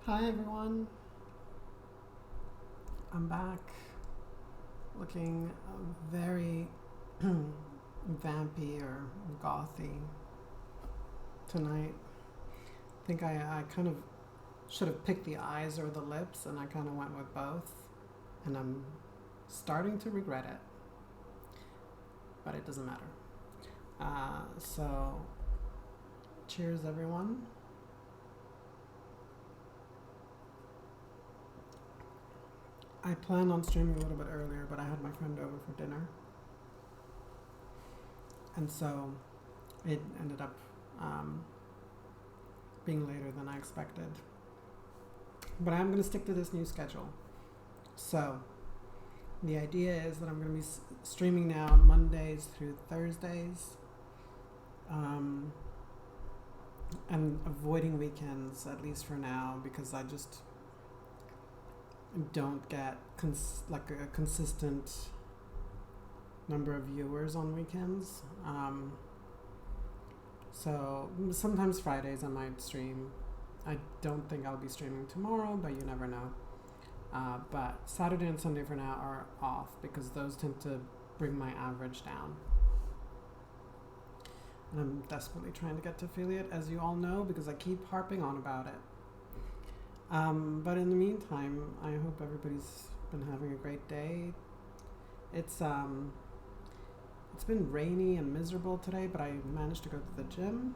Hi everyone, I'm back looking very vampy or gothy tonight. I think I kind of should have picked the eyes or the lips and I kind of went with both and I'm starting to regret it, but it doesn't matter. So cheers everyone. I planned on streaming a little bit earlier, but I had my friend over for dinner. And so it ended up being later than I expected. But I'm going to stick to this new schedule. So the idea is that I'm going to be streaming now Mondays through Thursdays and avoiding weekends, at least for now, because I just don't get a consistent number of viewers on weekends. So sometimes Fridays I might stream. I don't think I'll be streaming tomorrow, but you never know. But Saturday and Sunday for now are off because those tend to bring my average down. And I'm desperately trying to get to affiliate, as you all know, because I keep harping on about it. But in the meantime, I hope everybody's been having a great day. It's been rainy and miserable today, but I managed to go to the gym,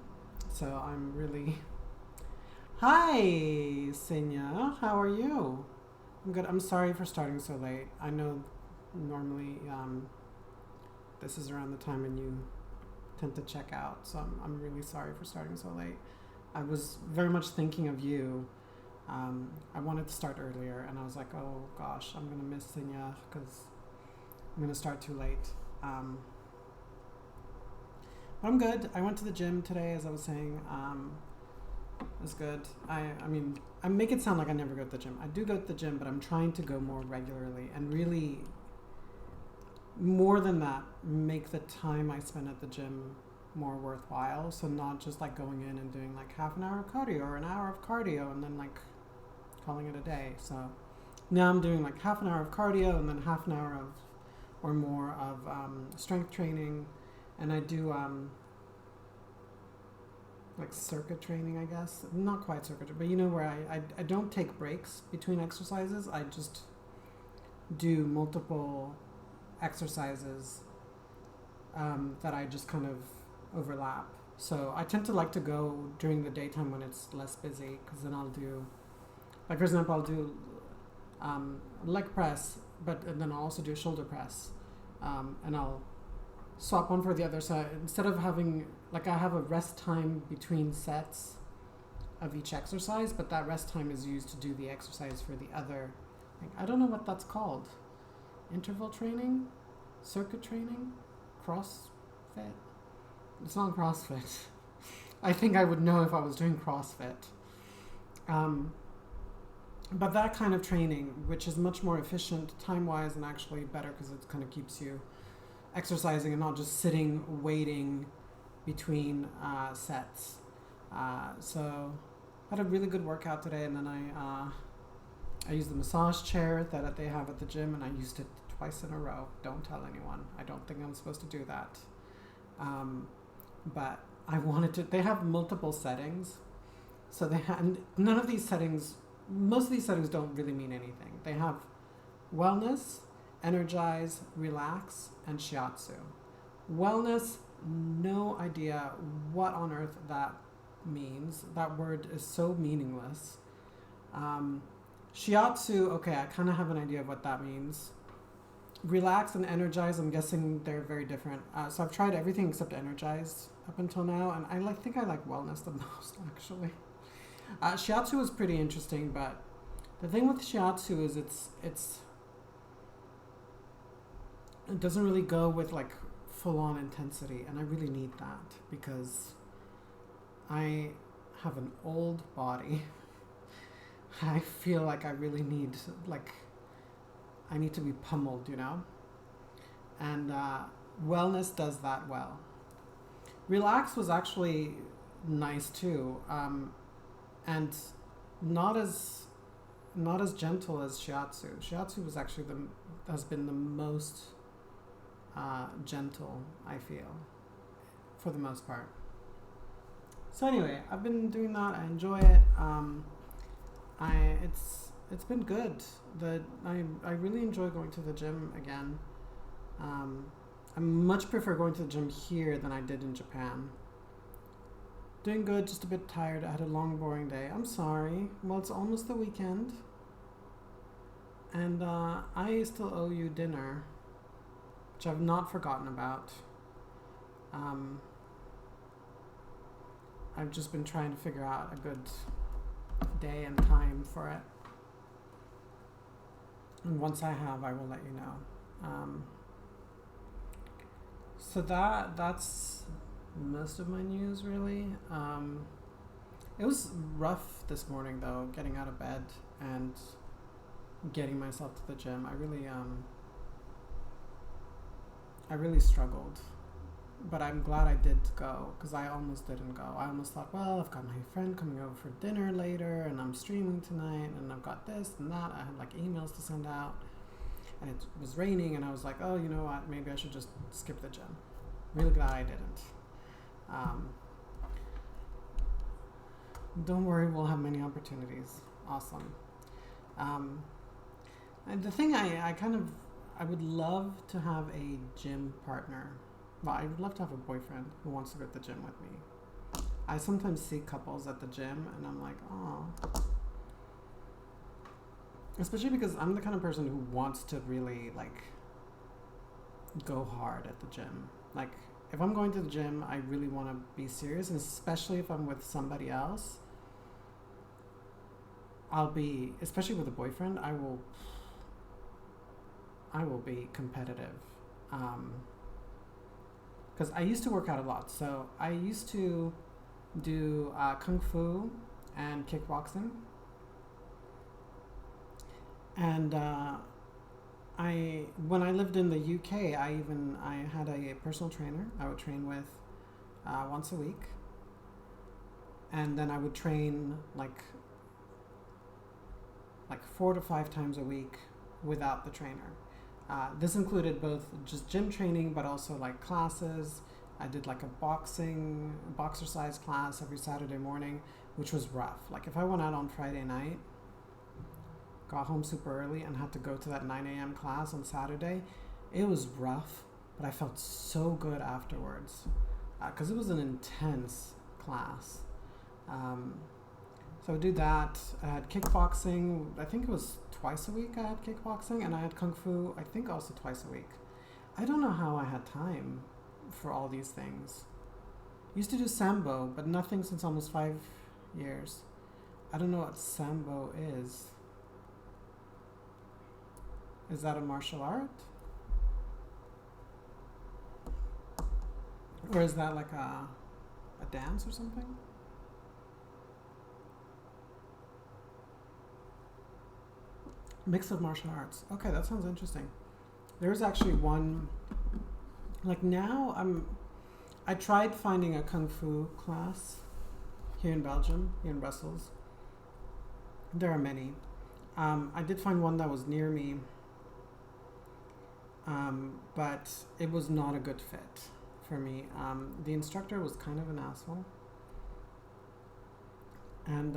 so I'm really... Hi, Senya. How are you? I'm good. I'm sorry for starting so late. I know normally this is around the time when you tend to check out, so I'm really sorry for starting so late. I was very much thinking of you. I wanted to start earlier, and I was like, oh gosh, I'm going to miss Senya because I'm going to start too late. But I'm good. I went to the gym today, as I was saying. It was good. I mean, I make it sound like I never go to the gym. I do go to the gym, but I'm trying to go more regularly and really, more than that, make the time I spend at the gym more worthwhile. So not just like going in and doing like half an hour of cardio or an hour of cardio and then like calling it a day. So now I'm doing like half an hour of cardio and then half an hour of or more of strength training. And I do like circuit training, I guess. Not quite circuit, but you know where I don't take breaks between exercises. I just do multiple exercises that I just kind of overlap. So I tend to like to go during the daytime when it's less busy, because then I'll do, like for example, I'll do leg press, but then I'll also do shoulder press, and I'll swap one for the other. So instead of having, like, I have a rest time between sets of each exercise, but that rest time is used to do the exercise for the other thing. I don't know what that's called. Interval training? Circuit training? CrossFit? It's not CrossFit. I think I would know if I was doing CrossFit. But that kind of training, which is much more efficient time-wise and actually better because it kind of keeps you exercising and not just sitting waiting between sets. So I had a really good workout today, and then I used the massage chair that they have at the gym, and I used it twice in a row. Don't tell anyone. I don't think I'm supposed to do that. But I wanted to. They have multiple settings, so they have none of these settings. Most of these settings don't really mean anything. They have wellness, energize, relax, and shiatsu. Wellness, no idea what on earth that means. That word is so meaningless. Shiatsu, okay, I kind of have an idea of what that means. Relax and energize, I'm guessing they're very different. So I've tried everything except energize up until now, and I think I like wellness the most, actually. Shiatsu is pretty interesting, but the thing with shiatsu is it doesn't really go with like full-on intensity, and I really need that because I have an old body. I feel like I really need, like, I need to be pummeled, you know? And wellness does that well. Relax was actually nice too. And not as not as gentle as shiatsu. Shiatsu was actually the has been the most gentle, I feel, for the most part. So anyway, I've been doing that. I enjoy it. It's been good. I really enjoy going to the gym again. I much prefer going to the gym here than I did in Japan. Doing good, just a bit tired. I had a long, boring day. I'm sorry. Well, it's almost the weekend. And I still owe you dinner, which I've not forgotten about. I've just been trying to figure out a good day and time for it. And once I have, I will let you know. So that's most of my news, really. It was rough this morning, though, getting out of bed and getting myself to the gym. I really struggled, but I'm glad I did go, because I almost didn't go. I almost thought, well, I've got my friend coming over for dinner later, and I'm streaming tonight, and I've got this and that. I had like emails to send out, and it was raining, and I was like, oh, you know what? Maybe I should just skip the gym. Really glad I didn't. Don't worry, we'll have many opportunities. Awesome. And the thing I would love to have a gym partner. Well, I would love to have a boyfriend who wants to go to the gym with me. I sometimes see couples at the gym and I'm like, oh. Especially because I'm the kind of person who wants to really like go hard at the gym. Like if I'm going to the gym, I really want to be serious, and especially if I'm with somebody else, especially with a boyfriend, I will be competitive. Because I used to work out a lot. So I used to do kung fu and kickboxing. And when I lived in the UK, I had a personal trainer I would train with once a week. And then I would train like 4 to 5 times a week without the trainer. This included both just gym training, but also like classes. I did like a boxercise class every Saturday morning, which was rough. Like if I went out on Friday night, got home super early, and had to go to that 9 a.m. class on Saturday, it was rough, but I felt so good afterwards because it was an intense class. So I would do that. I had kickboxing, I think it was twice a week I had kickboxing, and I had kung fu, I think also twice a week. I don't know how I had time for all these things. Used to do Sambo, but nothing since almost 5 years. I don't know what Sambo is. Is that a martial art? Or is that like a dance or something? Mix of martial arts. Okay, that sounds interesting. There's actually one, like now I tried finding a kung fu class here in Belgium, here in Brussels. There are many. I did find one that was near me, but it was not a good fit for me. The instructor was kind of an asshole. And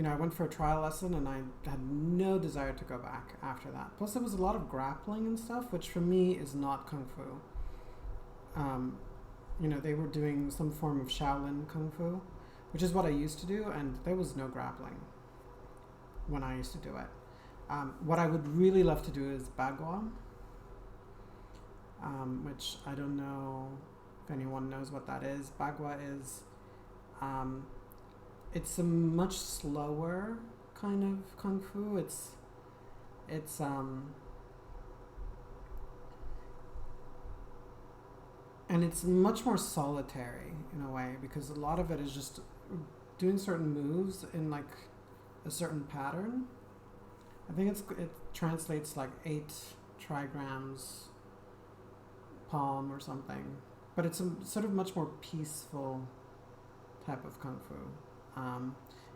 I went for a trial lesson, and I had no desire to go back after that. Plus, there was a lot of grappling and stuff, which for me is not kung fu. They were doing some form of Shaolin kung fu, which is what I used to do, and there was no grappling when I used to do it. What I would really love to do is bagua, which I don't know if anyone knows what that is. Bagua is... it's a much slower kind of kung fu. And it's much more solitary in a way, because a lot of it is just doing certain moves in like a certain pattern. I think it translates like 8 trigrams palm or something, but it's a sort of much more peaceful type of kung fu.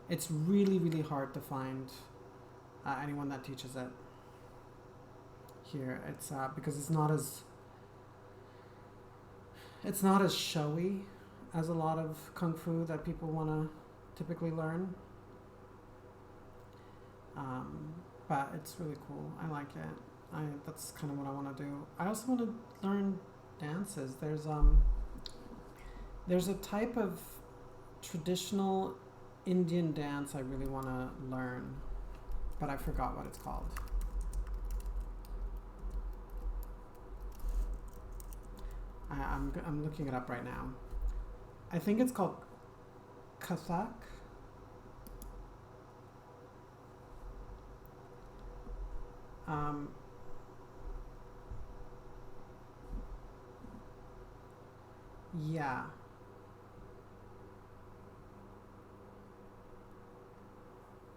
It's really, really hard to find anyone that teaches it here. It's because it's not as showy as a lot of kung fu that people want to typically learn. But it's really cool. I like it. That's kind of what I want to do. I also want to learn dances. There's a type of traditional Indian dance I really want to learn, but I forgot what it's called. I'm looking it up right now. I think it's called Kathak. Yeah.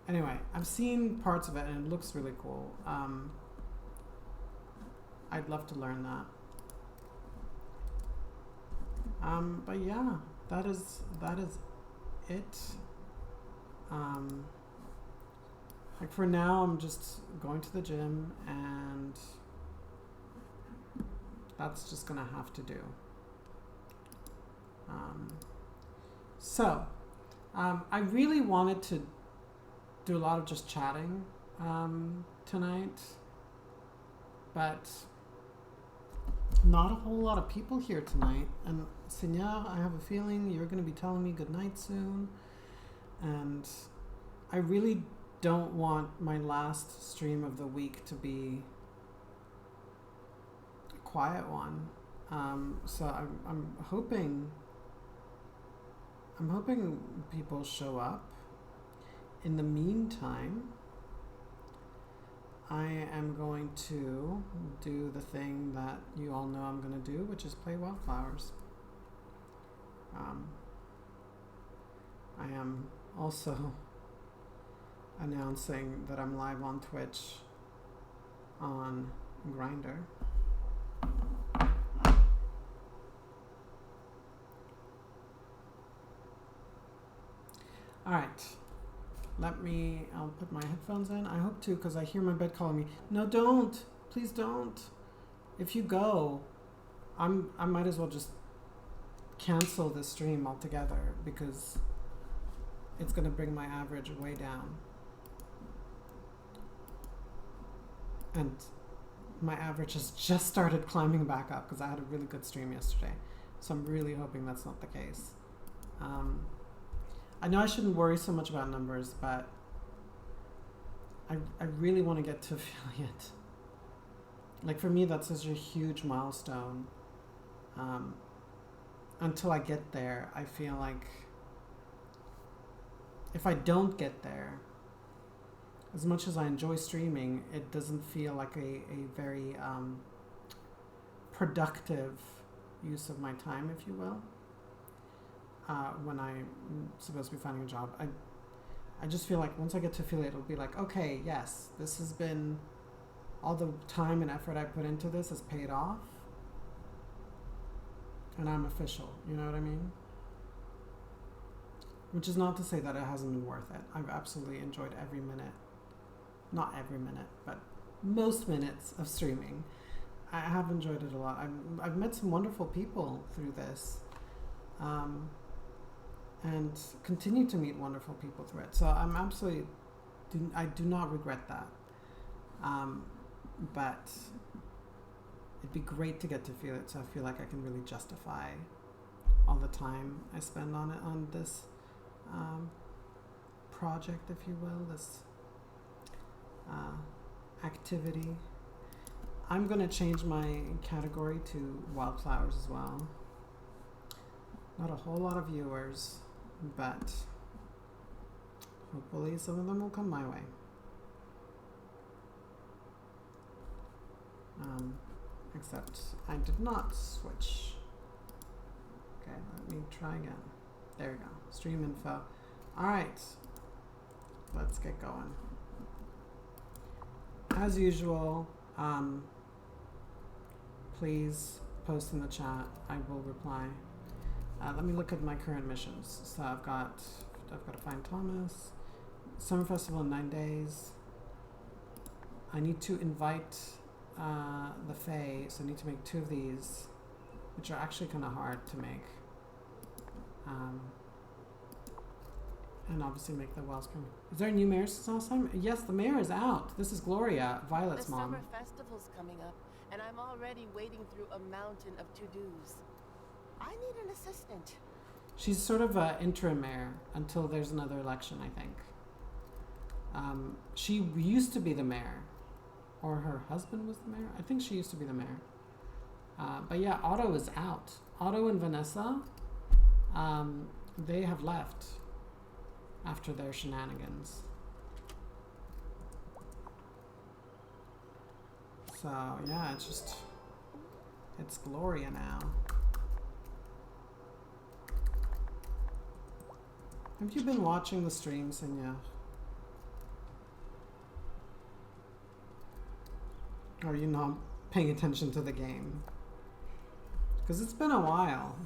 Anyway, I've seen parts of it and it looks really cool. I'd love to learn that. But yeah, that is it. Like for now, I'm just going to the gym, and that's just gonna have to do. So, I really wanted to do a lot of just chatting tonight, but not a whole lot of people here tonight. And Seigneur, I have a feeling you're going to be telling me good night soon, and I really don't want my last stream of the week to be a quiet one. So I'm hoping people show up. In the meantime, I am going to do the thing that you all know I'm going to do, which is play Wylde Flowers. I am also announcing that I'm live on Twitch on Grindr. All right. I'll put my headphones in. I hope to, because I hear my bed calling me. No, don't. Please don't. If you go, I might as well just cancel the stream altogether, because it's going to bring my average way down. And my average has just started climbing back up because I had a really good stream yesterday. So I'm really hoping that's not the case. I know I shouldn't worry so much about numbers, but I really want to get to affiliate. Like for me, that's such a huge milestone. Until I get there, I feel like if I don't get there, as much as I enjoy streaming, it doesn't feel like a very productive use of my time, if you will. When I'm supposed to be finding a job, I just feel like once I get to affiliate, it'll be like, okay, yes, this has been, all the time and effort I put into this has paid off, and I'm official, you know what I mean? Which is not to say that it hasn't been worth it. I've absolutely enjoyed every minute. Not every minute, but most minutes of streaming. I have enjoyed it a lot. I've met some wonderful people through this. And continue to meet wonderful people through it. So I'm absolutely, I do not regret that. But it'd be great to get to feel it, so I feel like I can really justify all the time I spend on it, on this project, if you will, this activity. I'm going to change my category to Wylde Flowers as well. Not a whole lot of viewers, but hopefully some of them will come my way. Except I did not switch. Okay, let me try again. There we go. Stream info. All right, let's get going. As usual, please post in the chat. I will reply. Let me look at my current missions. So I've got to find Thomas. Summer Festival in 9 days. I need to invite the Fae, so I need to make 2 of these, which are actually kind of hard to make. And obviously make the Wellspring. Is there a new mayor since last time? Yes, the mayor is out. This is Gloria, Violet's mom. The summer festival's coming up, and I'm already wading through a mountain of to-dos. I need an assistant. She's sort of an interim mayor until there's another election, I think. She used to be the mayor. Or her husband was the mayor? I think she used to be the mayor. But yeah, Otto is out. Otto and Vanessa, they have left after their shenanigans. So yeah, it's Gloria now. Have you been watching the stream, Sinya? Or are you not paying attention to the game? Because it's been a while.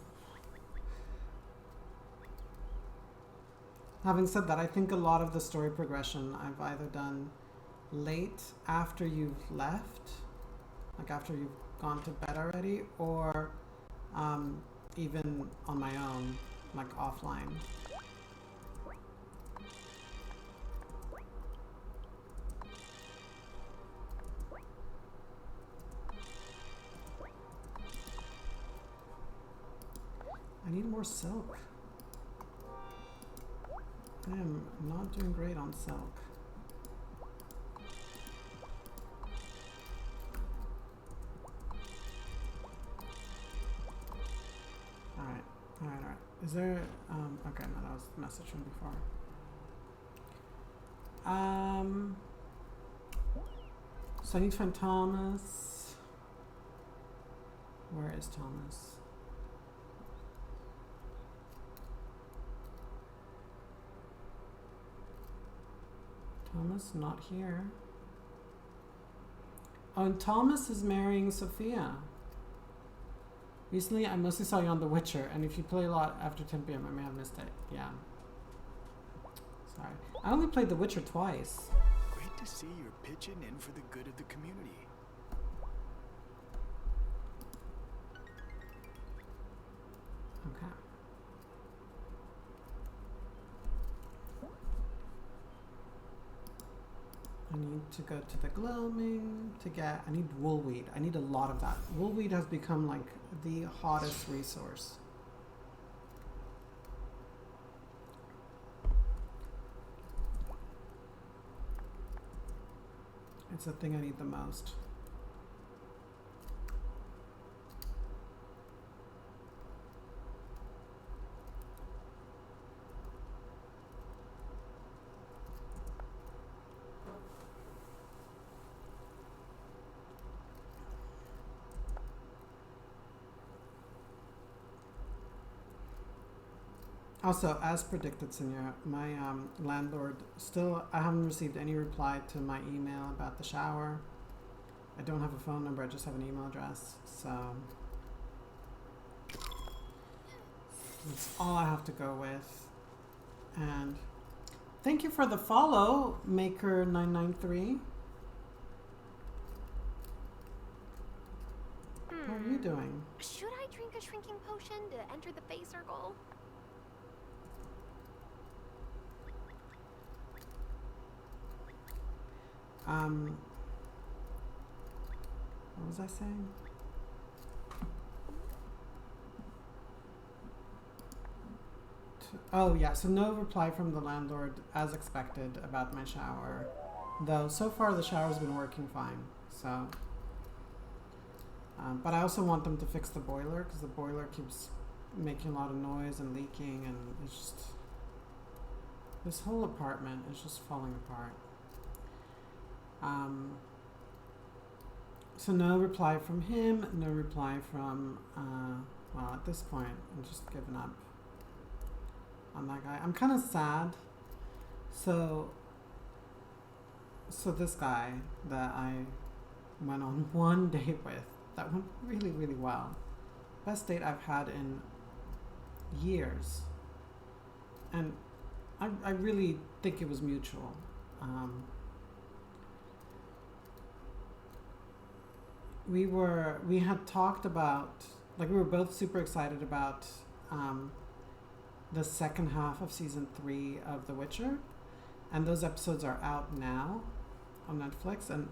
Having said that, I think a lot of the story progression I've either done late after you've left, like after you've gone to bed already, or even on my own, like offline. I need more silk. I am not doing great on silk. Alright. Is there, okay, no, that was the message from before. So I need to find Thomas. Where is Thomas? Thomas, not here. Oh, and Thomas is marrying Sophia. Recently, I mostly saw you on The Witcher, and if you play a lot after 10 p.m., I may have missed it. Yeah. Sorry. I only played The Witcher twice. Great to see you're pitching in for the good of the community. Okay. I need to go to the gloaming to get, I need woolweed. I need a lot of that. Woolweed has become like the hottest resource. It's the thing I need the most. Also, as predicted, Senor, my landlord still, I haven't received any reply to my email about the shower. I don't have a phone number, I just have an email address, so that's all I have to go with. And thank you for the follow, Maker993. How are you doing? Should I drink a shrinking potion to enter the Fae circle? What was I saying? Oh yeah, so no reply from the landlord as expected about my shower. Though so far the shower's been working fine, so. But I also want them to fix the boiler because the boiler keeps making a lot of noise and leaking, and it's just, this whole apartment is just falling apart. So no reply from him, no reply from, well, at this point, I'm just giving up on that guy. I'm kind of sad. So this guy that I went on one date with, that went really, really well. Best date I've had in years. And I really think it was mutual. We had talked about, like, we were both super excited about the second half of season 3 of The Witcher, and those episodes are out now on Netflix, and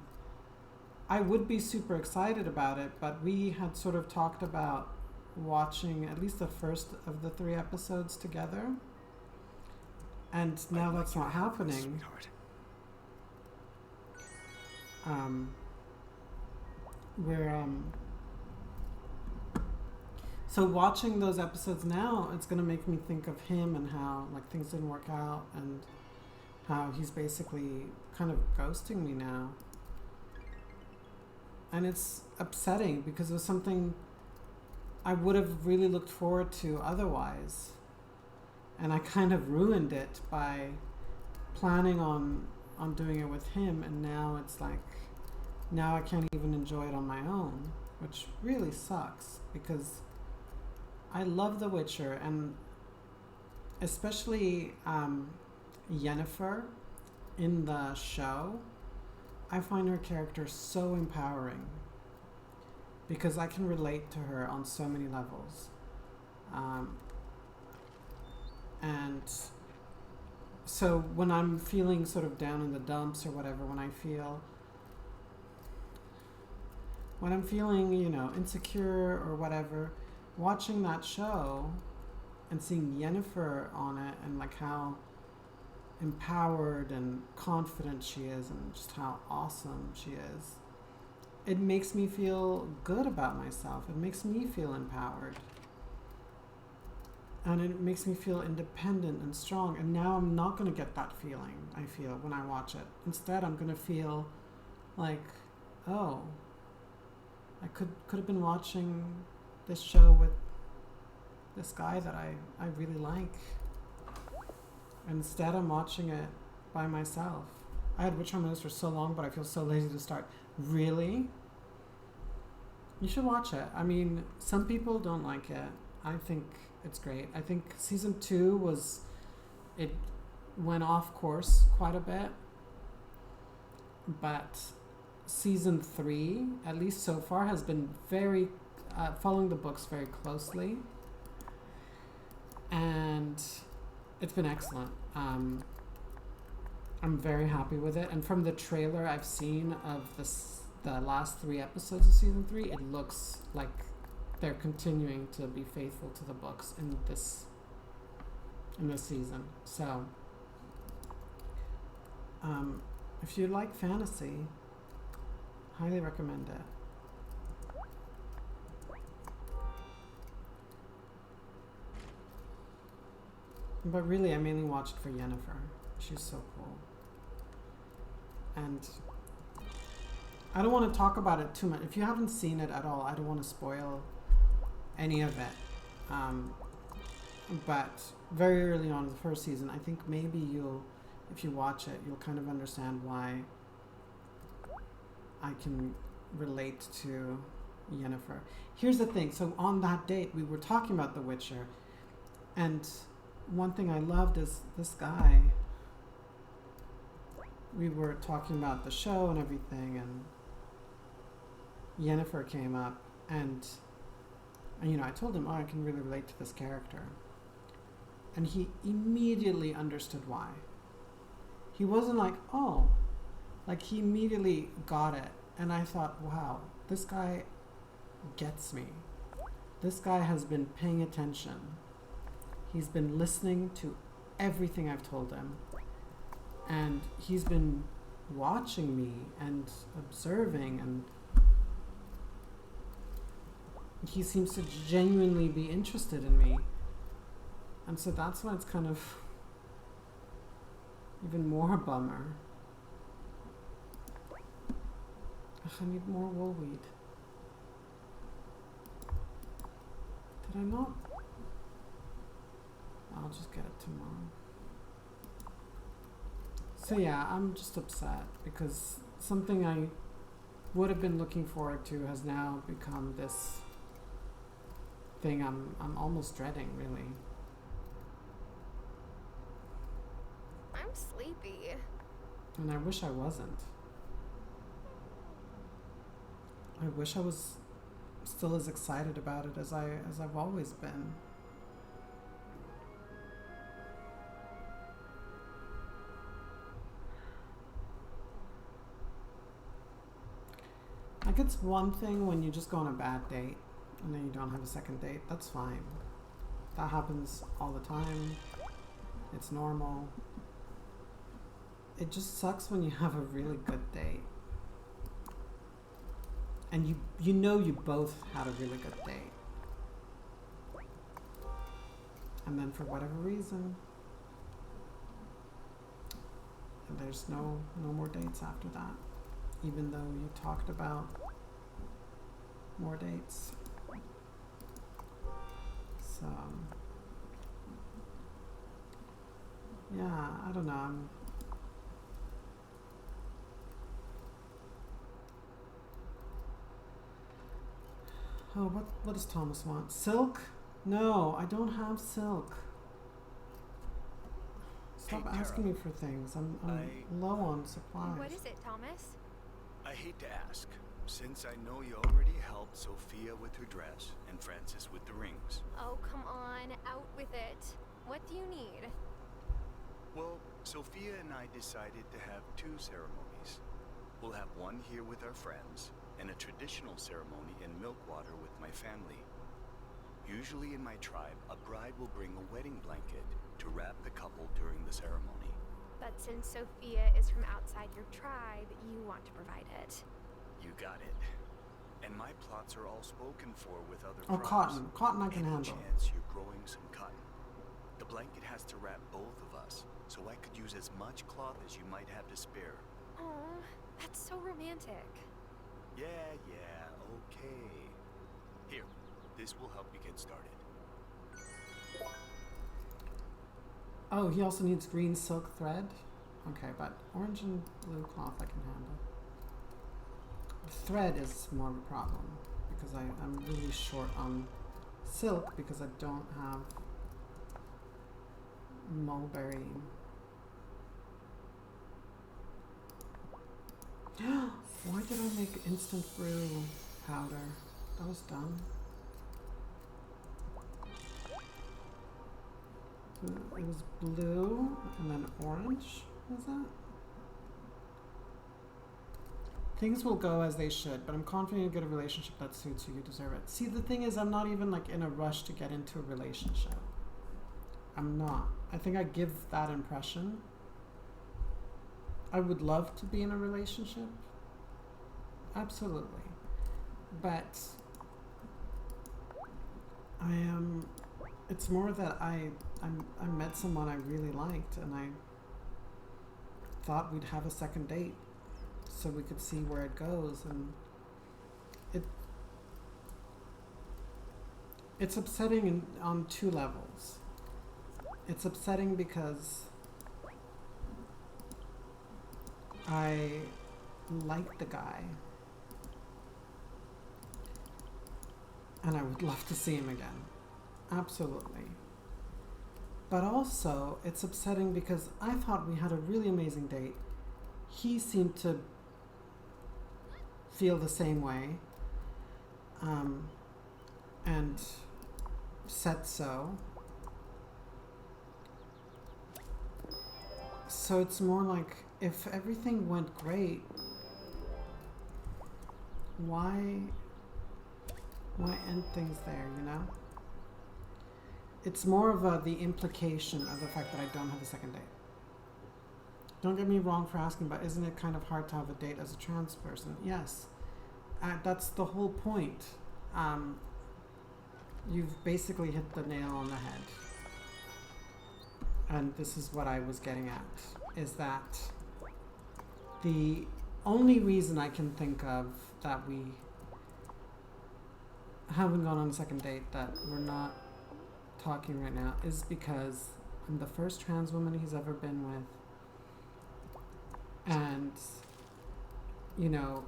I would be super excited about it, but we had sort of talked about watching at least the first of the 3 episodes together, and now that's not happening. Sweetheart. So watching those episodes now, it's gonna make me think of him and how, like, things didn't work out and how he's basically kind of ghosting me now. And it's upsetting because it was something I would have really looked forward to otherwise. And I kind of ruined it by planning on doing it with him, and now it's like, now I can't even enjoy it on my own, which really sucks because I love The Witcher, and especially Yennefer in the show. I find her character so empowering because I can relate to her on so many levels. And so when I'm feeling sort of down in the dumps or whatever, when I'm feeling, you know, insecure or whatever, watching that show and seeing Yennefer on it and like how empowered and confident she is and just how awesome she is, it makes me feel good about myself. It makes me feel empowered. And it makes me feel independent and strong. And now I'm not going to get that feeling I feel when I watch it. Instead, I'm going to feel like, oh, I could have been watching this show with this guy that I really like. Instead, I'm watching it by myself. I had Witch on my list for so long, but I feel so lazy to start. Really? You should watch it. I mean, some people don't like it. I think it's great. I think season 2 it went off course quite a bit. But season 3, at least so far, has been very, following the books very closely. And it's been excellent. I'm very happy with it. And from the trailer I've seen of the last 3 episodes of season 3, it looks like they're continuing to be faithful to the books in this season. So, if you like fantasy, highly recommend it. But really, I mainly watched for Yennefer. She's so cool. And I don't want to talk about it too much. If you haven't seen it at all, I don't want to spoil any of it. But very early on in the first season, I think maybe if you watch it, you'll kind of understand why I can relate to Yennefer. Here's the thing. So on that date, we were talking about The Witcher, and one thing I loved is this guy. We were talking about the show and everything, and Yennefer came up, and you know, I told him, oh, I can really relate to this character. And he immediately understood why. He wasn't like, oh, like he immediately got it. And I thought, wow, this guy gets me. This guy has been paying attention. He's been listening to everything I've told him. And he's been watching me and observing, and he seems to genuinely be interested in me. And so that's why it's kind of even more a bummer. Ugh, I need more wool weed. Did I not? I'll just get it tomorrow. So yeah, I'm just upset because something I would have been looking forward to has now become this thing I'm almost dreading, really. I'm sleepy. creepy. And I wish I wasn't. I wish I was still as excited about it as I've always been. Like, it's one thing when you just go on a bad date and then you don't have a second date. That's fine. That happens all the time. It's normal. It just sucks when you have a really good date. And you know you both had a really good date. And then for whatever reason, there's no more dates after that. Even though you talked about more dates. So, yeah, I don't know. Oh, what does Thomas want? Silk? No, I don't have silk. Stop Hey, asking Tara. me for things. I'm low on supplies. What is it, Thomas? I hate to ask, since I know you already helped Sophia with her dress and Francis with the rings. Oh, come on. Out with it. What do you need? Well, Sophia and I decided to have 2 ceremonies. We'll have one here with our friends, and a traditional ceremony in Milkwater with my family. Usually in my tribe, a bride will bring a wedding blanket to wrap the couple during the ceremony. But since Sophia is from outside your tribe, you want to provide it. You got it. And my plots are all spoken for with other Oh, tribes. cotton. Cotton I can Any handle. chance you're growing some cotton? The blanket has to wrap both of us, so I could use as much cloth as you might have to spare. Oh, that's so romantic. Yeah, okay. Here, this will help you get started. Oh, he also needs green silk thread. Okay, but orange and blue cloth I can handle. Thread is more of a problem because I'm really short on silk because I don't have mulberry. Why did I make instant brew powder? That was dumb. It was blue and then orange, was that? Things will go as they should, but I'm confident you'll get a relationship that suits you. You deserve it. See, the thing is, I'm not even like in a rush to get into a relationship. I'm not. I think I give that impression. I would love to be in a relationship. Absolutely. But I am, it's more that I met someone I really liked and I thought we'd have a second date so we could see where it goes, and it's upsetting on 2 levels. It's upsetting because I like the guy and I would love to see him again. Absolutely. But also, it's upsetting because I thought we had a really amazing date. He seemed to feel the same way, and said so. So it's more like, if everything went great, why end things there, you know? It's more of the implication of the fact that I don't have a second date. Don't get me wrong for asking, but isn't it kind of hard to have a date as a trans person? Yes. That's the whole point. You've basically hit the nail on the head. And this is what I was getting at, is that the only reason I can think of that we haven't gone on a second date, that we're not talking right now, is because I'm the first trans woman he's ever been with. And, you know,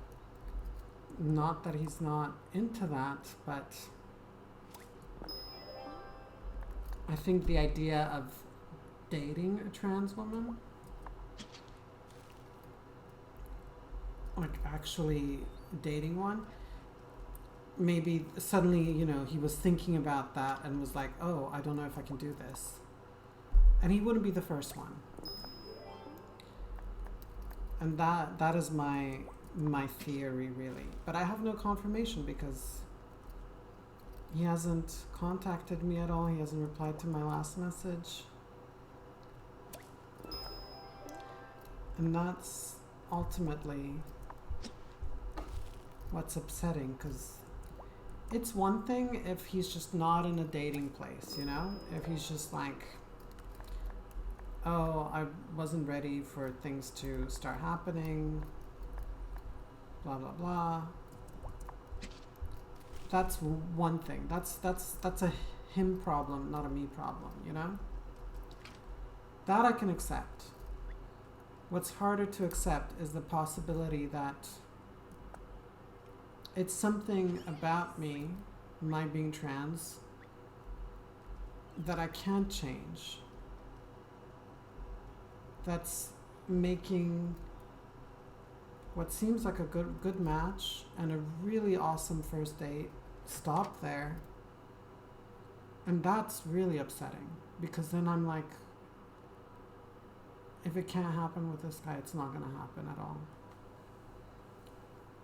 not that he's not into that, but I think the idea of dating a trans woman like actually dating one, maybe suddenly, he was thinking about that and was like, oh, I don't know if I can do this. And he wouldn't be the first one. And that is my theory, really. But I have no confirmation because he hasn't contacted me at all. He hasn't replied to my last message. And that's ultimately what's upsetting, because it's one thing if he's just not in a dating place, If he's just like, oh, I wasn't ready for things to start happening, blah, blah, blah. That's one thing. That's a him problem, not a me problem, That I can accept. What's harder to accept is the possibility that it's something about me, my being trans, that I can't change. That's making what seems like a good match and a really awesome first date stop there. And that's really upsetting, because then I'm like, if it can't happen with this guy, it's not going to happen at all.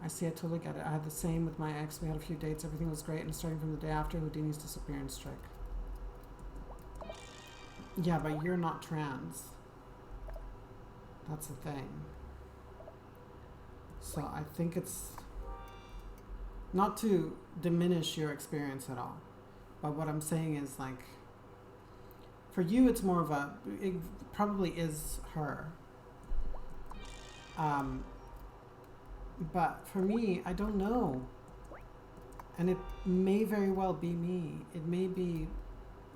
I see, I totally get it. I had the same with my ex. We had a few dates, everything was great, and starting from the day after, Houdini's disappearance trick. Yeah, but you're not trans. That's the thing. So I think it's not to diminish your experience at all, but what I'm saying is, like, for you it's more of it probably is her. But for me, I don't know. And it may very well be me. It may be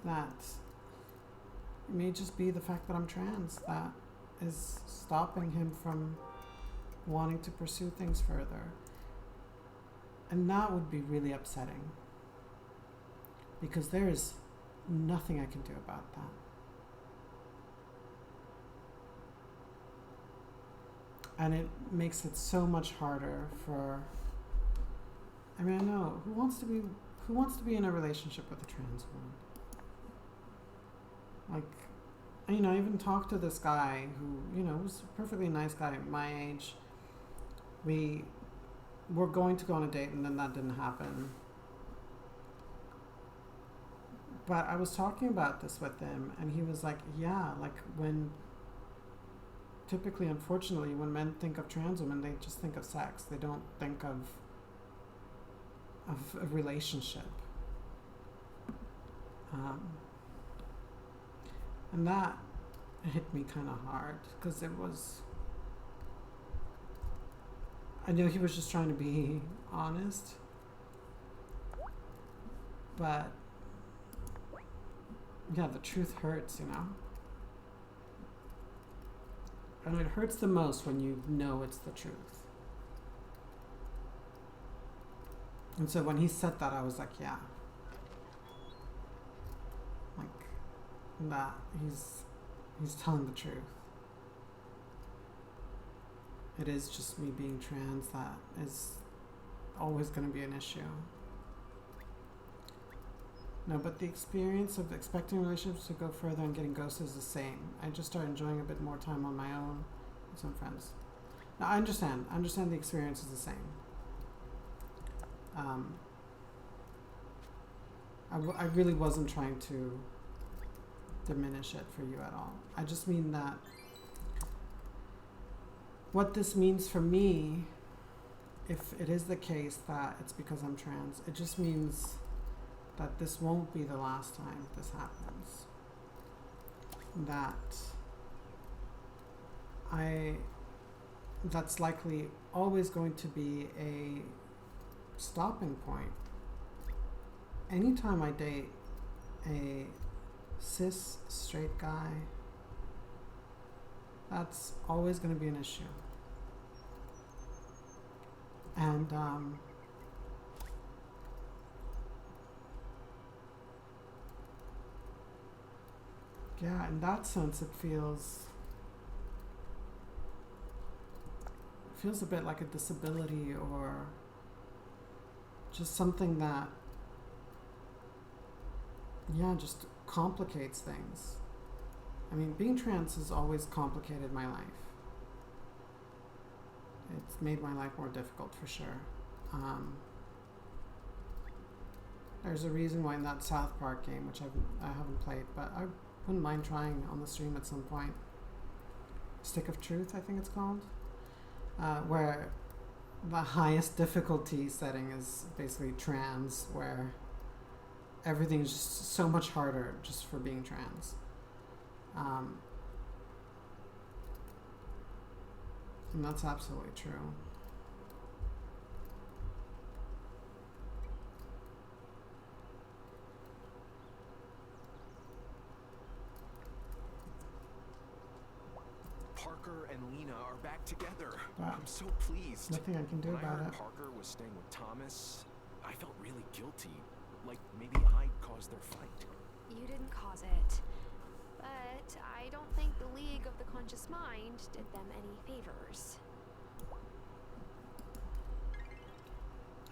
that, it may just be the fact that I'm trans that is stopping him from wanting to pursue things further. And that would be really upsetting, because there is nothing I can do about that. And it makes it so much harder for, I mean, I know, who wants to be in a relationship with a trans woman? Like, I even talked to this guy who, was a perfectly nice guy, my age. We were going to go on a date, and then that didn't happen. But I was talking about this with him, and he was like, yeah, like typically, unfortunately, when men think of trans women, they just think of sex. They don't think of a relationship. And that hit me kind of hard, because I know he was just trying to be honest, but yeah, the truth hurts, And it hurts the most when you know it's the truth. And so when he said that, I was like, yeah. Like, that, he's telling the truth. It is just me being trans that is always going to be an issue. No, but the experience of expecting relationships to go further and getting ghosted is the same. I just started enjoying a bit more time on my own with some friends. Now, I understand. The experience is the same. I really wasn't trying to diminish it for you at all. I just mean that what this means for me, if it is the case that it's because I'm trans, it just means that this won't be the last time this happens. That's likely always going to be a stopping point. Anytime I date a cis straight guy, that's always going to be an issue. And in that sense, it feels feels a bit like a disability or just something that, yeah, just complicates things. I mean, being trans has always complicated my life. It's made my life more difficult for sure. There's a reason why in that South Park game, which I haven't played, but I wouldn't mind trying on the stream at some point. Stick of Truth, I think it's called, where the highest difficulty setting is basically trans, where everything is just so much harder just for being trans. And that's absolutely true. Parker and Lena are back together. Wow. I'm so pleased. Nothing I can do When I about heard it. Parker was staying with Thomas, I felt really guilty. Like maybe I caused their fight. You didn't cause it. But I don't think the League of the Conscious Mind did them any favors.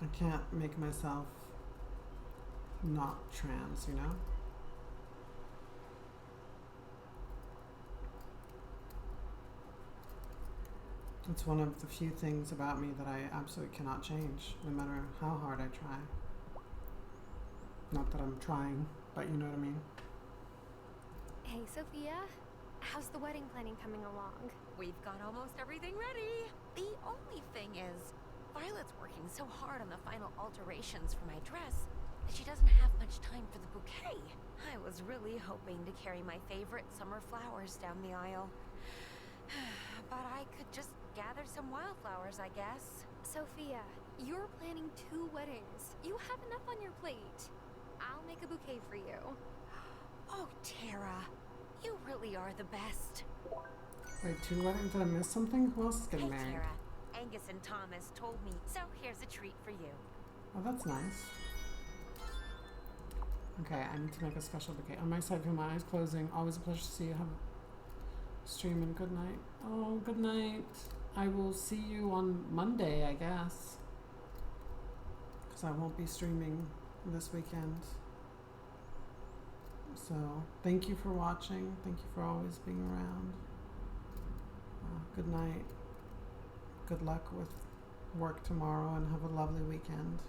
I can't make myself not trans, you know? It's one of the few things about me that I absolutely cannot change, no matter how hard I try. Not that I'm trying, but you know what I mean? Hey, Sophia. How's the wedding planning coming along? We've got almost everything ready. The only thing is, Violet's working so hard on the final alterations for my dress that she doesn't have much time for the bouquet. I was really hoping to carry my favorite summer flowers down the aisle. But I could just gather some wildflowers, I guess. Sophia, you're planning 2 weddings. You have enough on your plate. I'll make a bouquet for you. Oh, Tara, you really are the best. Wait, 2 weddings? Did I miss something? Who else is getting Hey, married? Tara, Angus and Thomas told me, so here's a treat for you. Oh, that's nice. Okay, I need to make a special bouquet. On my side, with my eyes closing, always a pleasure to see you. Have a stream and good night. Oh, good night. I will see you on Monday, I guess. Because I won't be streaming this weekend. So, thank you for watching. Thank you for always being around. Good night. Good luck with work tomorrow and have a lovely weekend.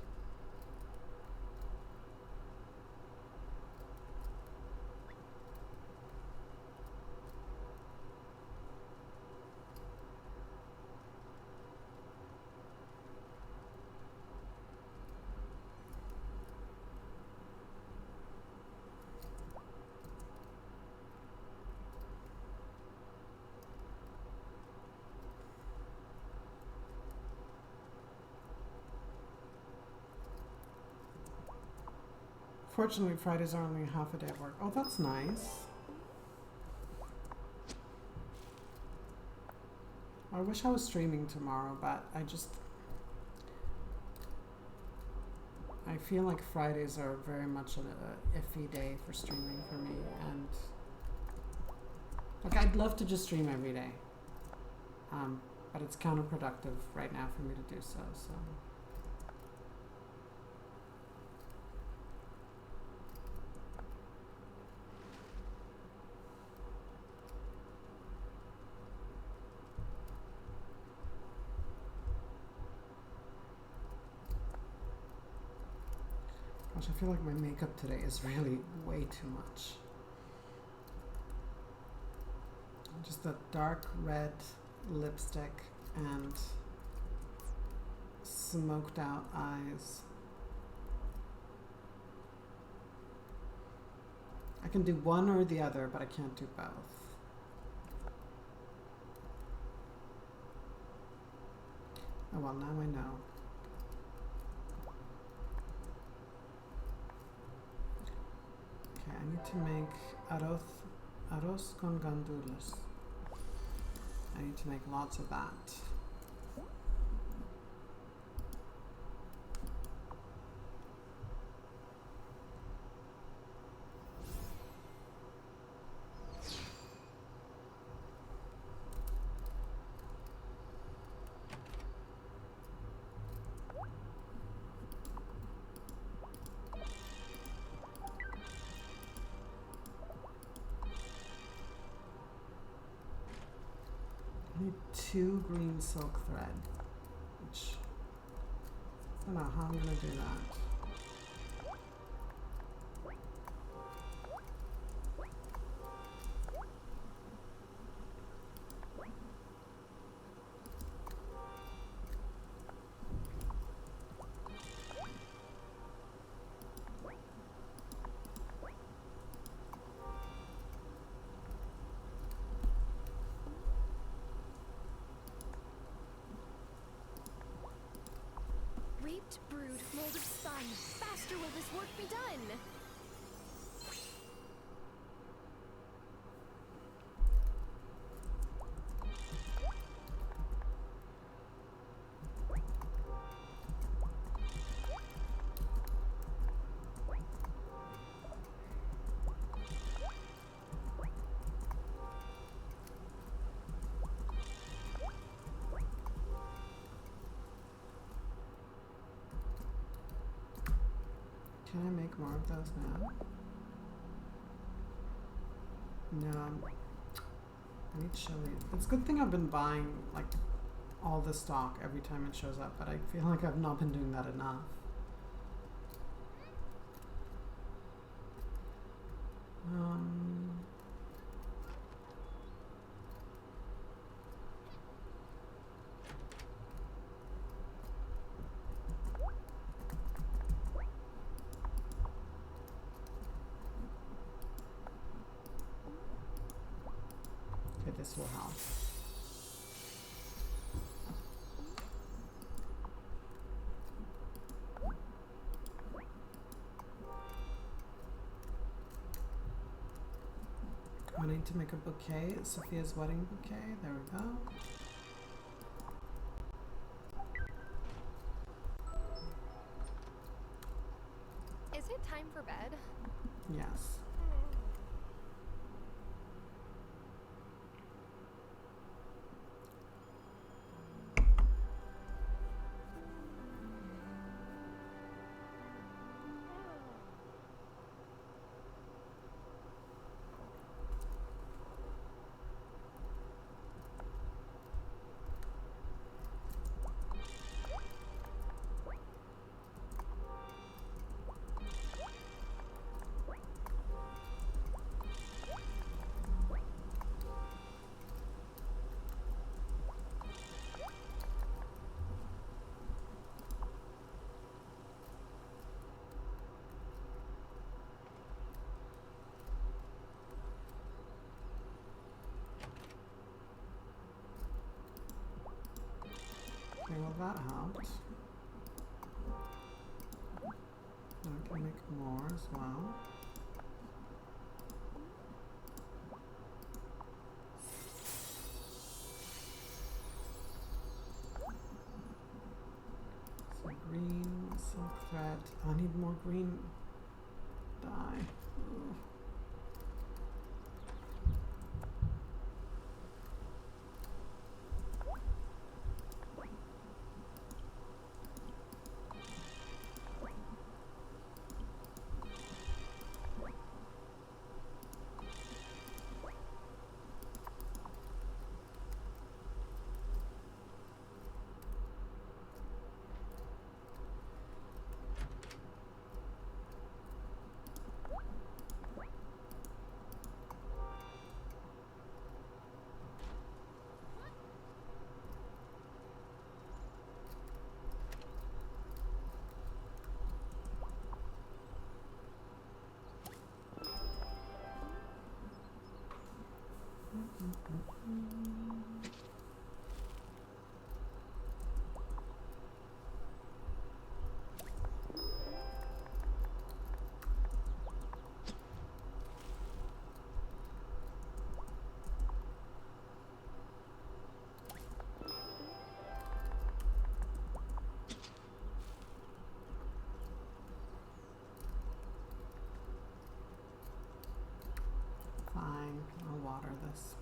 Fortunately, Fridays are only half a day at work. Oh, that's nice. I wish I was streaming tomorrow, but I feel like Fridays are very much an iffy day for streaming for me, and like I'd love to just stream every day, but it's counterproductive right now for me to do so. So. Gosh, I feel like my makeup today is really way too much. Just a dark red lipstick and smoked out eyes. I can do one or the other, but I can't do both. Oh well, now I know. Okay, I need to make arroz con gandules. I need to make lots of that. need 2 green silk thread, which I don't know how I'm gonna do that. Reaped, brood, molded, spun. Faster will this work be done. Can I make more of those now? No, I need chili. It's a good thing I've been buying like all the stock every time it shows up, but I feel like I've not been doing that enough. Okay, this will help. I need to make a bouquet, Sophia's wedding bouquet. There we go. Is it time for bed? Yes. Okay, well that helped. I can make more as well. So green silk thread. I need more green dye. Ugh. Fine, I'll water this.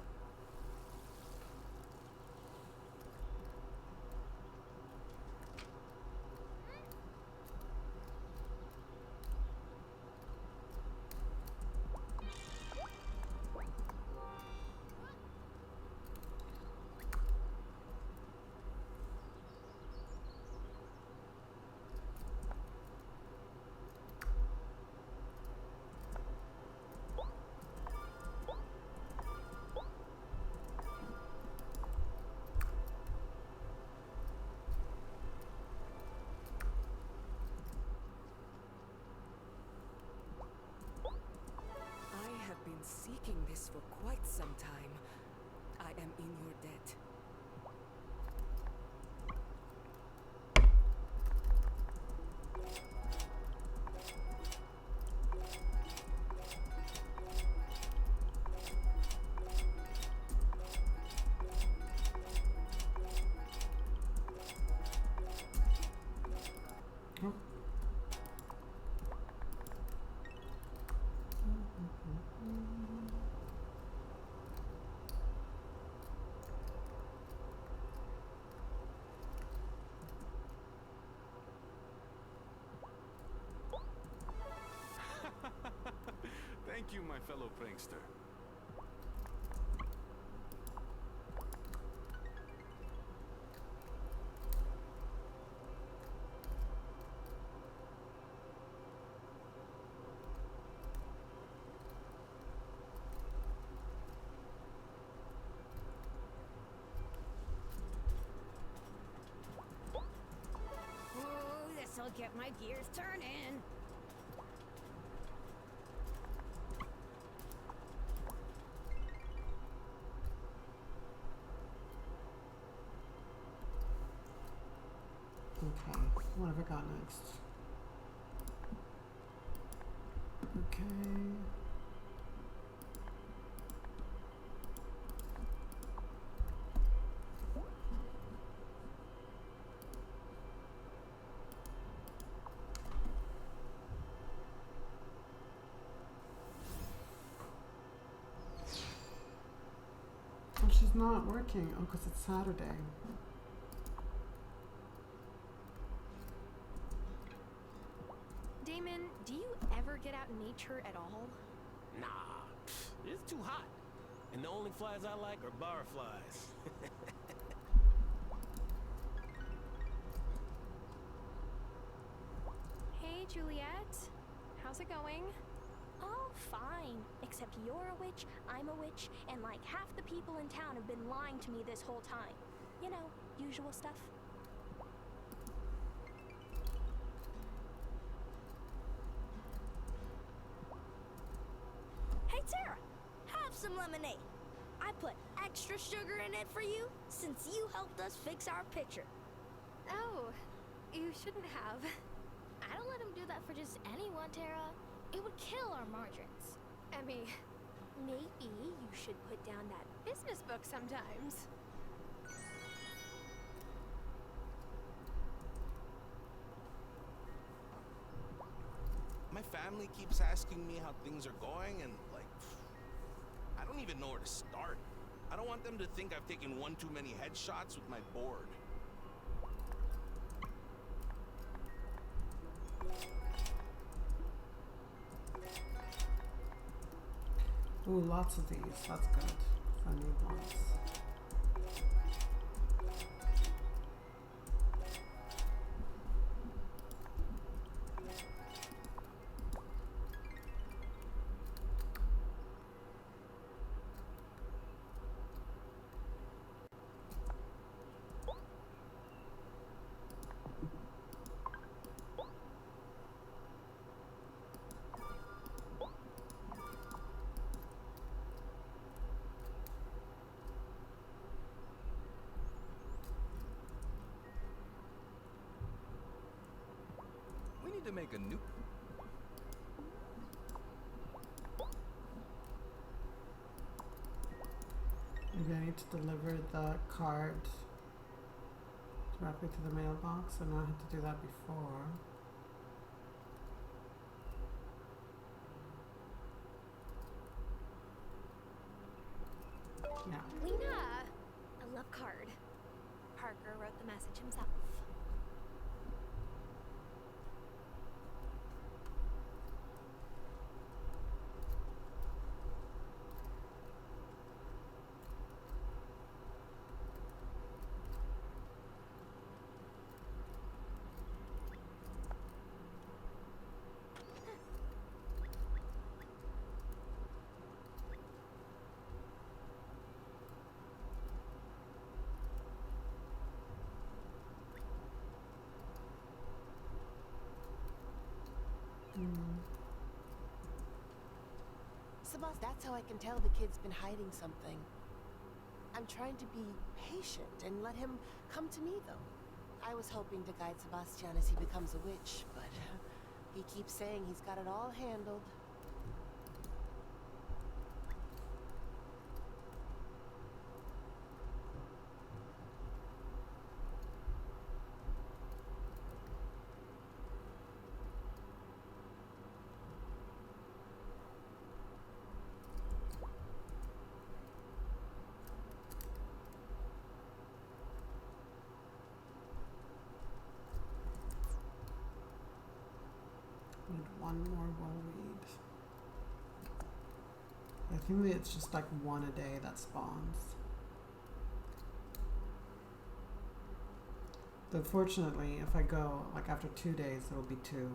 Thank you, my fellow prankster. Ooh, this'll get my gears turning. Okay, what have I got next? Okay. Oh, she's not working. Oh, because it's Saturday. Damon, do you ever get out in nature at all? Nah, it's too hot. And the only flies I like are bar flies. Hey, Juliet. How's it going? Oh, fine. Except you're a witch, I'm a witch, and like half the people in town have been lying to me this whole time. You know, usual stuff. Hey, Tara, have some lemonade. I put extra sugar in it for you since you helped us fix our picture. Oh, you shouldn't have. I don't let him do that for just anyone, Tara. It would kill our margins. Emmy, maybe you should put down that business book sometimes. My family keeps asking me how things are going, and like, I don't even know where to start. I don't want them to think I've taken one too many headshots with my board. Ooh, lots of these. That's good. I need lots. We need to make a new... Maybe I need to deliver the card directly to the mailbox. I know I had to do that before. Yeah. Lena! A love card. Parker wrote the message himself. Sebas, that's how I can tell the kid's been hiding something. I'm trying to be patient and let him come to me, though. I was hoping to guide Sebastian as he becomes a witch, but he keeps saying he's got it all handled. one more woolweed. I think that it's just like one a day that spawns. Though fortunately, if I go like after 2 days, it'll be 2.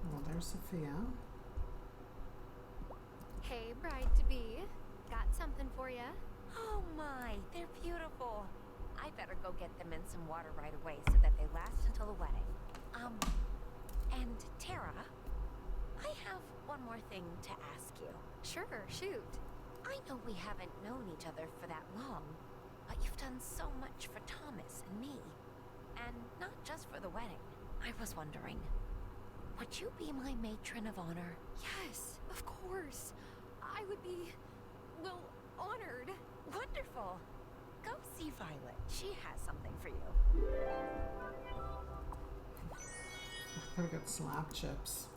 Well, there's Sophia. Hey, bride-to-be. Got something for ya. Oh my, they're beautiful. I better go get them in some water right away so that they last until the wedding. And Tara, I have one more thing to ask you. Sure, shoot. I know we haven't known each other for that long, but you've done so much for Thomas and me. And not just for the wedding. I was wondering, would you be my matron of honor? Yes, of course. I would be, well, honored. Wonderful. Go see Violet. She has something for you. I gotta get slap chips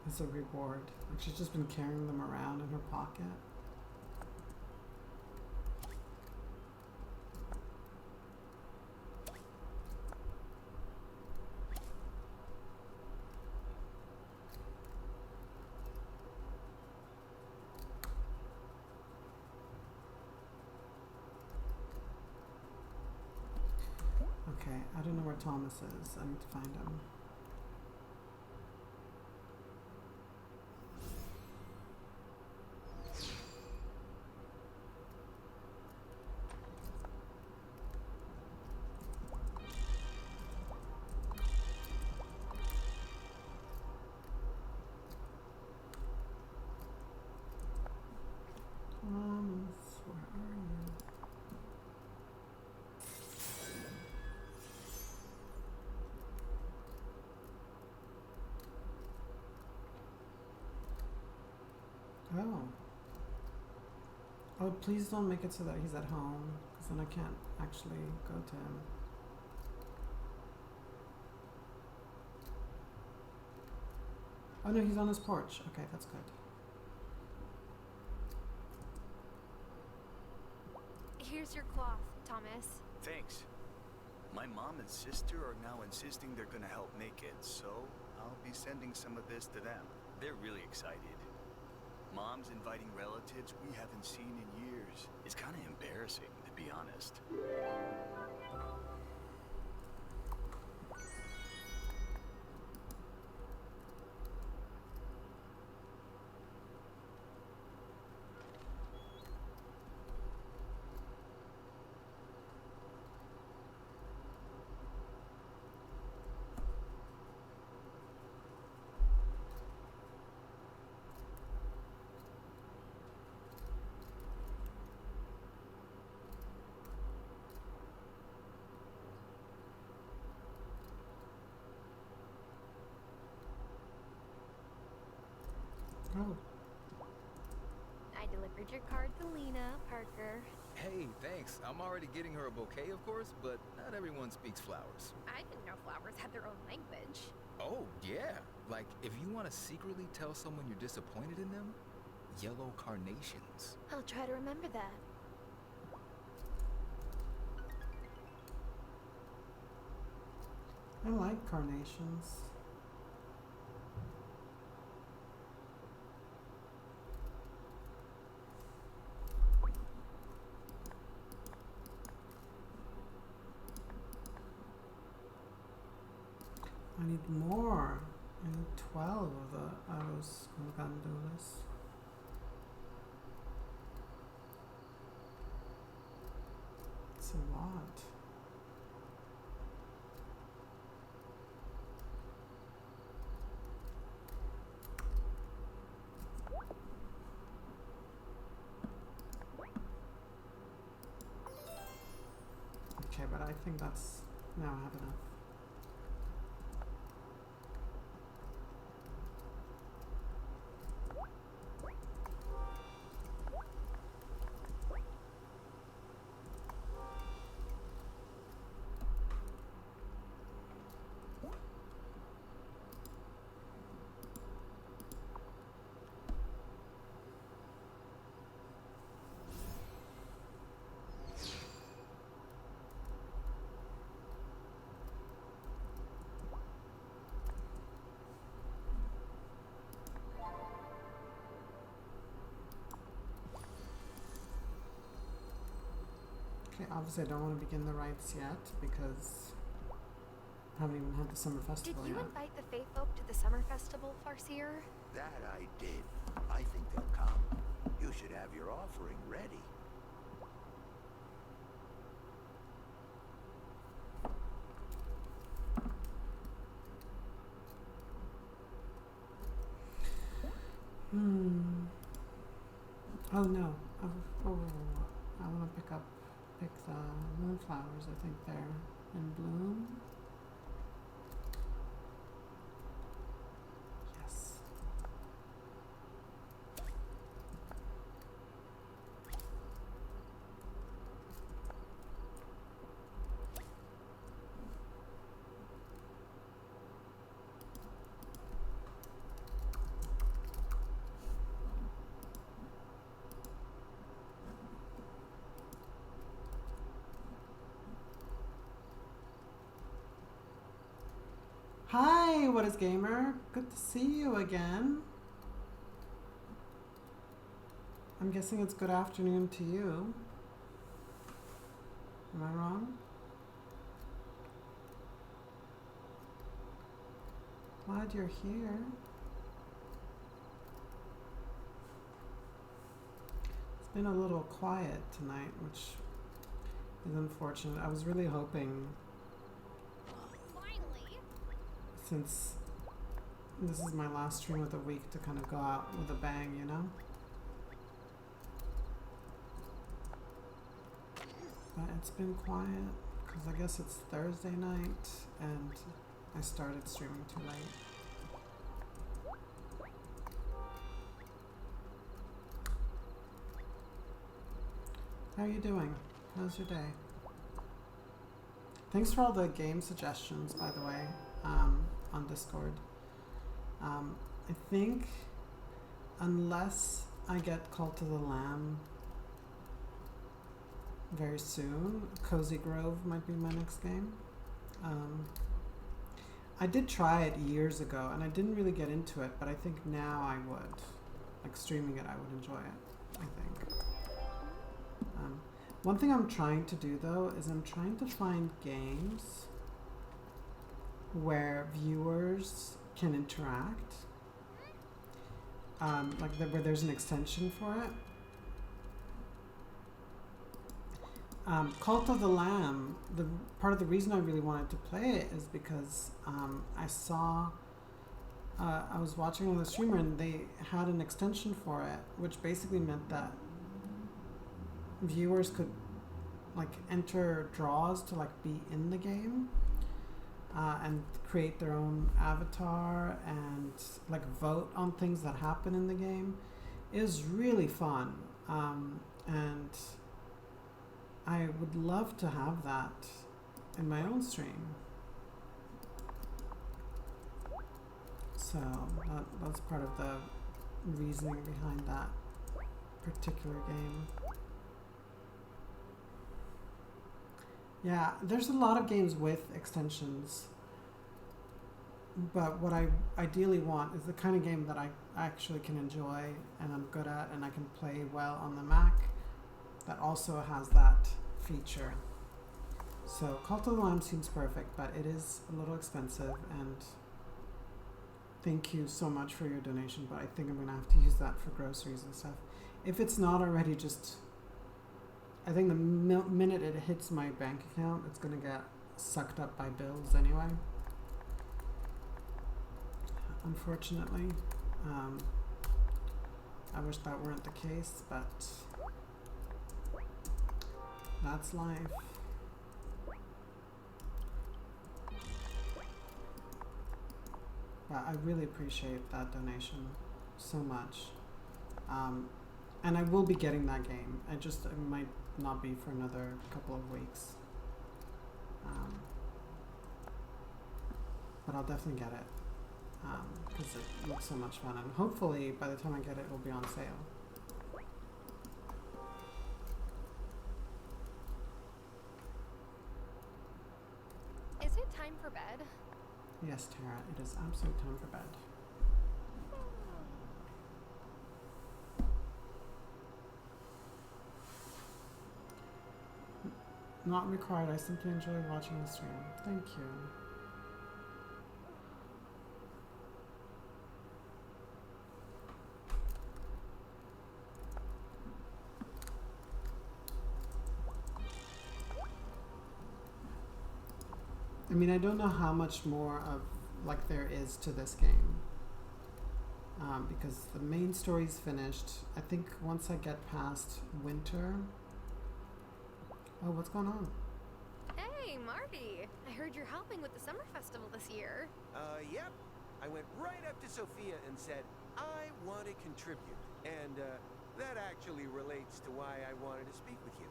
as a reward. Like she's just been carrying them around in her pocket. Okay, I don't know where Thomas is. I need to find him. Thomas, where are you? Oh. Oh, please don't make it so that he's at home, because then I can't actually go to him. Oh no, he's on his porch. Okay, that's good. Here's your cloth, Thomas. Thanks. My mom and sister are now insisting they're gonna help make it, so I'll be sending some of this to them. They're really excited. Mom's inviting relatives we haven't seen in years. It's kind of embarrassing, to be honest. Oh, I delivered your card to Lena, Parker. Hey, thanks. I'm already getting her a bouquet, of course, but not everyone speaks flowers. I didn't know flowers had their own language. Oh, yeah. Like, if you want to secretly tell someone you're disappointed in them, yellow carnations. I'll try to remember that. I like carnations. I need more. I need 12 of the arrows gandulas. It's a lot. Okay, but I think that's now I have enough. Okay, obviously I don't want to begin the rites yet because I haven't even had the summer Did festival you yet. invite the Fae folk to the summer festival, Farseer? That I did. I think they'll come. You should have your offering ready. Oh no. Oh, I want to pick the moonflowers. I think they're in bloom. Yes. Hi, what is gamer? Good to see you again. I'm guessing it's good afternoon to you. Am I wrong? Glad you're here. It's been a little quiet tonight, which is unfortunate. I was really hoping, since this is my last stream of the week, to kind of go out with a bang, you know? But it's been quiet because I guess it's Thursday night and I started streaming too late. How are you doing? How's your day? Thanks for all the game suggestions, by the way, on Discord. I think unless I get Cult of the Lamb very soon, Cozy Grove might be my next game. I did try it years ago and I didn't really get into it, but I think now I would. Like streaming it, I would enjoy it, I think. One thing I'm trying to do though is I'm trying to find games where viewers can interact, where there's an extension for it. Cult of the Lamb, part of the reason I really wanted to play it is because I saw, I was watching on the streamer and they had an extension for it, which basically meant that viewers could like enter draws to like be in the game and create their own avatar and like vote on things that happen in the game. It was really fun, and I would love to have that in my own stream. So that's part of the reasoning behind that particular game. Yeah, there's a lot of games with extensions. But what I ideally want is the kind of game that I actually can enjoy and I'm good at and I can play well on the Mac that also has that feature. So Cult of the Lamb seems perfect, but it is a little expensive, and thank you so much for your donation, but I think I'm going to have to use that for groceries and stuff. If it's not already, just I think the minute it hits my bank account, it's going to get sucked up by bills anyway. Unfortunately. I wish that weren't the case, but that's life. But I really appreciate that donation so much. And I will be getting that game. It might not be for another couple of weeks. But I'll definitely get it. Because it looks so much fun. And hopefully by the time I get it, it'll be on sale. Is it time for bed? Yes, Tara, it is absolute time for bed. Not required, I simply enjoy watching the stream. Thank you. I mean, I don't know how much more of like there is to this game, because the main story's finished. I think once I get past winter. Oh, what's going on? Hey, Marty. I heard you're helping with the summer festival this year. Yep. I went right up to Sophia and said, I want to contribute. And, that actually relates to why I wanted to speak with you.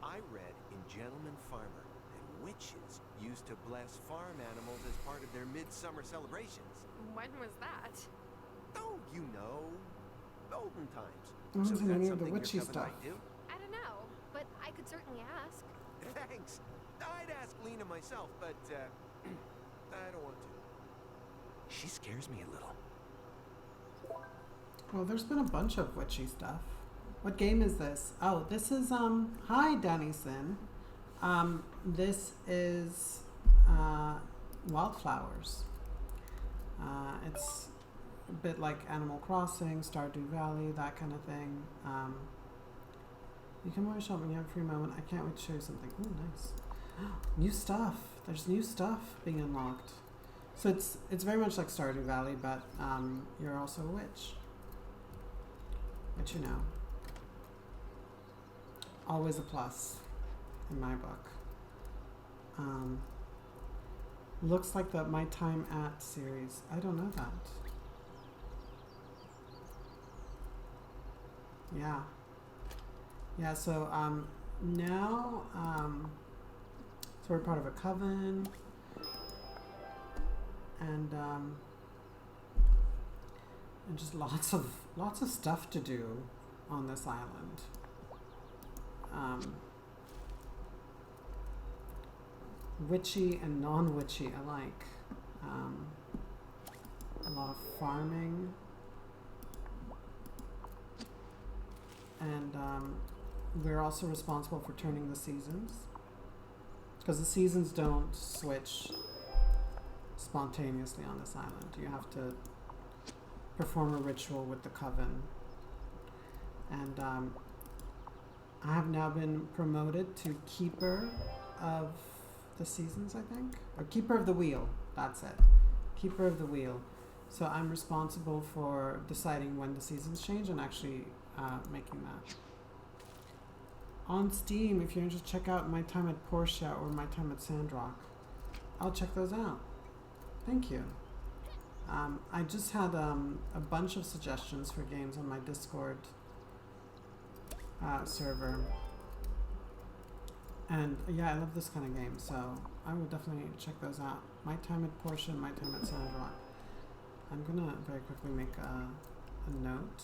I read in Gentleman Farmer that witches used to bless farm animals as part of their midsummer celebrations. When was that? Oh, you know, olden times. I haven't So seen any that's of the something your witchy cousin stuff. might do? I don't know, but I could certainly ask. Thanks. I'd ask Lena myself, but, I don't want to. She scares me a little. Well, there's been a bunch of witchy stuff. What game is this? Oh, this is, hi, Danny Sin. This is, Wylde Flowers. It's a bit like Animal Crossing, Stardew Valley, that kind of thing. You can always shop when you have a free moment. I can't wait to show you something. Ooh, nice. New stuff. There's new stuff being unlocked. So it's very much like Stardew Valley, but you're also a witch. Which, you know, always a plus in my book. Looks like the My Time At series. I don't know that. Yeah. Yeah, so now so we're part of a coven, and just lots of stuff to do on this island. Witchy and non-witchy alike. A lot of farming, and we're also responsible for turning the seasons, because the seasons don't switch spontaneously on this island. You have to perform a ritual with the coven, and I have now been promoted to keeper of the seasons, I think, or keeper of the wheel. That's it, keeper of the wheel. So I'm responsible for deciding when the seasons change and actually making that. On Steam, if you're interested, check out My Time at Portia or My Time at Sandrock. I'll check those out. Thank you. I just had a bunch of suggestions for games on my Discord server. And yeah, I love this kind of game, so I will definitely check those out. My Time at Portia and My Time at Sandrock. I'm gonna very quickly make a note,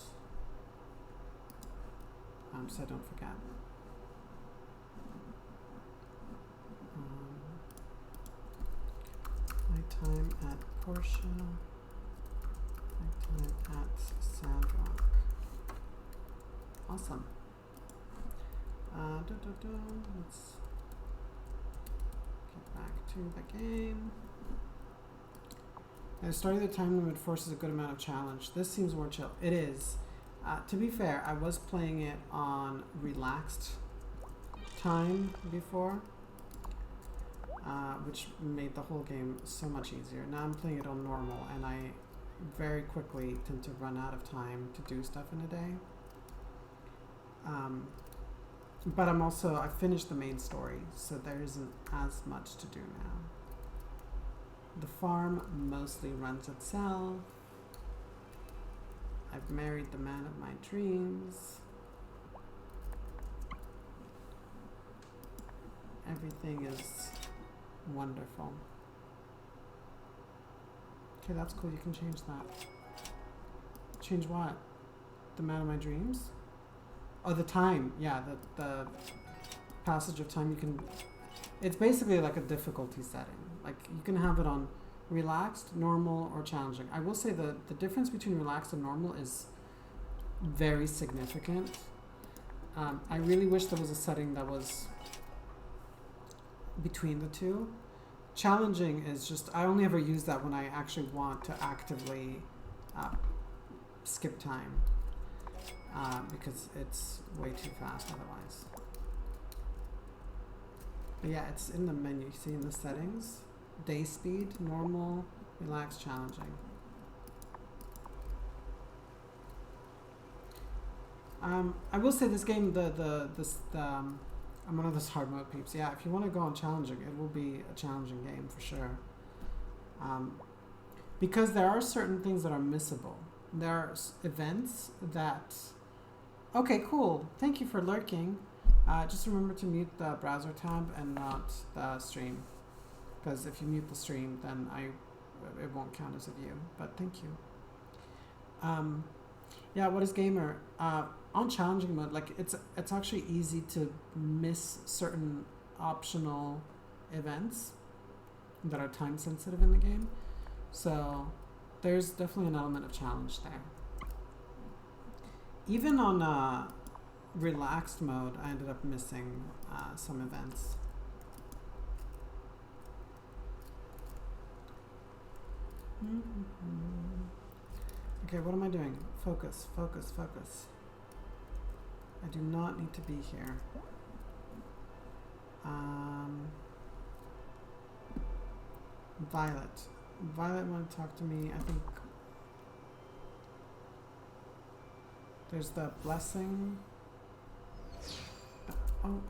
so I don't forget. My Time at Portia. Nighttime at Sandrock. Awesome. Let's get back to the game. Starting the time limit forces a good amount of challenge. This seems more chill. It is. To be fair, I was playing it on relaxed time before, which made the whole game so much easier. Now I'm playing it on normal, and I very quickly tend to run out of time to do stuff in a day. But I finished the main story, so there isn't as much to do now. The farm mostly runs itself. I've married the man of my dreams. Everything is wonderful. Okay, that's cool. You can change that. Change what? The man of my dreams? Oh, the time. Yeah, the passage of time. You can. It's basically like a difficulty setting. Like you can have it on relaxed, normal, or challenging. I will say the difference between relaxed and normal is very significant. I really wish there was a setting that was between the two. Challenging is just, I only ever use that when I actually want to actively skip time because it's way too fast otherwise. But yeah, it's in the menu. You see in the settings, day speed, normal, relaxed, challenging. I will say this game, I'm one of those hard mode peeps. Yeah, if you want to go on challenging, it will be a challenging game for sure. Because there are certain things that are missable. There are events that... Okay, cool. Thank you for lurking. Just remember to mute the browser tab and not the stream. Because if you mute the stream, then it won't count as a view. But thank you. Yeah, what is gamer? On challenging mode, like it's actually easy to miss certain optional events that are time sensitive in the game. So there's definitely an element of challenge there. Even on relaxed mode, I ended up missing some events. Okay, what am I doing? Focus, focus, focus. I do not need to be here. Violet. Violet wanted to talk to me. I think there's the blessing. Oh,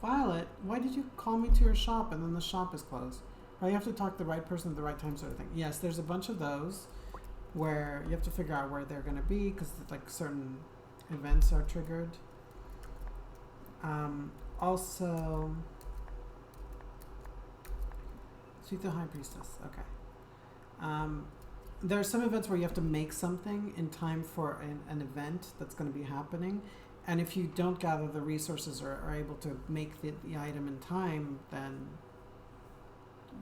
Violet, why did you call me to your shop and then the shop is closed? Well, you have to talk to the right person at the right time sort of thing. Yes, there's a bunch of those where you have to figure out where they're going to be because like certain events are triggered. Also, Sweet the High Priestess. Okay. There are some events where you have to make something in time for an event that's going to be happening. And if you don't gather the resources or are able to make the item in time, then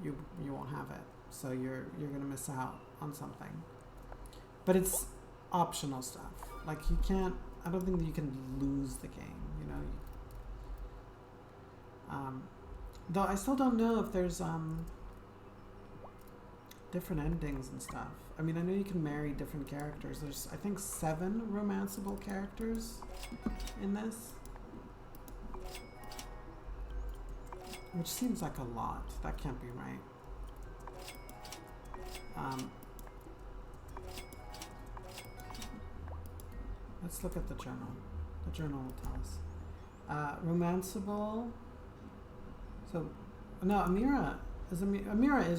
you won't have it. So you're going to miss out on something. But it's optional stuff. Like you can't, I don't think that you can lose the game, you know. Though I still don't know if there's different endings and stuff. I mean, I know you can marry different characters. There's, I think, 7 romanceable characters in this. Which seems like a lot. That can't be right. Let's look at the journal. The journal will tell us. Romanceable. So, no, Amira is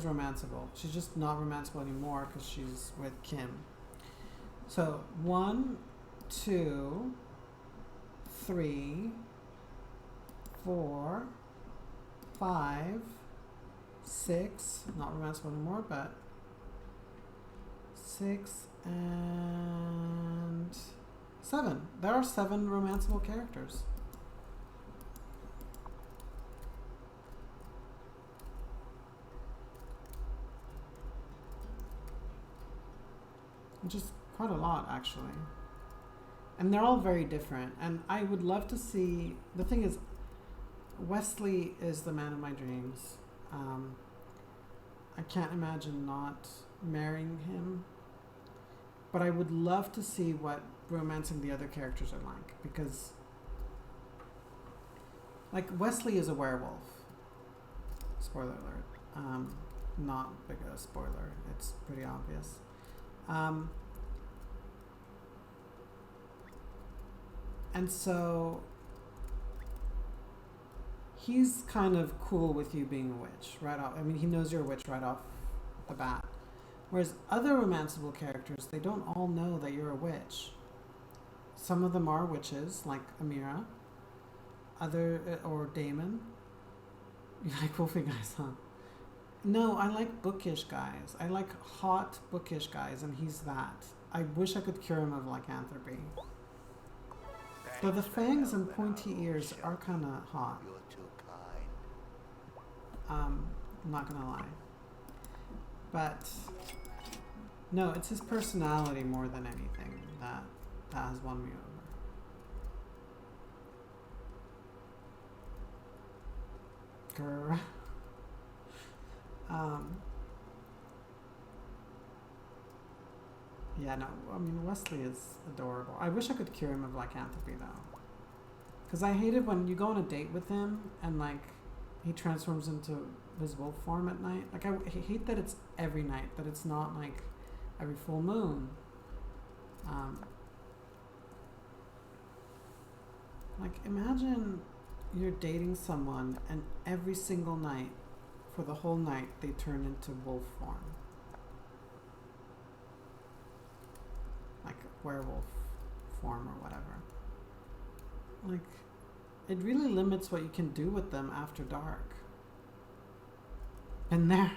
romanceable. She's just not romanceable anymore because she's with Kim. So 1, 2, 3, 4, 5, 6. Not romanceable anymore, but 6 and 7. There are 7 romanceable characters. which is quite a lot actually. And they're all very different. And I would love to see. The thing is, Wesley is the man of my dreams. I can't imagine not marrying him. But I would love to see what romancing the other characters are like, because like Wesley is a werewolf. Spoiler alert. Not big a spoiler. It's pretty obvious. And so he's kind of cool with you being a witch right off. I mean, he knows you're a witch right off the bat. Whereas other romanceable characters, they don't all know that you're a witch. Some of them are witches, like Amira, or Damon. You like wolfy guys, huh? No, I like bookish guys. I like hot bookish guys, and he's that. I wish I could cure him of lycanthropy. Though the fangs and pointy ears are kind of hot. You're too kind. I'm not gonna lie. But no, it's his personality more than anything that has won me over. Grr. Yeah, no, I mean, Wesley is adorable. I wish I could cure him of lycanthropy, though. Because I hate it when you go on a date with him and, like, he transforms into his wolf form at night. Like, I hate that it's every night, that it's not, like, every full moon. Like, imagine you're dating someone and every single night, for the whole night, they turn into wolf form. Like werewolf form or whatever. Like, it really limits what you can do with them after dark. Been there.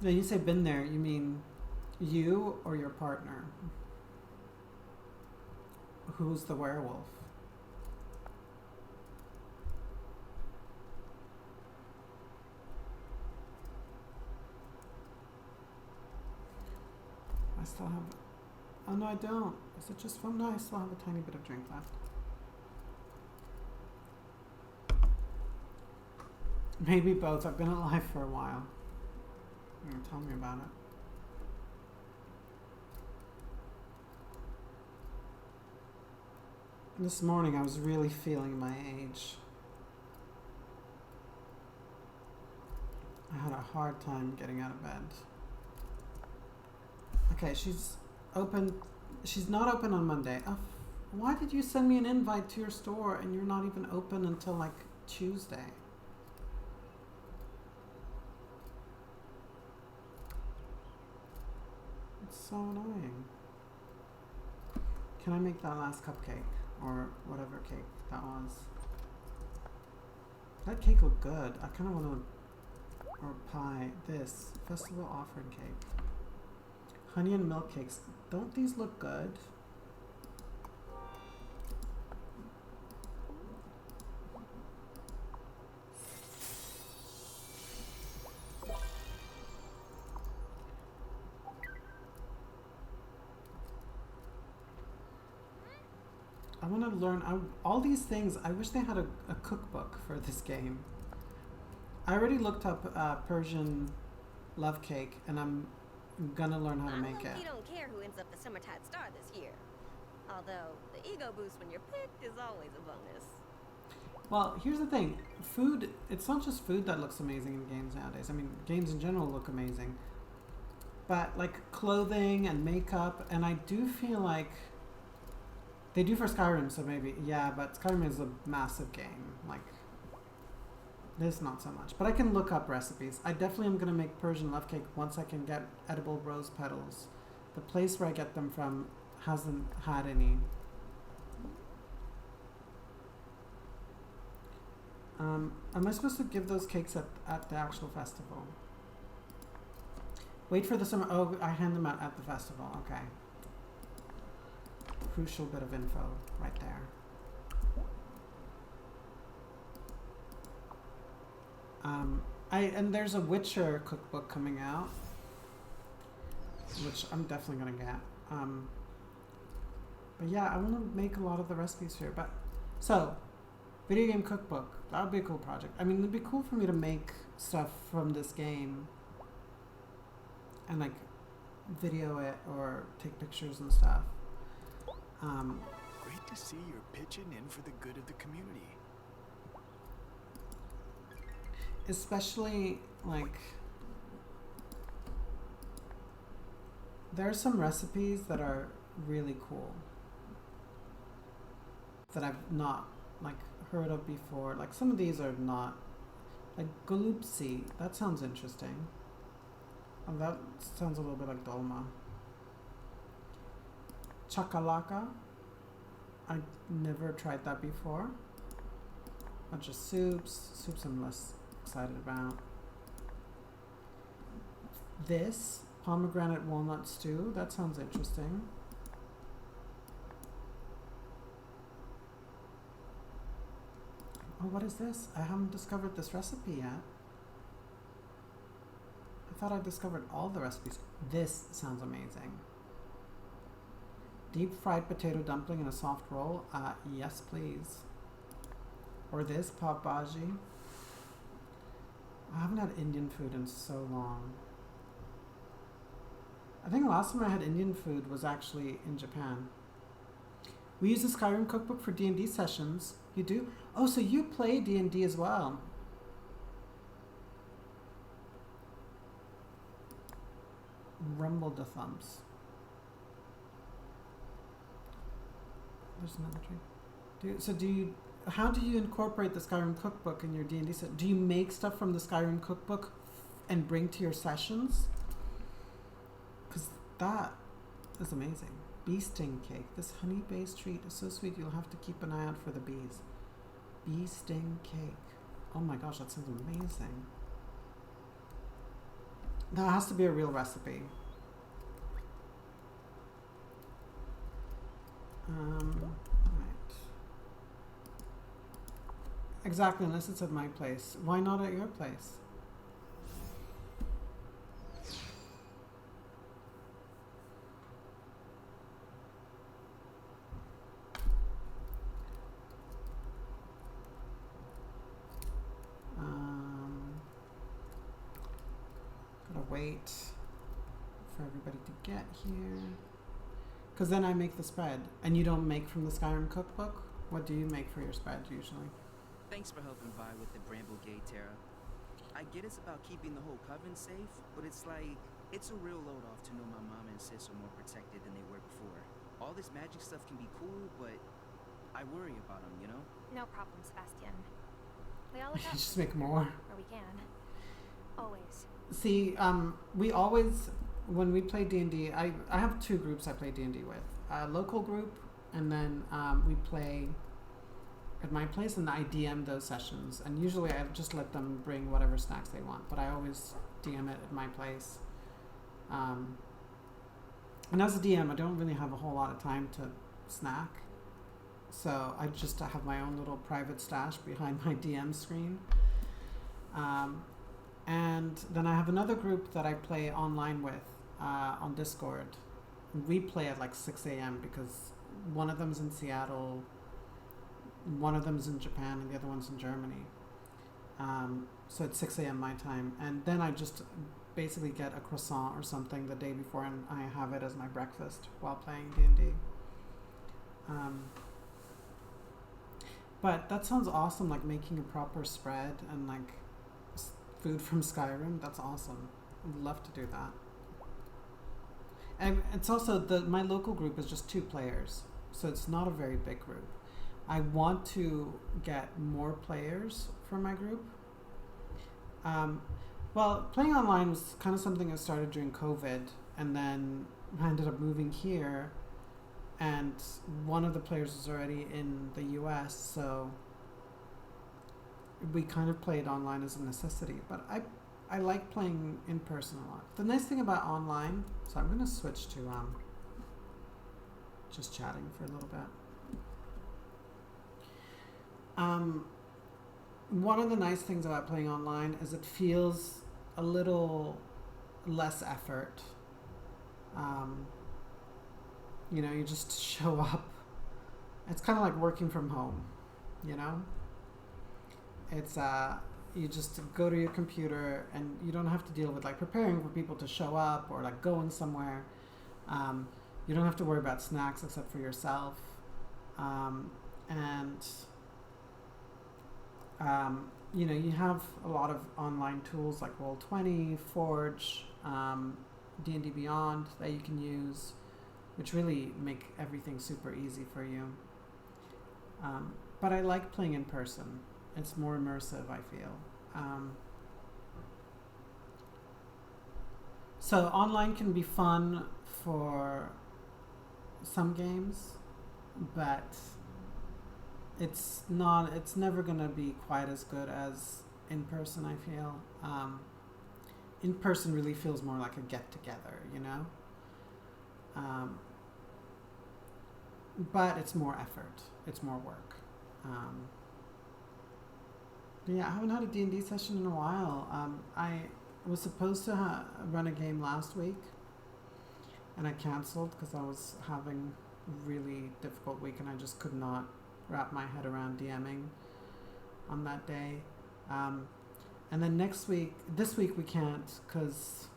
When you say been there, you mean you or your partner? Who's the werewolf? I still have... Oh no, I don't. Is it just fun? No, I still have a tiny bit of drink left. Maybe both. I've been alive for a while. Tell me about it. This morning I was really feeling my age. I had a hard time getting out of bed. Okay, she's open. She's not open on Monday. Why did you send me an invite to your store and you're not even open until like Tuesday? It's so annoying. Can I make that last cupcake? Or whatever cake that was. That cake looked good. I kind of want to... Or pie. This. Festival offering cake. Honey and milk cakes. Don't these look good? I want to learn all these things. I wish they had a cookbook for this game. I already looked up Persian love cake, and I'm gonna learn how to make it. You don't care who ends up the Summertide Star this year. Although the ego boost when you're picked is always a bonus. Well, here's the thing. Food, it's not just food that looks amazing in games nowadays. I mean, games in general look amazing. But like clothing and makeup, and I do feel like they do for Skyrim, so maybe, yeah, but Skyrim is a massive game. Like, this not so much. But I can look up recipes. I definitely am going to make Persian love cake once I can get edible rose petals. The place where I get them from hasn't had any. Am I supposed to give those cakes at the actual festival? Wait for the summer. Oh, I hand them out at the festival. Okay. crucial bit of info right there. And there's a Witcher cookbook coming out, which I'm definitely gonna get. But yeah, I want to make a lot of the recipes here. But so, video game cookbook, that would be a cool project. I mean, it'd be cool for me to make stuff from this game and like video it or take pictures and stuff. Great to see you're pitching in for the good of the community. Especially like there are some recipes that are really cool that I've not like heard of before. Like some of these are not, like golupsi, that sounds interesting. And that sounds a little bit like dolma. Chakalaka, I never tried that before. Bunch of soups I'm less excited about. This pomegranate walnut stew, that sounds interesting. Oh, what is this? I haven't discovered this recipe yet. I thought I discovered all the recipes. This sounds amazing. Deep fried potato dumpling in a soft roll? Yes, please. Or this, pav bhaji. I haven't had Indian food in so long. I think the last time I had Indian food was actually in Japan. We use the Skyrim cookbook for D&D sessions. You do? Oh, so you play D&D as well. Rumble the thumbs. There's another tree. How do you incorporate the Skyrim cookbook in your D&D set? Do you make stuff from the Skyrim cookbook and bring to your sessions? Because that is amazing. Bee sting cake. This honey-based treat is so sweet you'll have to keep an eye out for the bees. Bee sting cake. Oh my gosh, that sounds amazing. That has to be a real recipe. Right. Exactly, unless it's at my place. Why not at your place? Gotta wait for everybody to get here. Because then I make the spread. And you don't make from the Skyrim cookbook? What do you make for your spread usually? Thanks for helping Vi with the Bramblegate, Terra. I get it's about keeping the whole coven safe, but it's like, it's a real load off to know my mom and sis are more protected than they were before. All this magic stuff can be cool, but I worry about them, you know? No problem, Sebastian. We all look out Just make more. where we can. Always. See, we always, when we play D&D, I have two groups I play D&D with. A local group, and then we play at my place, and I DM those sessions. And usually I just let them bring whatever snacks they want, but I always DM it at my place. And as a DM, I don't really have a whole lot of time to snack. So I just have my own little private stash behind my DM screen. And then I have another group that I play online with on Discord. We play at like 6 a.m. because one of them's in Seattle, one of them's in Japan, and the other one's in Germany. So it's 6 a.m. my time. And then I just basically get a croissant or something the day before, and I have it as my breakfast while playing D&D. But that sounds awesome, like making a proper spread and like food from Skyrim. That's awesome. I'd love to do that. And it's also my local group is just 2 players, so it's not a very big group. I want to get more players for my group. Well, playing online was kind of something I started during COVID, and then I ended up moving here, and one of the players was already in the US, so we kind of played online as a necessity. But I like playing in person a lot. The nice thing about online, so I'm going to switch to just chatting for a little bit. One of the nice things about playing online is it feels a little less effort. You know, you just show up. It's kind of like working from home, you know? It's, you just go to your computer and you don't have to deal with like preparing for people to show up or like going somewhere. You don't have to worry about snacks except for yourself. You know, you have a lot of online tools like Roll20, Forge, D&D Beyond that you can use, which really make everything super easy for you. But I like playing in person. It's more immersive, I feel. So online can be fun for some games, but it's never going to be quite as good as in person, I feel. In person really feels more like a get-together, you know? But it's more effort. It's more work. But yeah, I haven't had a D&D session in a while. I was supposed to run a game last week, and I canceled because I was having a really difficult week and I just could not wrap my head around DMing on that day. And then this week we can't because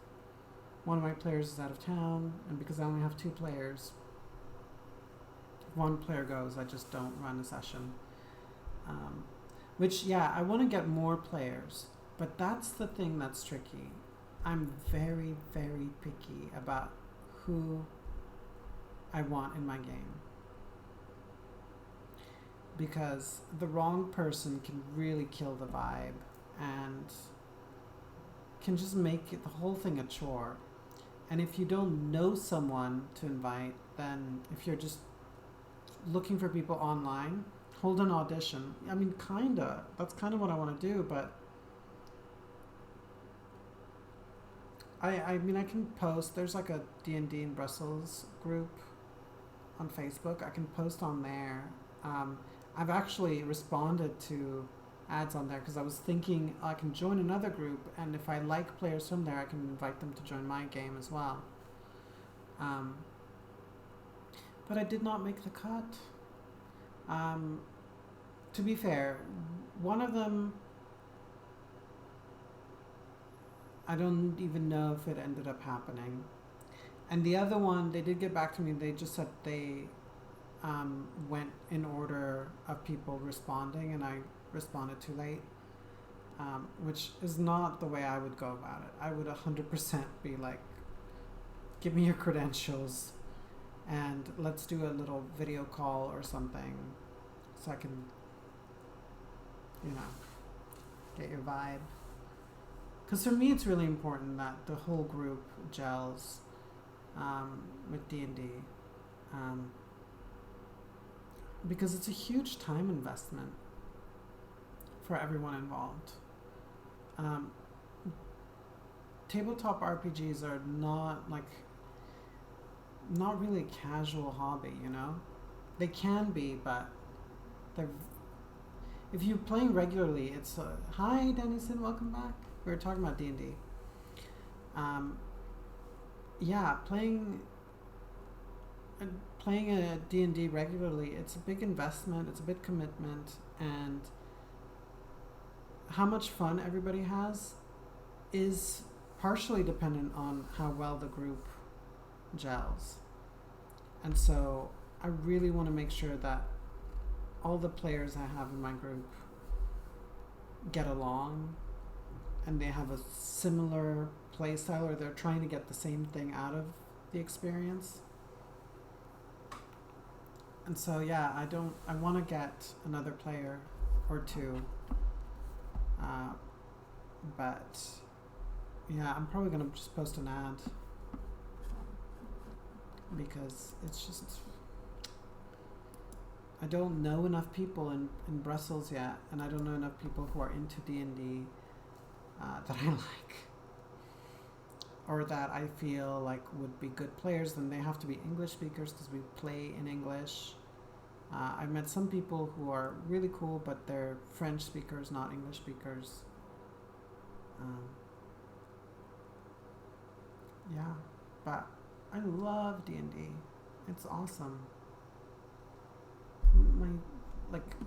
one of my players is out of town, and because I only have 2 players, if one player goes, I just don't run a session. Which, yeah, I want to get more players, but that's the thing that's tricky. I'm very, very picky about who I want in my game. Because the wrong person can really kill the vibe and can just make the whole thing a chore. And if you don't know someone to invite, then if you're just looking for people online, hold an audition. I mean, kinda. That's kind of what I want to do, but I mean, I can post. There's like a D&D in Brussels group on Facebook. I can post on there. I've actually responded to ads on there because I was thinking I can join another group, and if I like players from there, I can invite them to join my game as well. But I did not make the cut. To be fair, one of them, I don't even know if it ended up happening. And the other one, they did get back to me. They just said they went in order of people responding, and I responded too late, which is not the way I would go about it. I would 100% be like, give me your credentials and let's do a little video call or something so I can, you know, get your vibe. Because for me, it's really important that the whole group gels with D&D. Because it's a huge time investment for everyone involved. Tabletop RPGs are not really a casual hobby, you know? They can be, but if you're playing regularly, it's hi Dennison, welcome back. We were talking about D&D. Yeah, playing a D&D regularly, it's a big investment, it's a big commitment, and how much fun everybody has is partially dependent on how well the group gels. And so I really want to make sure that all the players I have in my group get along and they have a similar play style, or they're trying to get the same thing out of the experience. And so yeah, I want to get another player or 2, but yeah, I'm probably gonna just post an ad because it's just, I don't know enough people in Brussels yet, and I don't know enough people who are into D&D that I like. or that I feel like would be good players, then they have to be English speakers because we play in English. I've met some people who are really cool, but they're French speakers, not English speakers. Yeah, but I love D&D. It's awesome.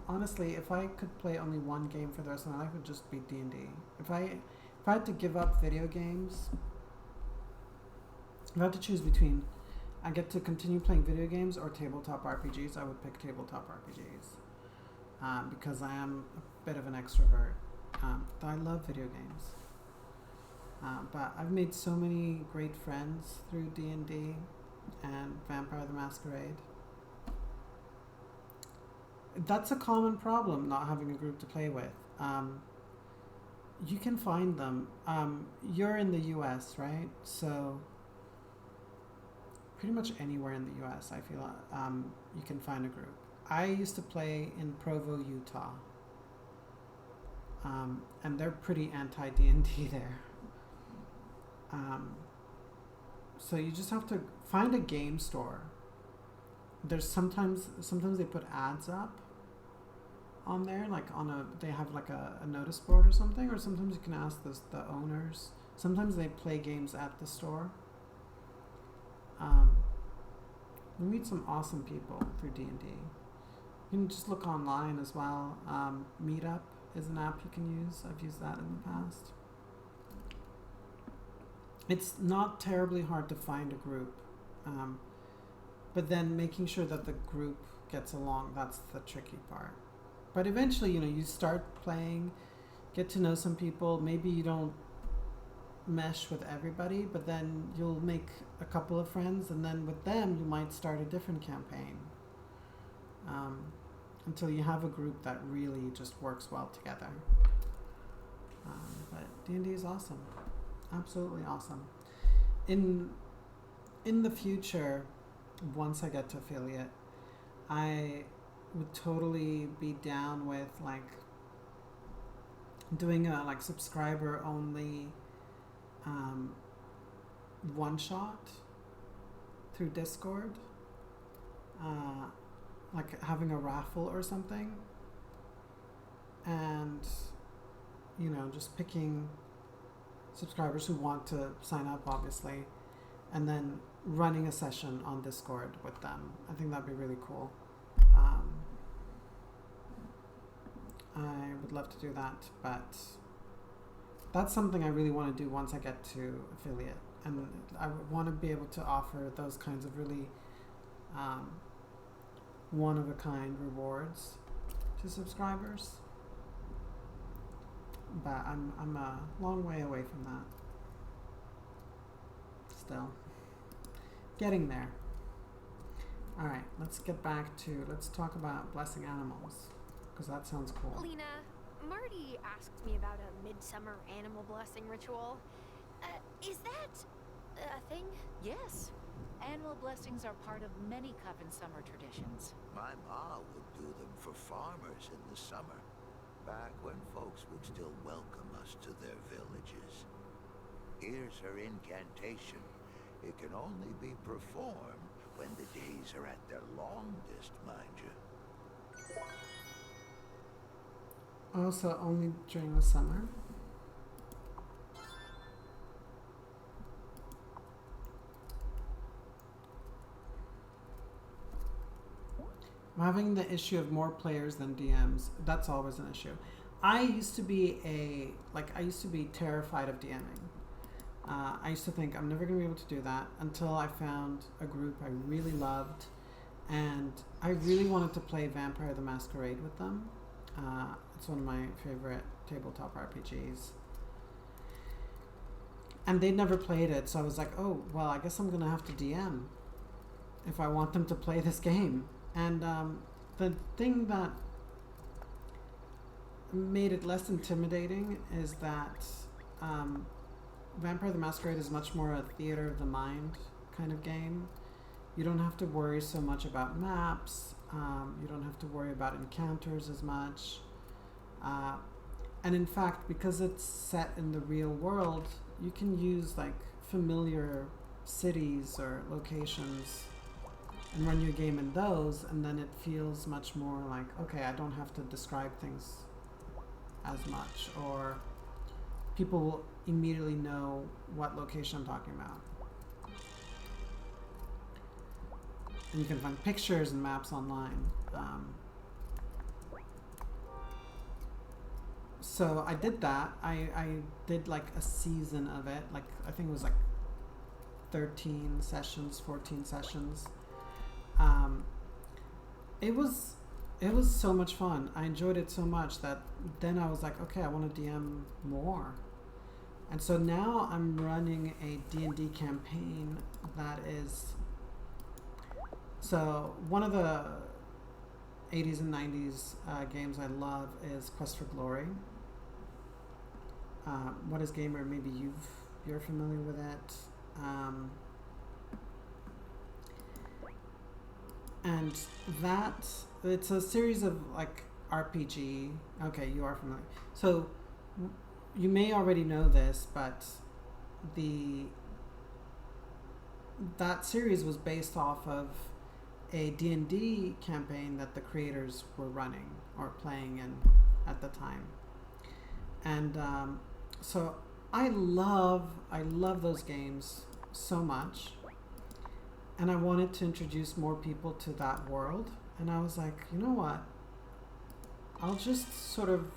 Honestly, if I could play only one game for the rest of my life, it would just be D&D. If I had to give up video games, if I had to choose between I get to continue playing video games or tabletop RPGs, I would pick tabletop RPGs. Because I am a bit of an extrovert. I love video games. But I've made so many great friends through D&D and Vampire the Masquerade. That's a common problem, not having a group to play with. You can find them. You're in the US, right? So pretty much anywhere in the US, I feel you can find a group. I used to play in Provo, Utah. And they're pretty anti-D&D there. So you just have to find a game store. There's sometimes they put ads up on there, like they have like a notice board or something, or sometimes you can ask the owners. Sometimes they play games at the store. You meet some awesome people through D&D. You can just look online as well. Meetup is an app you can use. I've used that in the past. It's not terribly hard to find a group. But then making sure that the group gets along, that's the tricky part. But eventually, you start playing, get to know some people. Maybe you don't mesh with everybody, but then you'll make a couple of friends, and then with them you might start a different campaign. Until you have a group that really just works well together. But D&D is awesome. Absolutely awesome. In the future, once I get to affiliate, I would totally be down with doing a subscriber only one shot through Discord, having a raffle or something, and just picking subscribers who want to sign up, obviously, and then running a session on Discord with them. I think that'd be really cool. I would love to do that, but that's something I really want to do once I get to affiliate. And I want to be able to offer those kinds of really one-of-a-kind rewards to subscribers. But I'm a long way away from that. Still. Getting there. Alright, let's talk about blessing animals, because that sounds cool. Lena, Marty asked me about a midsummer animal blessing ritual. Is that a thing? Yes. Animal blessings are part of many Coven summer traditions. My ma would do them for farmers in the summer, back when folks would still welcome us to their villages. Here's her incantation. It can only be performed when the days are at their longest, mind you. Also, only during the summer. I'm having the issue of more players than DMs. That's always an issue. I used to be terrified of DMing. I used to think I'm never going to be able to do that until I found a group I really loved, and I really wanted to play Vampire the Masquerade with them. It's one of my favorite tabletop RPGs. And they'd never played it, so I was like, oh, well, I guess I'm going to have to DM if I want them to play this game. And the thing that made it less intimidating is that Vampire the Masquerade is much more a theater of the mind kind of game. You don't have to worry so much about maps. You don't have to worry about encounters as much. And in fact, because it's set in the real world, you can use familiar cities or locations and run your game in those, and then it feels much more like, okay, I don't have to describe things as much, or people will immediately know what location I'm talking about. And you can find pictures and maps online. So I did that. I did like a season of it. Like, I think it was like 13 sessions, 14 sessions. It was so much fun. I enjoyed it so much that then I was like, okay, I want to DM more. And so now I'm running a D&D campaign that is... So one of the 80s and 90s games I love is Quest for Glory. What is Gamer? Maybe you're familiar with it. And that, it's a series of like RPG. Okay, you are familiar. So you may already know this, but that series was based off of a D&D campaign that the creators were running or playing in at the time. And so I love those games so much. And I wanted to introduce more people to that world. And I was like, you know what? I'll just sort of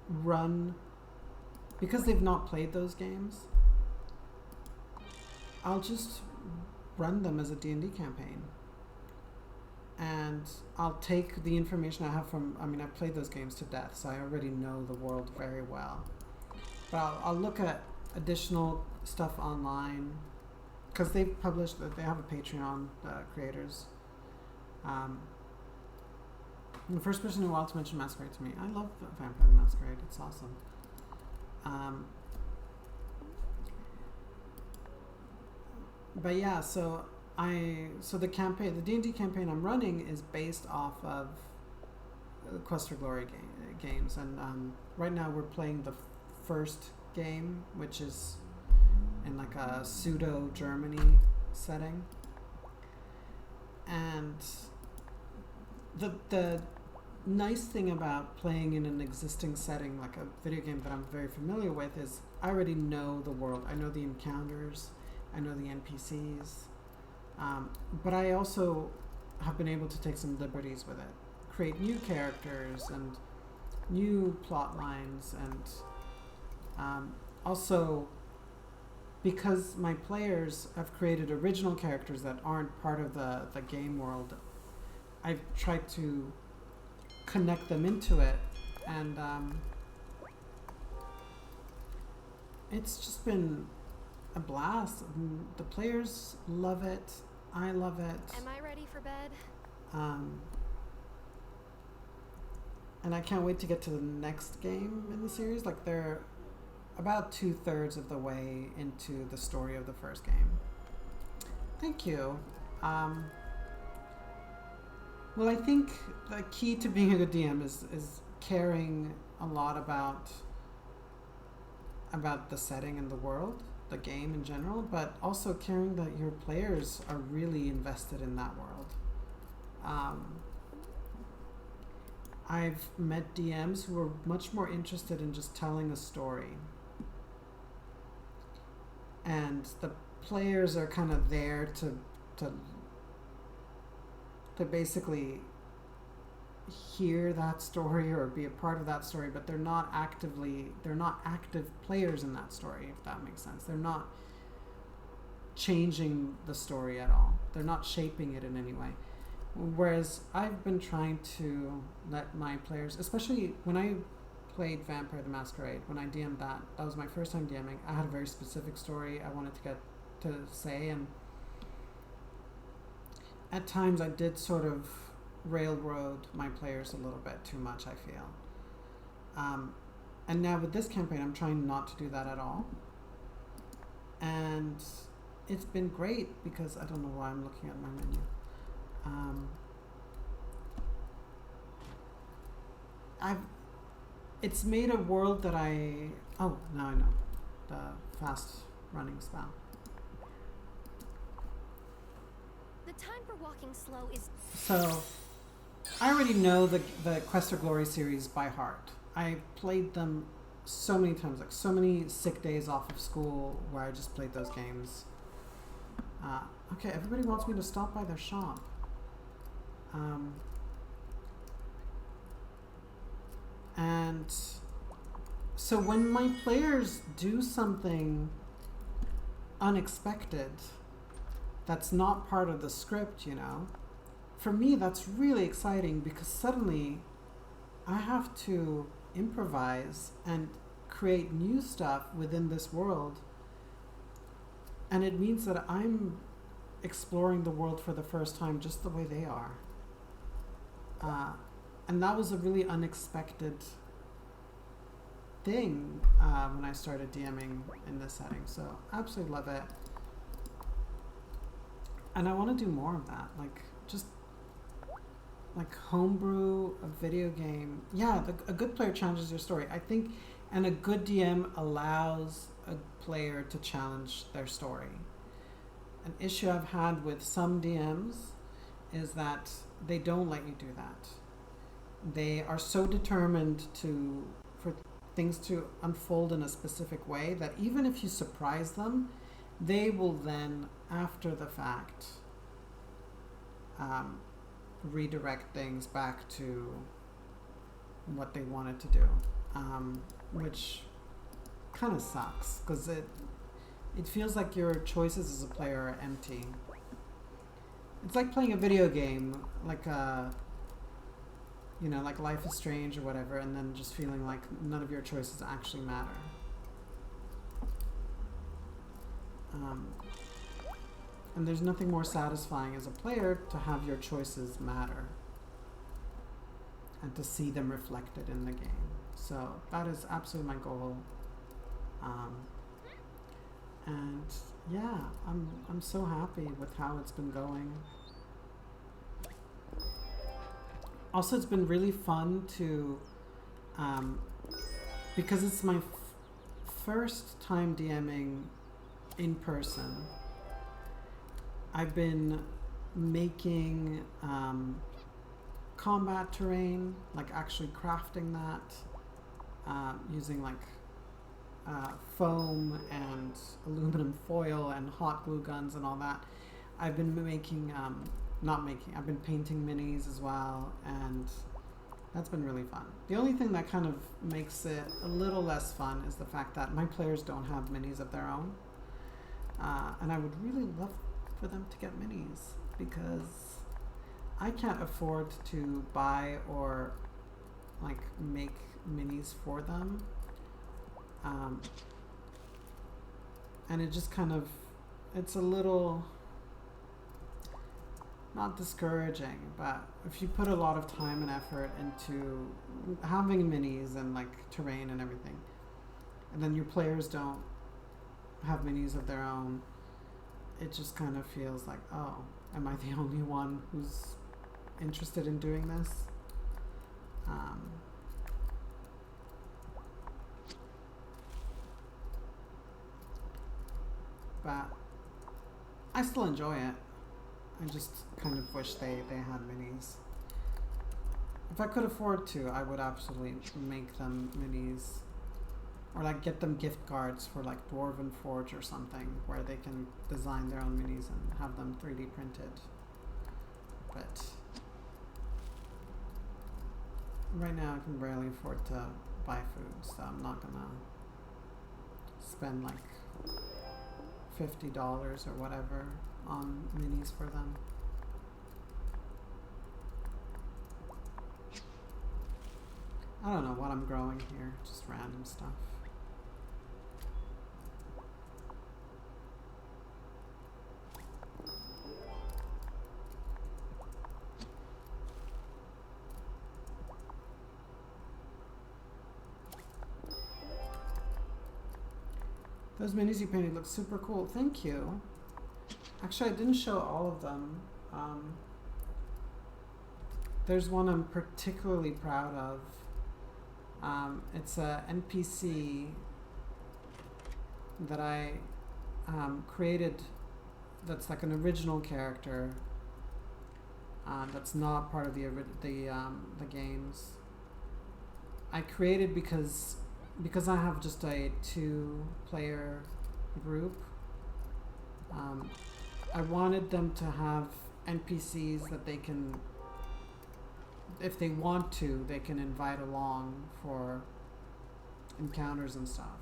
run, because they've not played those games, I'll just run them as a D&D campaign. And I'll take the information I have from, I mean, I've played those games to death, so I already know the world very well. But I'll look at additional stuff online, because they've published, they have a Patreon, creators. The first person in a while to mention Masquerade to me. I love Vampire the Masquerade, it's awesome. But yeah, so the campaign, the D&D campaign I'm running is based off of Quest for Glory games, and right now we're playing the first game, which is in like a pseudo Germany setting, and the nice thing about playing in an existing setting like a video game that I'm very familiar with is I already know the world. I know the encounters, I know the NPCs, but I also have been able to take some liberties with it, create new characters and new plot lines, and also because my players have created original characters that aren't part of the game world, I've tried to connect them into it, and it's just been a blast. The players love it. I love it. Am I ready for bed? And I can't wait to get to the next game in the series. Like, they're about 2/3 of the way into the story of the first game. Thank you. Well, I think the key to being a good DM is caring a lot about the setting and the world, the game in general, but also caring that your players are really invested in that world. I've met DMs who are much more interested in just telling a story, and the players are kind of there to basically hear that story or be a part of that story, but they're not active players in that story, if that makes sense. They're not changing the story at all. They're not shaping it in any way. Whereas I've been trying to let my players, especially when I played Vampire the Masquerade, when I DM'd that was my first time DMing. I had a very specific story I wanted to get to say, and at times I did sort of railroad my players a little bit too much, I feel. And now with this campaign, I'm trying not to do that at all. And it's been great because I don't know why I'm looking at my menu. It's made a world that now I know. The fast running spell. The time for walking slow is. So, I already know the Quest for Glory series by heart. I played them so many times, like so many sick days off of school where I just played those games. Okay, everybody wants me to stop by their shop. And so when my players do something unexpected that's not part of the script, you know, for me that's really exciting because suddenly I have to improvise and create new stuff within this world. And it means that I'm exploring the world for the first time just the way they are. And that was a really unexpected thing when I started DMing in this setting. So absolutely love it. And I want to do more of that. Like, just like homebrew a video game. Yeah, a good player challenges your story. I think, and a good DM allows a player to challenge their story. An issue I've had with some DMs is that they don't let you do that. They are so determined for things to unfold in a specific way that even if you surprise them, they will then, after the fact, redirect things back to what they wanted to do, which kind of sucks because it feels like your choices as a player are empty. It's like playing a video game, like like Life is Strange or whatever, and then just feeling like none of your choices actually matter. And there's nothing more satisfying as a player to have your choices matter and to see them reflected in the game. So that is absolutely my goal. And yeah, I'm so happy with how it's been going. Also, it's been really fun to, because it's my first time DMing in person, I've been making combat terrain, like actually crafting that, using like foam and aluminum foil and hot glue guns and all that. I've been making, I've been painting minis as well, and that's been really fun. The only thing that kind of makes it a little less fun is the fact that my players don't have minis of their own. And I would really love for them to get minis because I can't afford to buy or like make minis for them. And it just kind of, it's a little, not discouraging, but if you put a lot of time and effort into having minis and like terrain and everything, and then your players don't have minis of their own, it just kind of feels like, oh, am I the only one who's interested in doing this? But I still enjoy it. I just kind of wish they had minis. If I could afford to, I would absolutely make them minis. Or like get them gift cards for like Dwarven Forge or something where they can design their own minis and have them 3D printed. But right now I can barely afford to buy food, so I'm not gonna spend like $50 or whatever on minis for them. I don't know what I'm growing here, just random stuff. Those minis you painted look super cool. Thank you. Actually, I didn't show all of them. There's one I'm particularly proud of. It's a NPC that I created that's like an original character that's not part of the games. I created because I have just a 2-player group. I wanted them to have NPCs that they can, if they want to, they can invite along for encounters and stuff.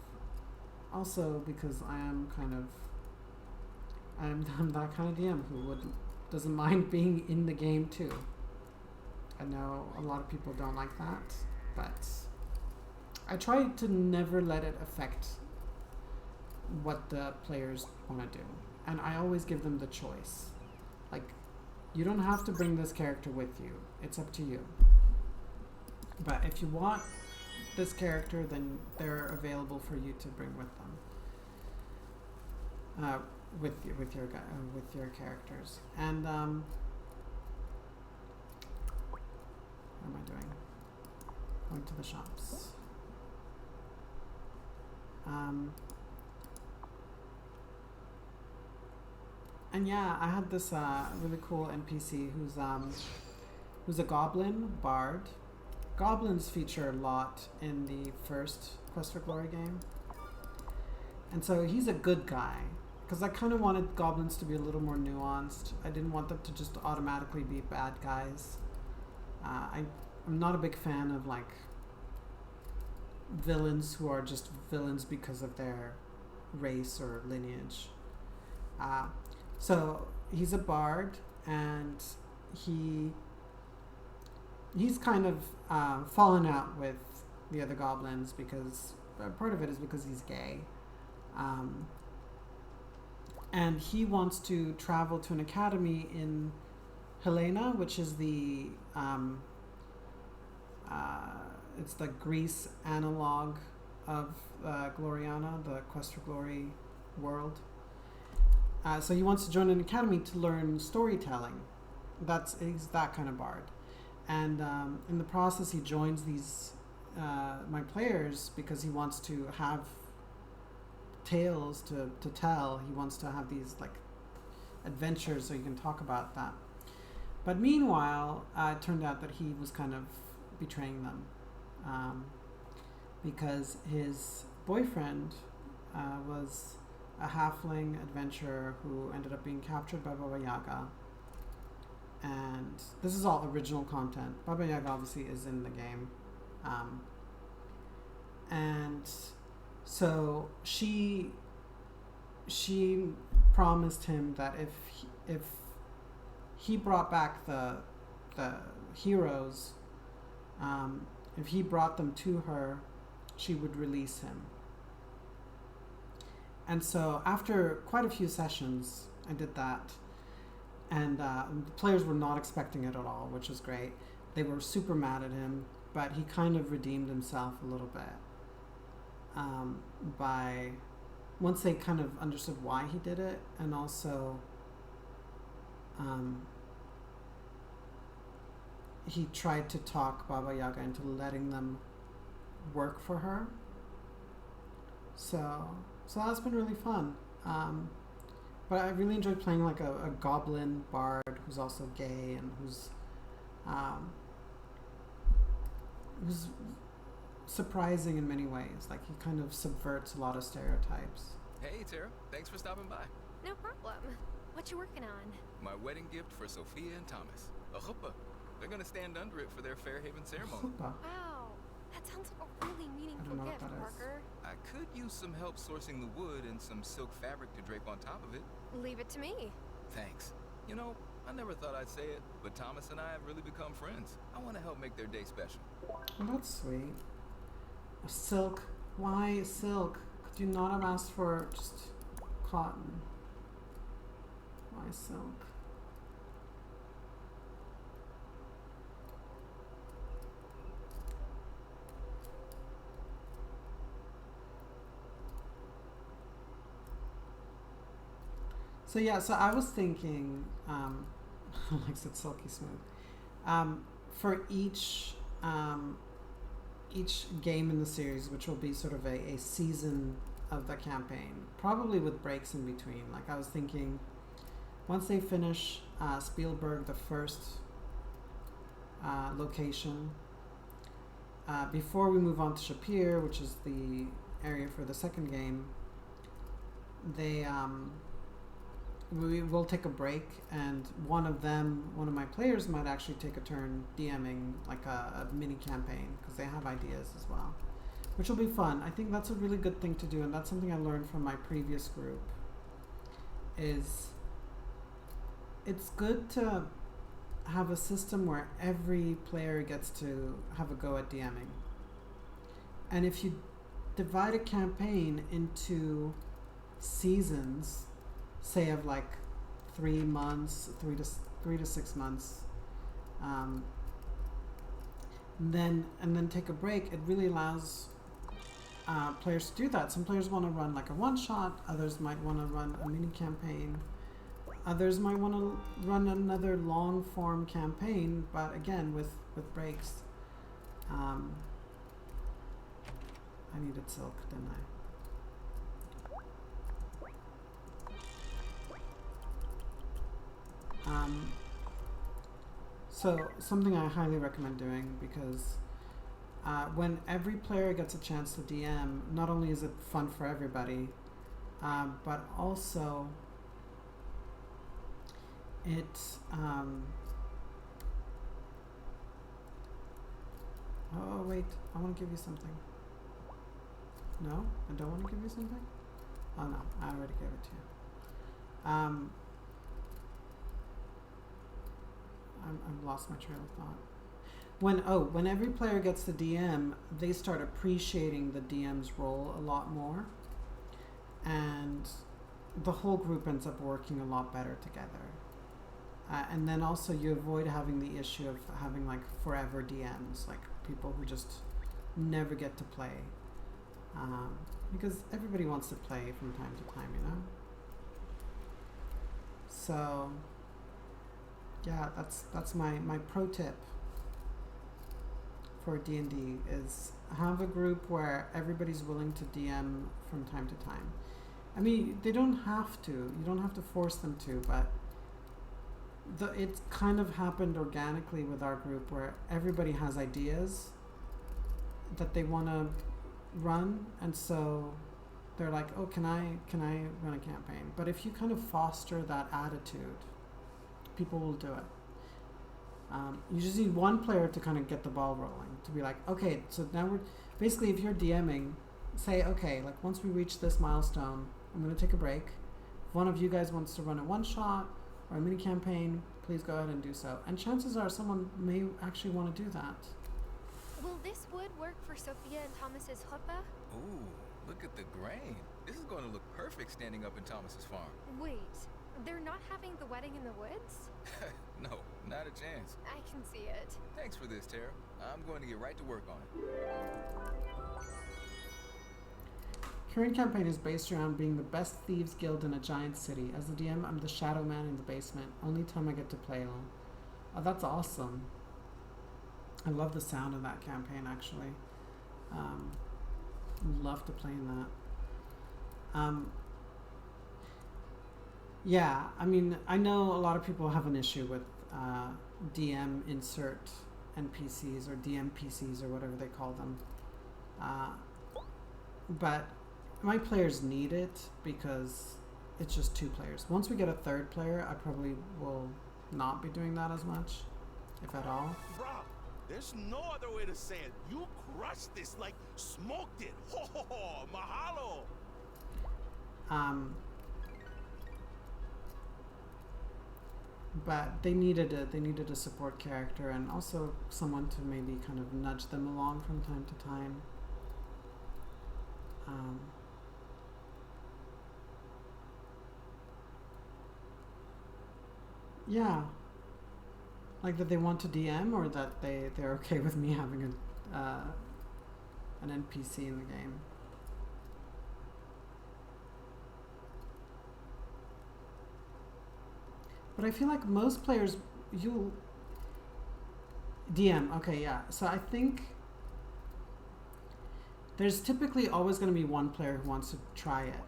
Also because I'm that kind of DM who doesn't mind being in the game too. I know a lot of people don't like that, but I try to never let it affect what the players want to do. And I always give them the choice. Like, you don't have to bring this character with you. It's up to you. But if you want this character, then they're available for you to bring with them. With your characters. And what am I doing? Going to the shops. And yeah, I had this really cool NPC who's a goblin bard. Goblins feature a lot in the first Quest for Glory game. And so he's a good guy. Because I kind of wanted goblins to be a little more nuanced. I didn't want them to just automatically be bad guys. I'm not a big fan of like villains who are just villains because of their race or lineage. So he's a bard, and he's kind of fallen out with the other goblins because part of it is because he's gay. And he wants to travel to an academy in Helena, which is it's the Greece analog of Gloriana, the Quest for Glory world. So he wants to join an academy to learn storytelling. He's that kind of bard. And in the process, he joins these my players because he wants to have tales to tell. He wants to have these like adventures so he can talk about that. But meanwhile, it turned out that he was kind of betraying them because his boyfriend was a halfling adventurer who ended up being captured by Baba Yaga. And this is all original content. Baba Yaga obviously is in the game. And so she promised him that if he brought back the heroes, if he brought them to her, she would release him. And so after quite a few sessions, I did that. And the players were not expecting it at all, which was great. They were super mad at him, but he kind of redeemed himself a little bit. By once they kind of understood why he did it, and also he tried to talk Baba Yaga into letting them work for her. So that's been really fun. But I really enjoyed playing like a goblin bard who's also gay and who's surprising in many ways. Like he kind of subverts a lot of stereotypes. Hey, Tara. Thanks for stopping by. No problem. What you working on? My wedding gift for Sophia and Thomas. A chuppah. They're gonna stand under it for their Fairhaven ceremony. Wow. That sounds like a really meaningful gift, Parker. I could use some help sourcing the wood and some silk fabric to drape on top of it. Leave it to me. Thanks. You know, I never thought I'd say it, but Thomas and I have really become friends. I want to help make their day special. Well, that's sweet. Silk. Why silk? Could you not have asked for just cotton? Why silk? So yeah, so I was thinking, like I said, silky smooth. For each game in the series, which will be sort of a season of the campaign, probably with breaks in between. Like I was thinking, once they finish Spielberg, the first location, before we move on to Shapir, which is the area for the second game, we will take a break, and one of my players might actually take a turn DMing like a mini campaign, because they have ideas as well, which will be fun. I think that's a really good thing to do, and that's something I learned from my previous group, is it's good to have a system where every player gets to have a go at DMing. And if you divide a campaign into seasons, say of like 3 months, 3 to 6 months, then take a break, it really allows players to do that. Some players want to run like a one-shot, others might want to run a mini campaign, others might want to run another long-form campaign, but again with breaks. I needed silk, didn't I? So something I highly recommend doing, because when every player gets a chance to DM, not only is it fun for everybody, but also it oh wait, I want to give you something. No, I don't want to give you something? Oh no, I already gave it to you. I've lost my trail of thought. When every player gets the DM, they start appreciating the DM's role a lot more, and the whole group ends up working a lot better together. And then also you avoid having the issue of having like forever DMs, like people who just never get to play, because everybody wants to play from time to time, you know? So yeah, that's my pro tip for D&D, is have a group where everybody's willing to DM from time to time. I mean, they don't have to. You don't have to force them to, but it kind of happened organically with our group, where everybody has ideas that they want to run, and so they're like, oh, can I run a campaign? But if you kind of foster that attitude, people will do it. You just need one player to kind of get the ball rolling, to be like, okay, so now we're basically, if you're DMing, say, okay, like once we reach this milestone, I'm going to take a break. If one of you guys wants to run a one shot or a mini campaign, please go ahead and do so. And chances are someone may actually want to do that. Will this wood work for Sophia and Thomas's chuppah? Ooh, look at the grain. This is going to look perfect standing up in Thomas's farm. Wait, they're not having the wedding in the woods? No, not a chance. I can see it. Thanks for this, Tara. I'm going to get right to work on it. Current campaign is based around being the best thieves guild in a giant city. As the DM, I'm the shadow man in the basement. Only time I get to play alone. Oh, that's awesome. I love the sound of that campaign, actually. Love to play in that. Yeah, I mean, I know a lot of people have an issue with DM insert NPCs or DM PCs or whatever they call them. But my players need it because it's just 2 players. Once we get a 3rd player, I probably will not be doing that as much, if at all. Bro, there's no other way to say it. You crushed this, like smoked it. Ho ho ho, mahalo. But they needed a support character, and also someone to maybe kind of nudge them along from time to time. Yeah, like that they want to DM, or that they're okay with me having an NPC in the game. But I feel like most players, you'll DM. Okay, yeah. So I think there's typically always going to be one player who wants to try it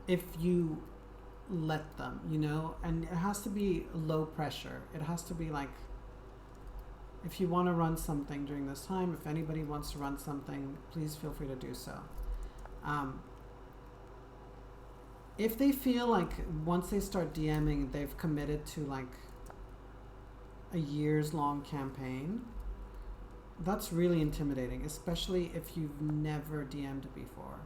if you let them, you know, and it has to be low pressure. It has to be like, if you want to run something during this time, if anybody wants to run something, please feel free to do so. If they feel like once they start DMing, they've committed to like a years long campaign, that's really intimidating, especially if you've never DM'd before.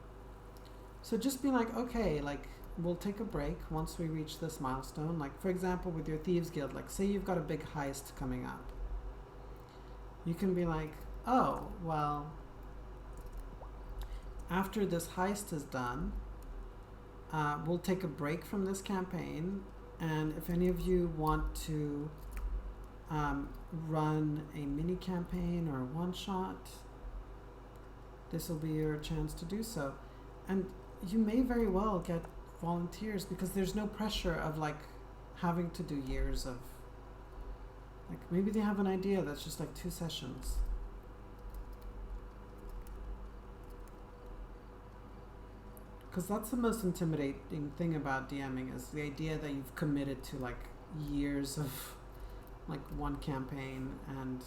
So just be like, okay, like we'll take a break once we reach this milestone. Like for example, with your Thieves Guild, like say you've got a big heist coming up. You can be like, oh, well, after this heist is done, we'll take a break from this campaign, and if any of you want to run a mini campaign or a one-shot, this will be your chance to do so. And you may very well get volunteers because there's no pressure of like having to do years of, like maybe they have an idea that's just like 2 sessions. Because that's the most intimidating thing about DMing, is the idea that you've committed to like years of like one campaign, and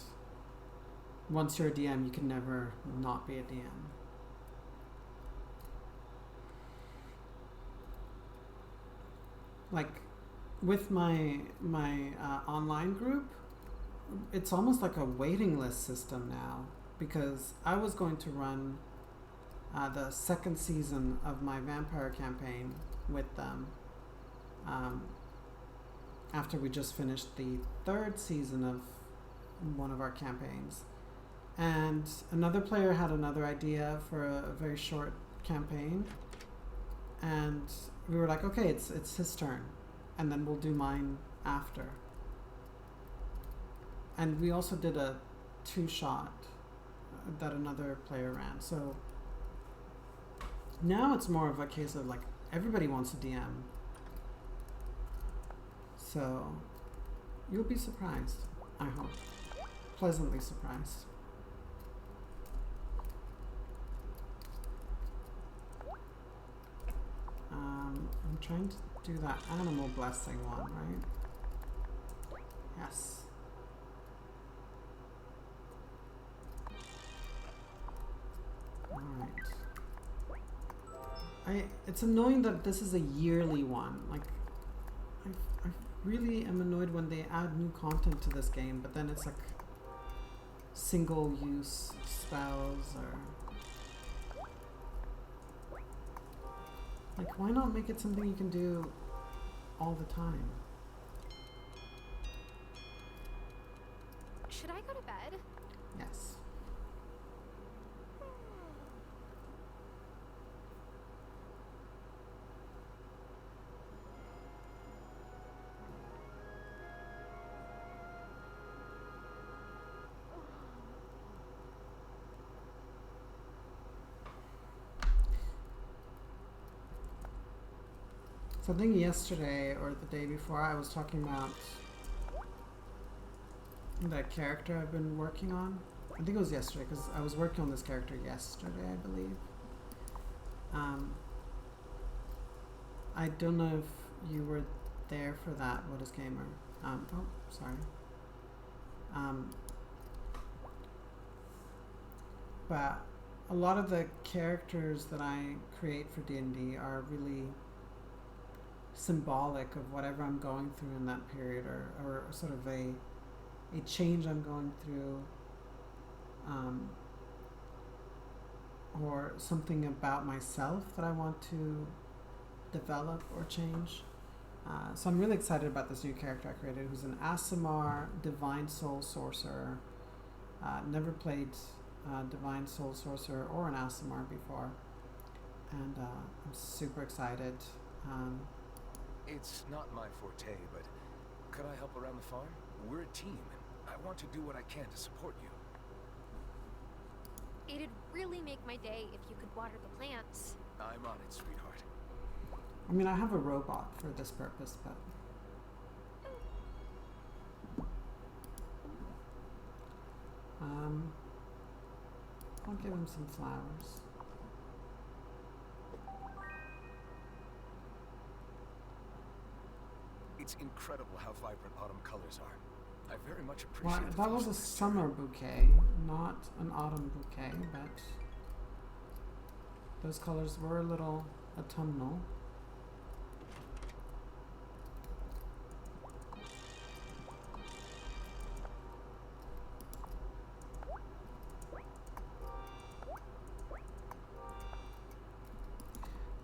once you're a DM you can never not be a DM. Like with my online group, it's almost like a waiting list system now, because I was going to run the second season of my vampire campaign with them after we just finished the third season of one of our campaigns. And another player had another idea for a very short campaign, and we were like, okay, it's his turn, and then we'll do mine after. And we also did a 2-shot that another player ran. So now it's more of a case of like everybody wants to DM. So you'll be surprised, I hope. Pleasantly surprised. I'm trying to do that animal blessing one, right? Yes. Alright. It's annoying that this is a yearly one. Like, I really am annoyed when they add new content to this game, but then it's like single-use spells, or like, why not make it something you can do all the time? Should I go to bed? Yes. So I think yesterday or the day before I was talking about that character I've been working on. I think it was yesterday, because I was working on this character yesterday, I believe. I don't know if you were there for that, What is Gamer. Oh, sorry. But a lot of the characters that I create for D&D are really symbolic of whatever I'm going through in that period, or sort of a change I'm going through, or something about myself that I want to develop or change. So I'm really excited about this new character I created, who's an Aasimar Divine Soul Sorcerer. Never played Divine Soul Sorcerer or an Aasimar before, and I'm super excited. It's not my forte, but could I help around the farm? We're a team, and I want to do what I can to support you. It'd really make my day if you could water the plants. I'm on it, sweetheart. I mean, I have a robot for this purpose, but I'll give him some flowers. It's incredible how vibrant autumn colors are. I very much Well, appreciate the that was a thoughtfulness, summer Tara. bouquet, not an autumn bouquet, but those colors were a little autumnal.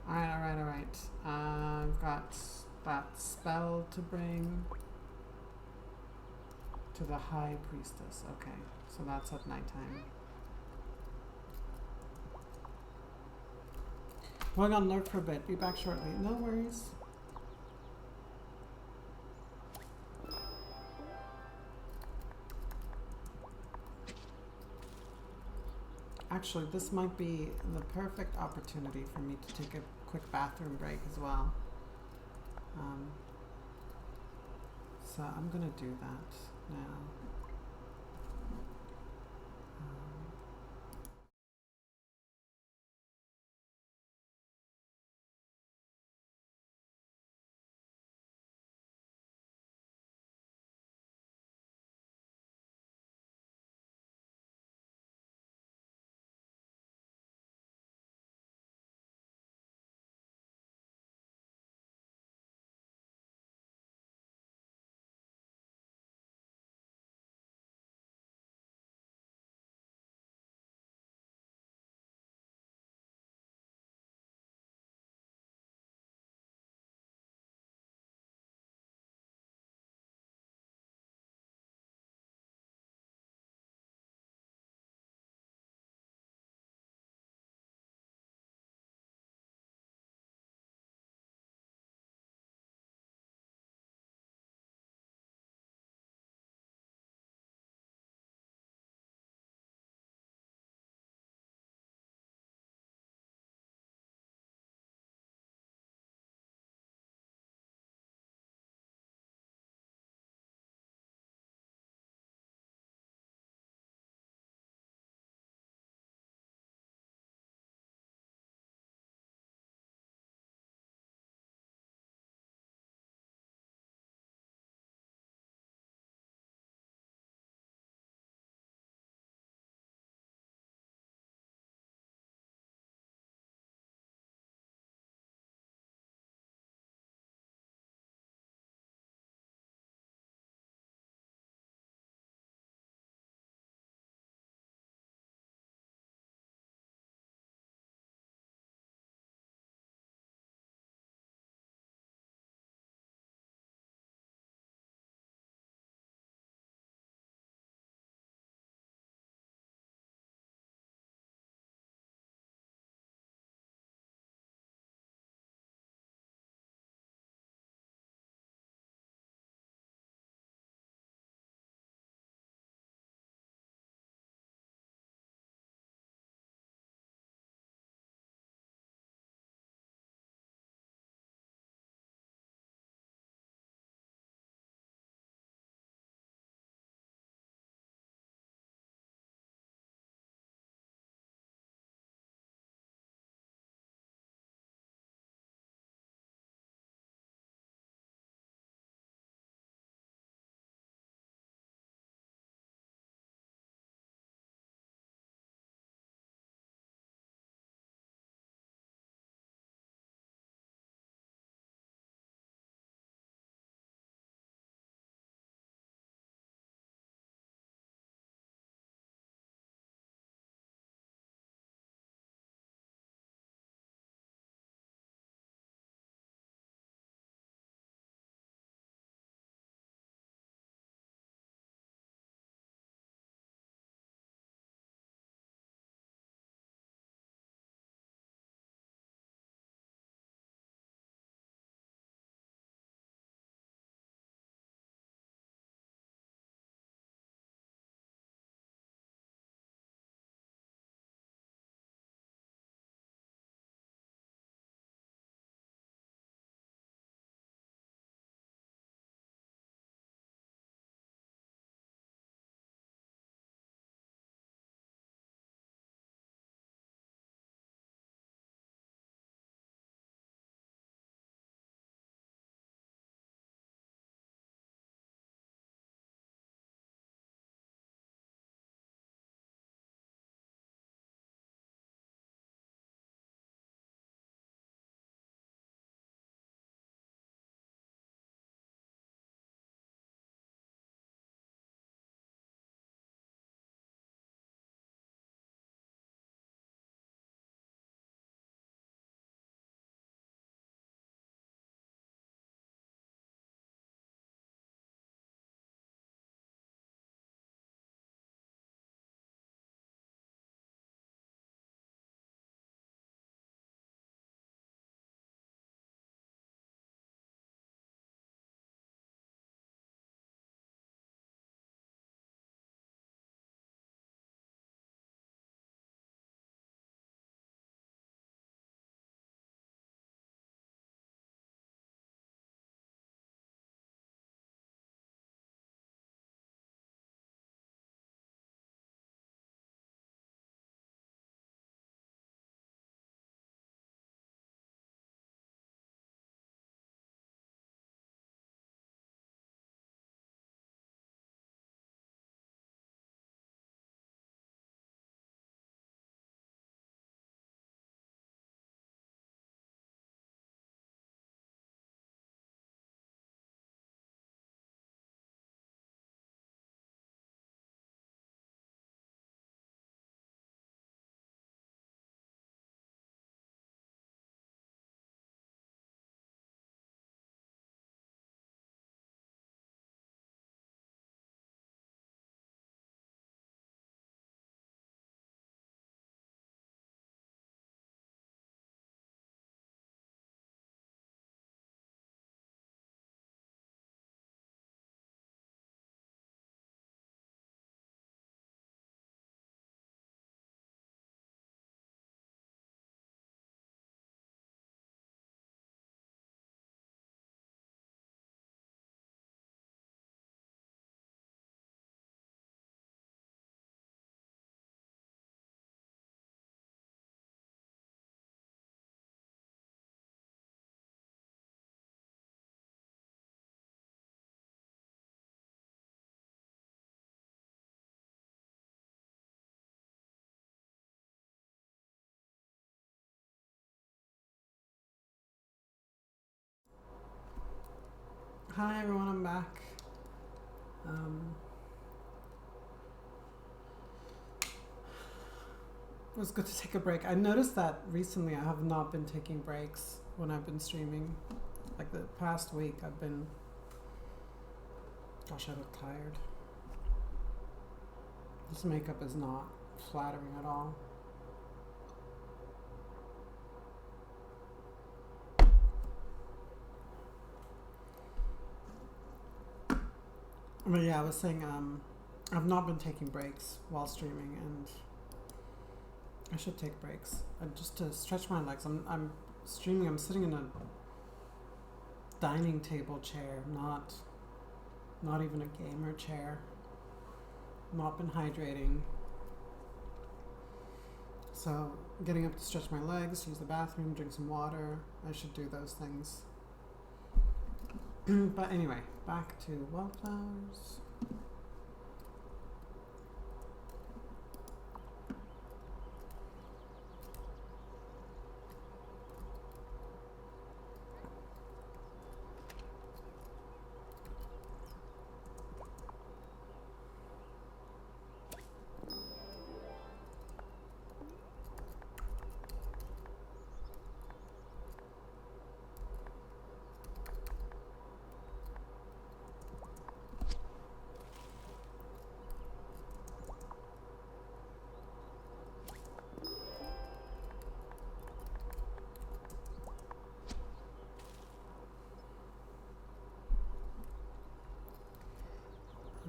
Alright. I've got that spell to bring to the High Priestess. Okay, so that's at nighttime. Going on lurk for a bit. Be back shortly. No worries. Actually, this might be the perfect opportunity for me to take a quick bathroom break as well. So I'm gonna do that now. Hi everyone, I'm back. It was good to take a break. I noticed that recently I have not been taking breaks when I've been streaming. Like the past week I've been, gosh, I look tired. This makeup is not flattering at all. But yeah, I was saying I've not been taking breaks while streaming, and I should take breaks. Just to stretch my legs. I'm streaming. I'm sitting in a dining table chair, not even a gamer chair. Not been hydrating. So getting up to stretch my legs, use the bathroom, drink some water. I should do those things. But anyway, back to Wylde Flowers.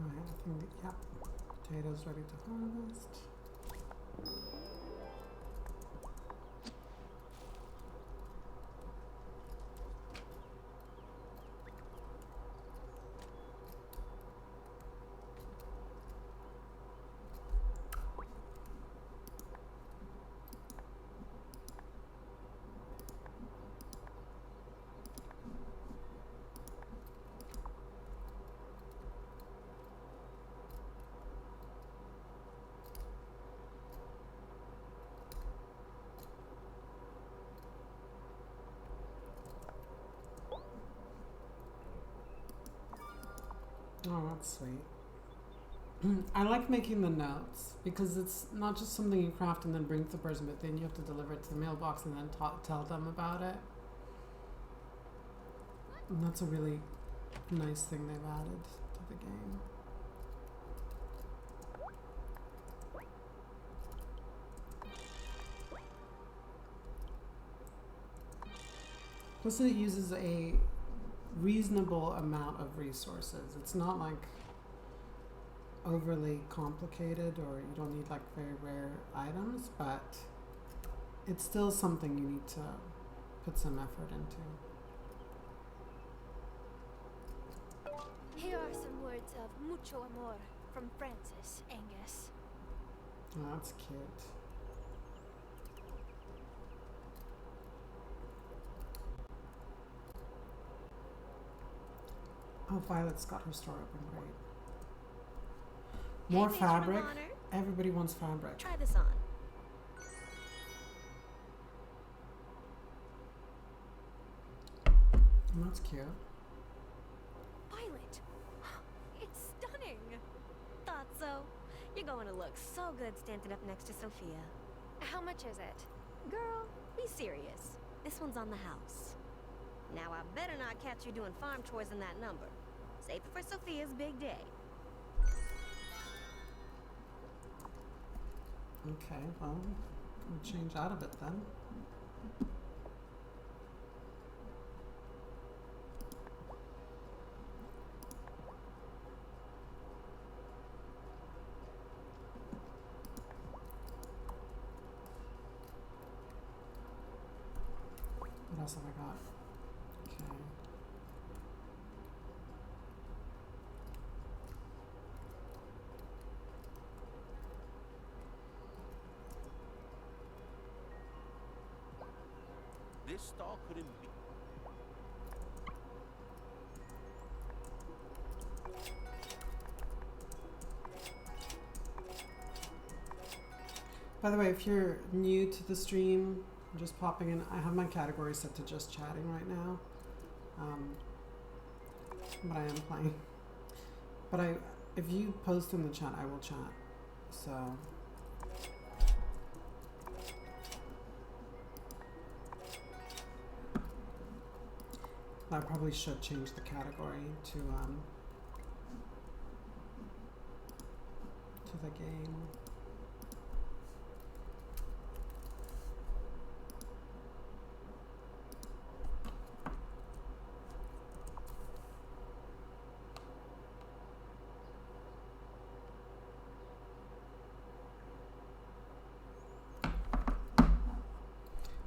Alright, I think, yeah, potatoes ready to harvest. Oh, that's sweet. I like making the notes because it's not just something you craft and then bring to the person, but then you have to deliver it to the mailbox and then tell them about it. And that's a really nice thing they've added to the game. Plus it uses a reasonable amount of resources. It's not like overly complicated, or you don't need like very rare items, but it's still something you need to put some effort into. Here are some words of mucho amor from Francis, Angus. Oh, that's cute. Oh, Violet's got her store open, great. More fabric. Everybody wants fabric. Try this on. Oh, that's cute. Violet, It's stunning. Thought so. You're going to look so good standing up next to Sophia. How much is it? Girl, be serious. This one's on the house. Now I better not catch you doing farm chores in that number. Save it for Sophia's big day. Okay, well, we'll change out of it then. What else have I got? Okay. This stall couldn't be. By the way, if you're new to the stream, I'm just popping in, I have my category set to just chatting right now. but I am playing. But if you post in the chat, I will chat. So I probably should change the category to the game.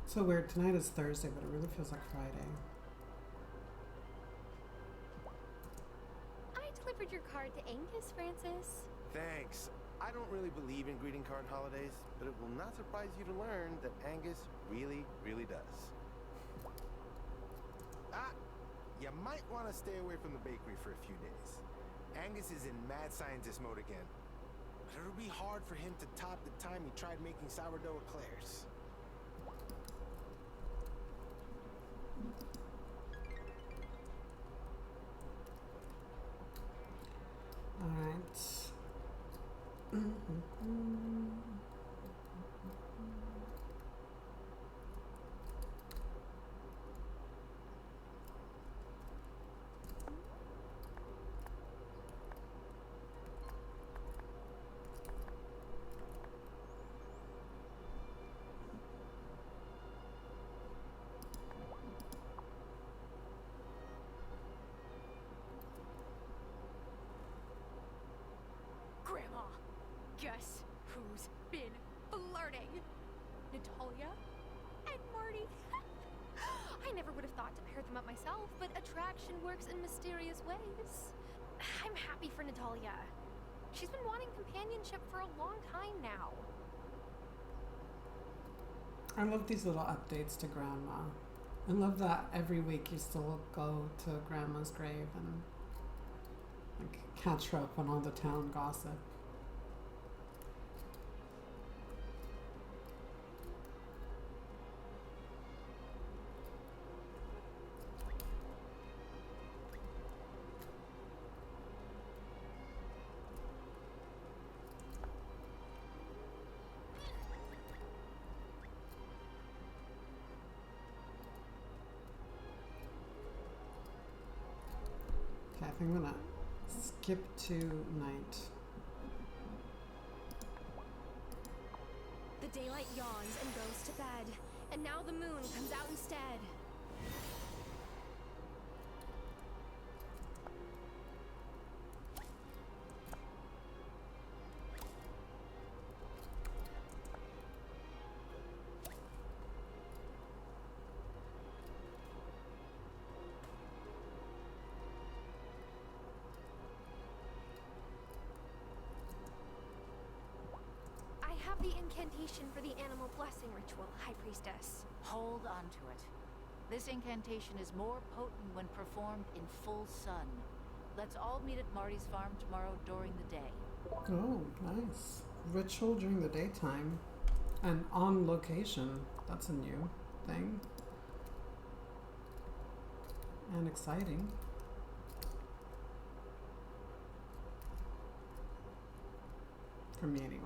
So weird. Tonight is Thursday, but it really feels like Friday. I delivered your card to Angus, Francis. Thanks. I don't really believe in greeting card holidays, but it will not surprise you to learn that Angus really, really does. You might want to stay away from the bakery for a few days. Angus is in mad scientist mode again. But it'll be hard for him to top the time he tried making sourdough eclairs. All right. Grandma, guess who's been flirting? Natalia and Marty. I never would have thought to pair them up myself, but attraction works in mysterious ways. I'm happy for Natalia. She's been wanting companionship for a long time now. I love these little updates to Grandma. I love that every week you still go to Grandma's grave and like catch her up on all the town gossip. Okay, I think I'm gonna skip to night. The daylight yawns and goes to bed, and now the moon comes out instead. I have the incantation for the animal blessing ritual, High Priestess. Hold on to it. This incantation is more potent when performed in full sun. Let's all meet at Marty's farm tomorrow during the day. Oh, nice. Ritual during the daytime and on location. That's a new thing. And exciting. For me anyway.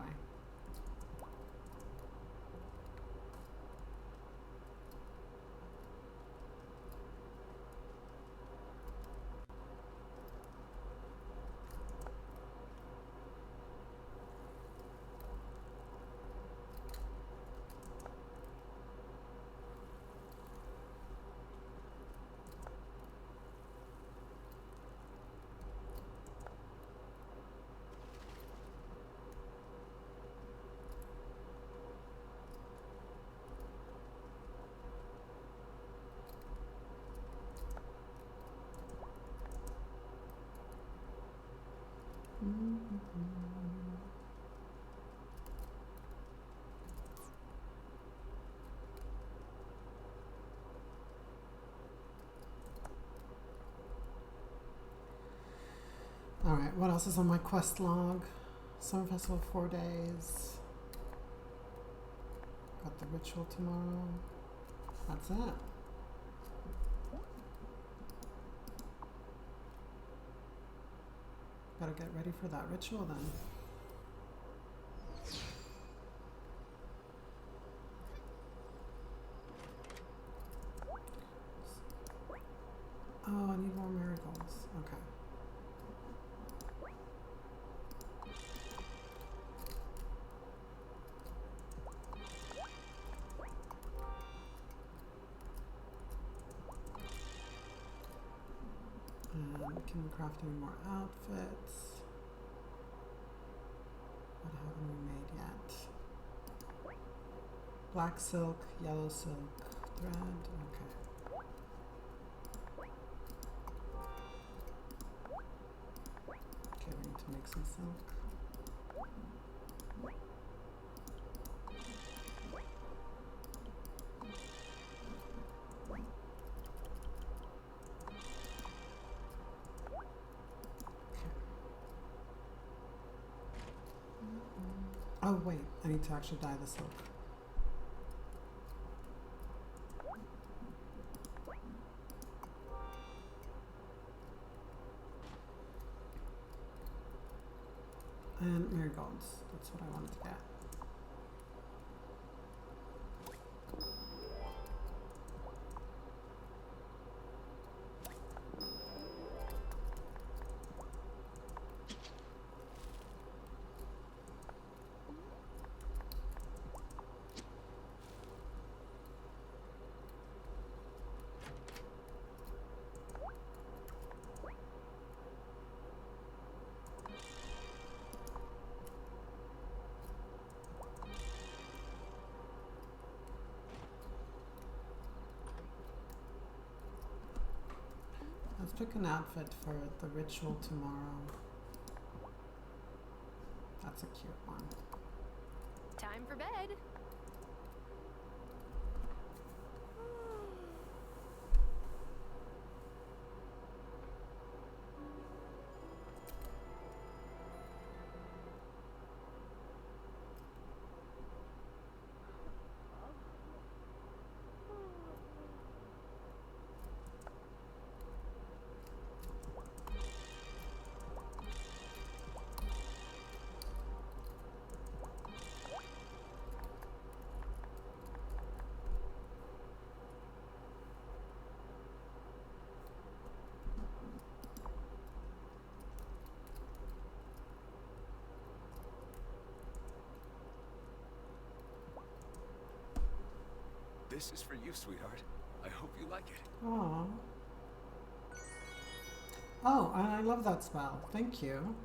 Alright, what else is on my quest log? Summer Festival 4 days. Got the ritual tomorrow. That's it. Better get ready for that ritual then. Oh, I need more marigolds. Okay. Can we craft any more outfits? What haven't we made yet? Black silk, yellow silk, thread, okay. Okay, we need to make some silk. Oh wait, I need to actually dye the silk. And marigolds, that's what I wanted to get. Let's pick an outfit for the ritual tomorrow. That's a cute one. Time for bed. This is for you, sweetheart. I hope you like it. Aww. Oh, I love that spell. Thank you.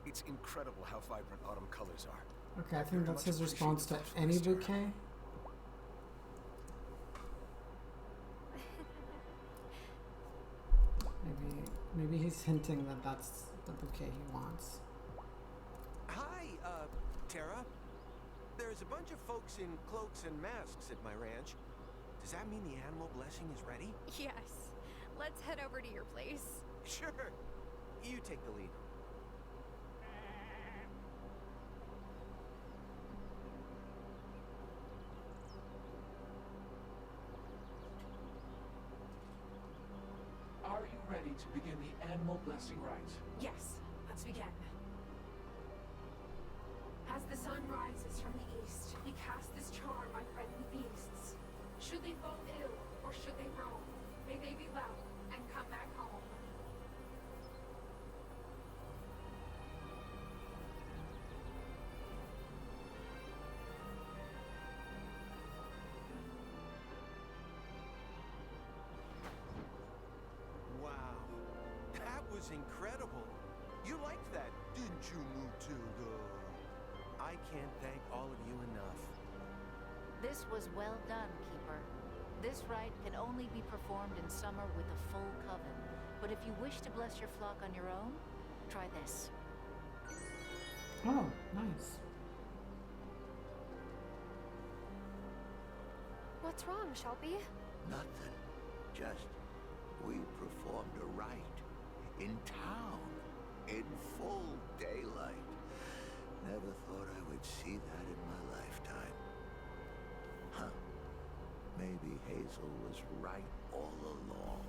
It's incredible how vibrant autumn colors are. Okay, I think that's his response to any bouquet. Maybe he's hinting that that's the bouquet he wants. Hi, Tara. There's a bunch of folks in cloaks and masks at my ranch. Does that mean the animal blessing is ready? Yes. Let's head over to your place. Sure. You take the lead. Are you ready to begin the animal blessing rite? Yes, let's begin. As the sun rises from the east, we cast this charm on friendly beasts. Should they fall ill, or should they roam, may they be well and come back home. Wow. That was incredible. You liked that, didn't you, Matilda? I can't thank all of you enough. This was well done, Keeper. This rite can only be performed in summer with a full coven. But if you wish to bless your flock on your own, try this. Oh, nice. What's wrong, Shelby? Nothing. Just, we performed a rite. In town. In full daylight. Never thought I would see that in my lifetime. Maybe Hazel was right all along.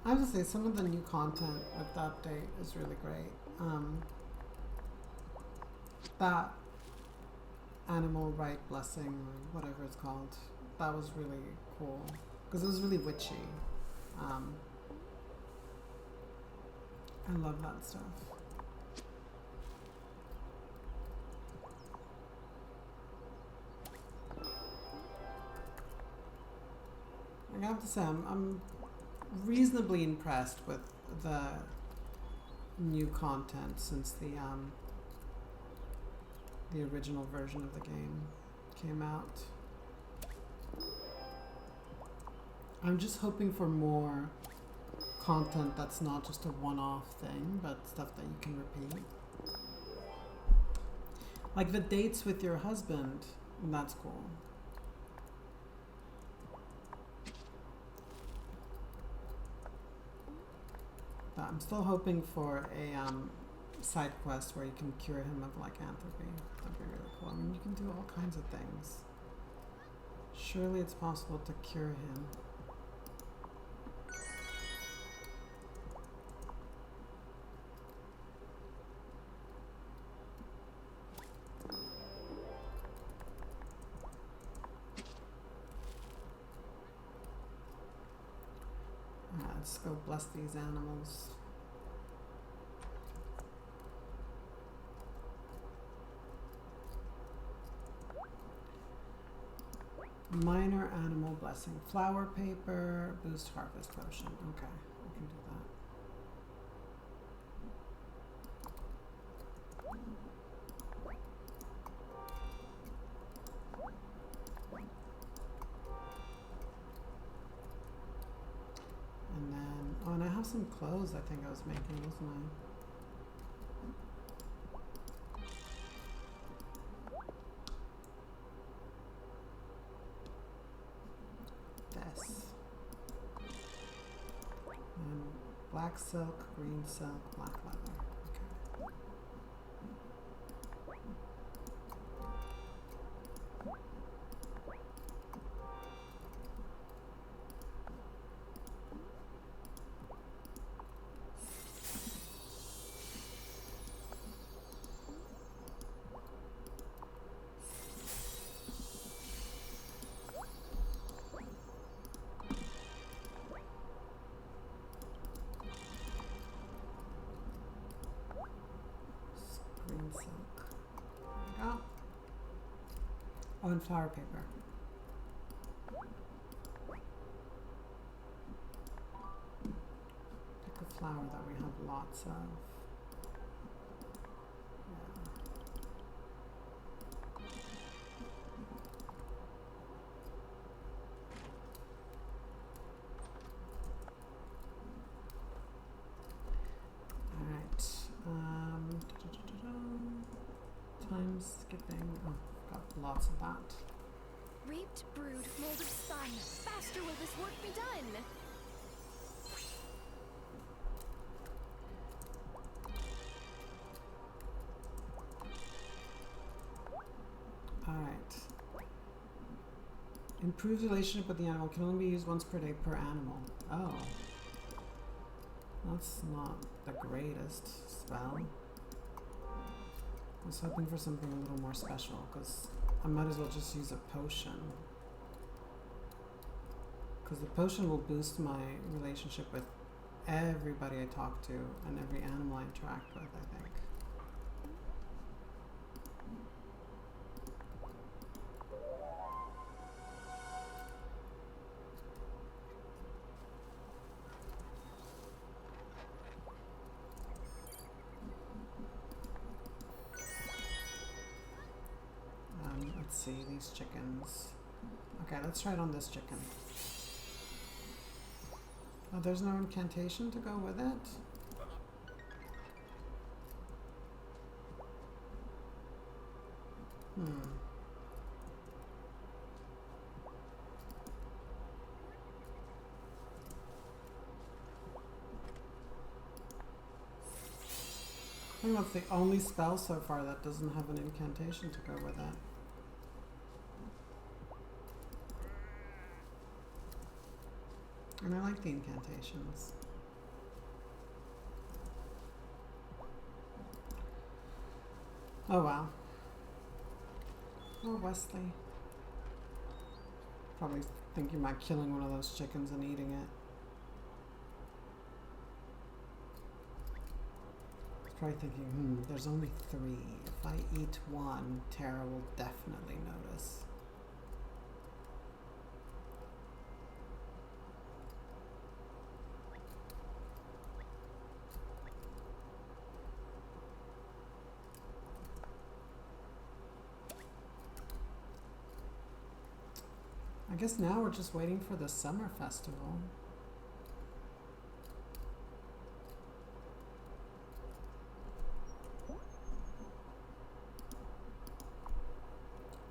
I have to say, some of the new content with the update is really great. That animal right blessing, or whatever it's called, that was really cool because it was really witchy. I love that stuff. I have to say, I'm reasonably impressed with the new content since the original version of the game came out. I'm just hoping for more content that's not just a one-off thing, but stuff that you can repeat. Like the dates with your husband, and that's cool. But I'm still hoping for a side quest where you can cure him of lycanthropy. That'd be really cool. I mean, you can do all kinds of things. Surely it's possible to cure him. Let's go bless these animals. Minor animal blessing. Flower paper, boost harvest potion. Okay, we can do that. And then, oh, and I have some clothes I think I was making, wasn't I? This. And black silk, green silk, black leather. Okay. Green silk. There we go. Oh, and flower paper. Pick a flower that we have lots of. Time skipping. Oh, got lots of that. Reaped brood, mold of sun. Faster will this work be done. Alright. Improved relationship with the animal can only be used once per day per animal. Oh. That's not the greatest spell. I was hoping for something a little more special, because I might as well just use a potion. Because the potion will boost my relationship with everybody I talk to and every animal I interact with, I think. Let's see, these chickens. Okay, let's try it on this chicken. Oh, there's no incantation to go with it? I think that's the only spell so far that doesn't have an incantation to go with it. And I like the incantations. Oh wow. Oh, Wesley. Probably thinking about killing one of those chickens and eating it. He's probably thinking, there's only 3. If I eat one, Tara will definitely notice. I guess now we're just waiting for the summer festival.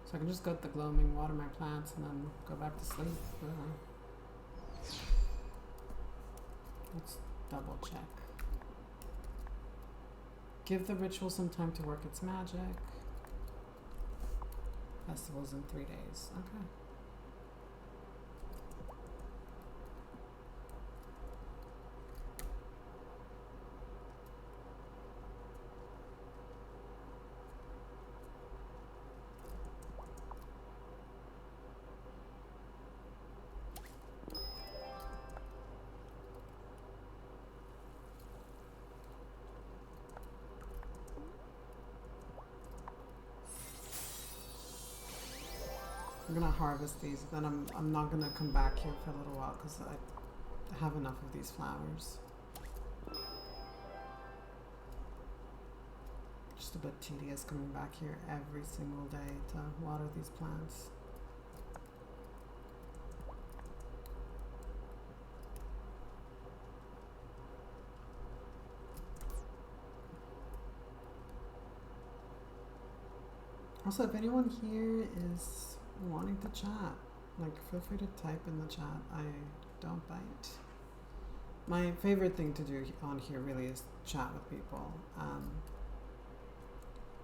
So I can just get the gloaming, water my plants, and then go back to sleep. Let's double check. Give the ritual some time to work its magic. Festival's in 3 days. Okay. I'm gonna harvest these, then I'm not gonna come back here for a little while because I have enough of these flowers. Just a bit tedious coming back here every single day to water these plants. Also, if anyone here is wanting to chat, like, feel free to type in the chat. I don't bite. My favorite thing to do on here really is chat with people.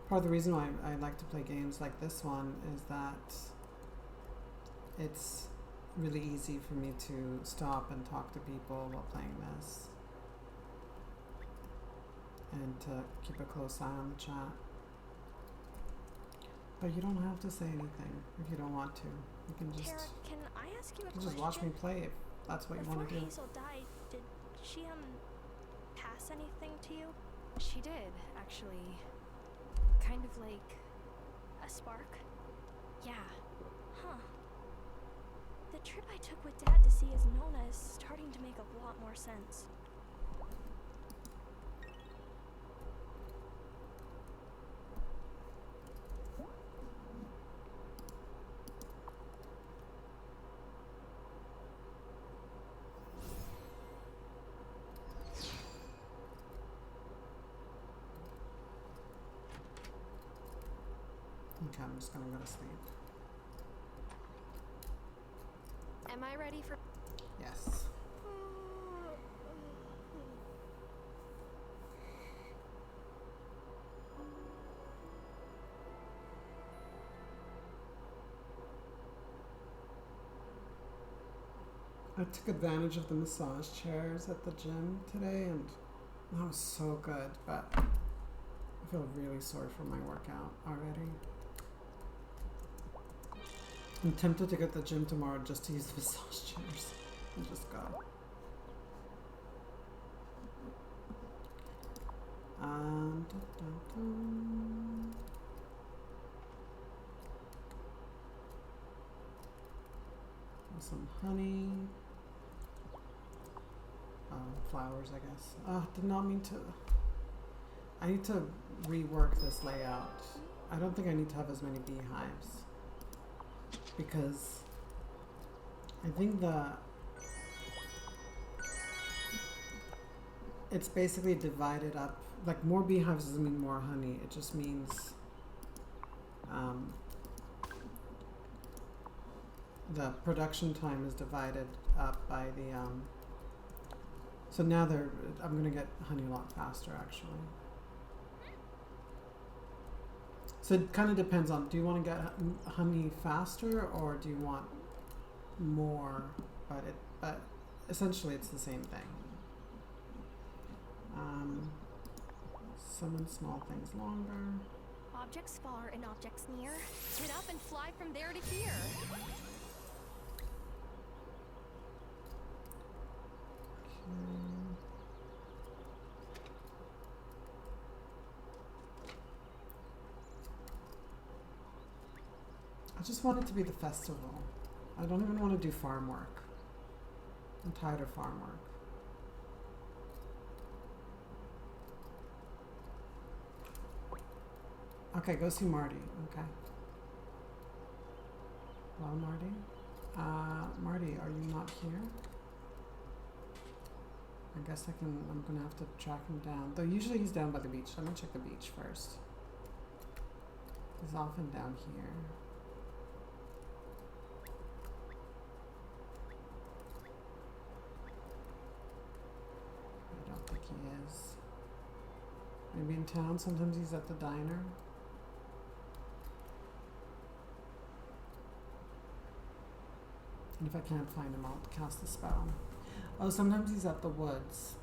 Part of the reason why I like to play games like this one is that it's really easy for me to stop and talk to people while playing this, and to keep a close eye on the chat. But you don't have to say anything if you don't want to. You can just Tara, can I ask you a question? just watch me play if that's what you want to do. Before Hazel died, did she pass anything to you? She did, actually. Kind of like a spark? Yeah. Huh. The trip I took with Dad to see his Nona is starting to make a lot more sense. Okay, I'm just gonna go to sleep. Am I ready for... Yes. I took advantage of the massage chairs at the gym today, and that was so good, but I feel really sore for my workout already. I'm tempted to go to the gym tomorrow just to use the massage chairs and just go. Dun, dun, dun. Some honey. Flowers, I guess. Did not mean to. I need to rework this layout. I don't think I need to have as many beehives. Because I think it's basically divided up. Like, more beehives doesn't mean more honey. It just means the production time is divided up by the so now I'm gonna get honey a lot faster, actually. So it kind of depends on, do you want to get honey faster or do you want more? But essentially it's the same thing. Summon small things longer. Objects far and objects near. Get up and fly from there to here. I just want it to be the festival. I don't even want to do farm work. I'm tired of farm work. Okay, go see Marty. Okay. Well, Marty? Marty, are you not here? I guess I'm gonna have to track him down. Though usually he's down by the beach. Let me check the beach first. He's often down here. I don't think he is. Maybe in town. Sometimes he's at the diner. And if I can't find him, I'll cast a spell. Oh, sometimes he's at the woods.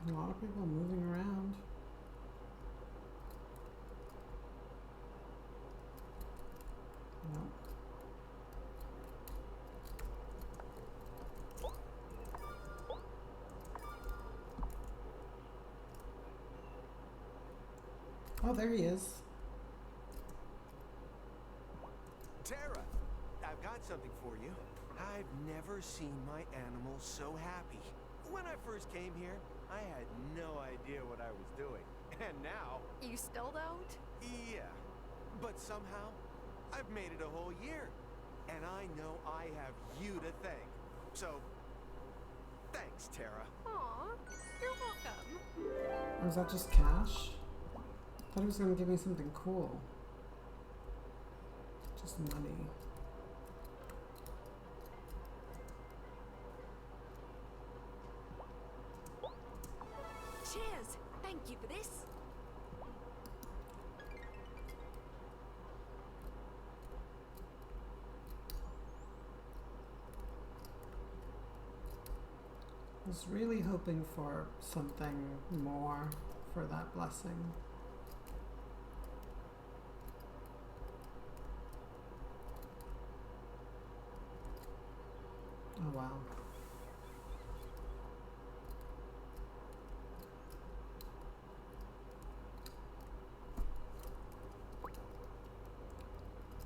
A lot of people moving around. No. Oh, there he is. Tara, I've got something for you. I've never seen my animals so happy. When I first came here, I had no idea what I was doing. And now... You still don't? Yeah. But somehow, I've made it a whole year. And I know I have you to thank. So, thanks, Tara. Aw, you're welcome. Or is that just cash? I thought he was going to give me something cool. Just money. Cheers! Thank you for this. I was really hoping for something more for that blessing. Oh wow.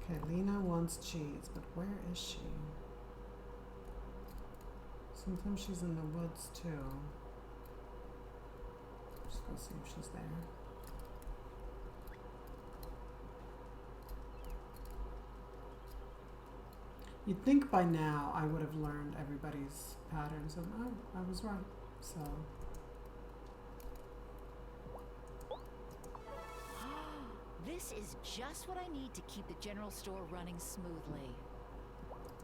Okay, Lena wants cheese, but where is she? Sometimes she's in the woods too. Just go see if she's there. You'd think by now I would have learned everybody's patterns, and oh, I was right. So. This is just what I need to keep the general store running smoothly.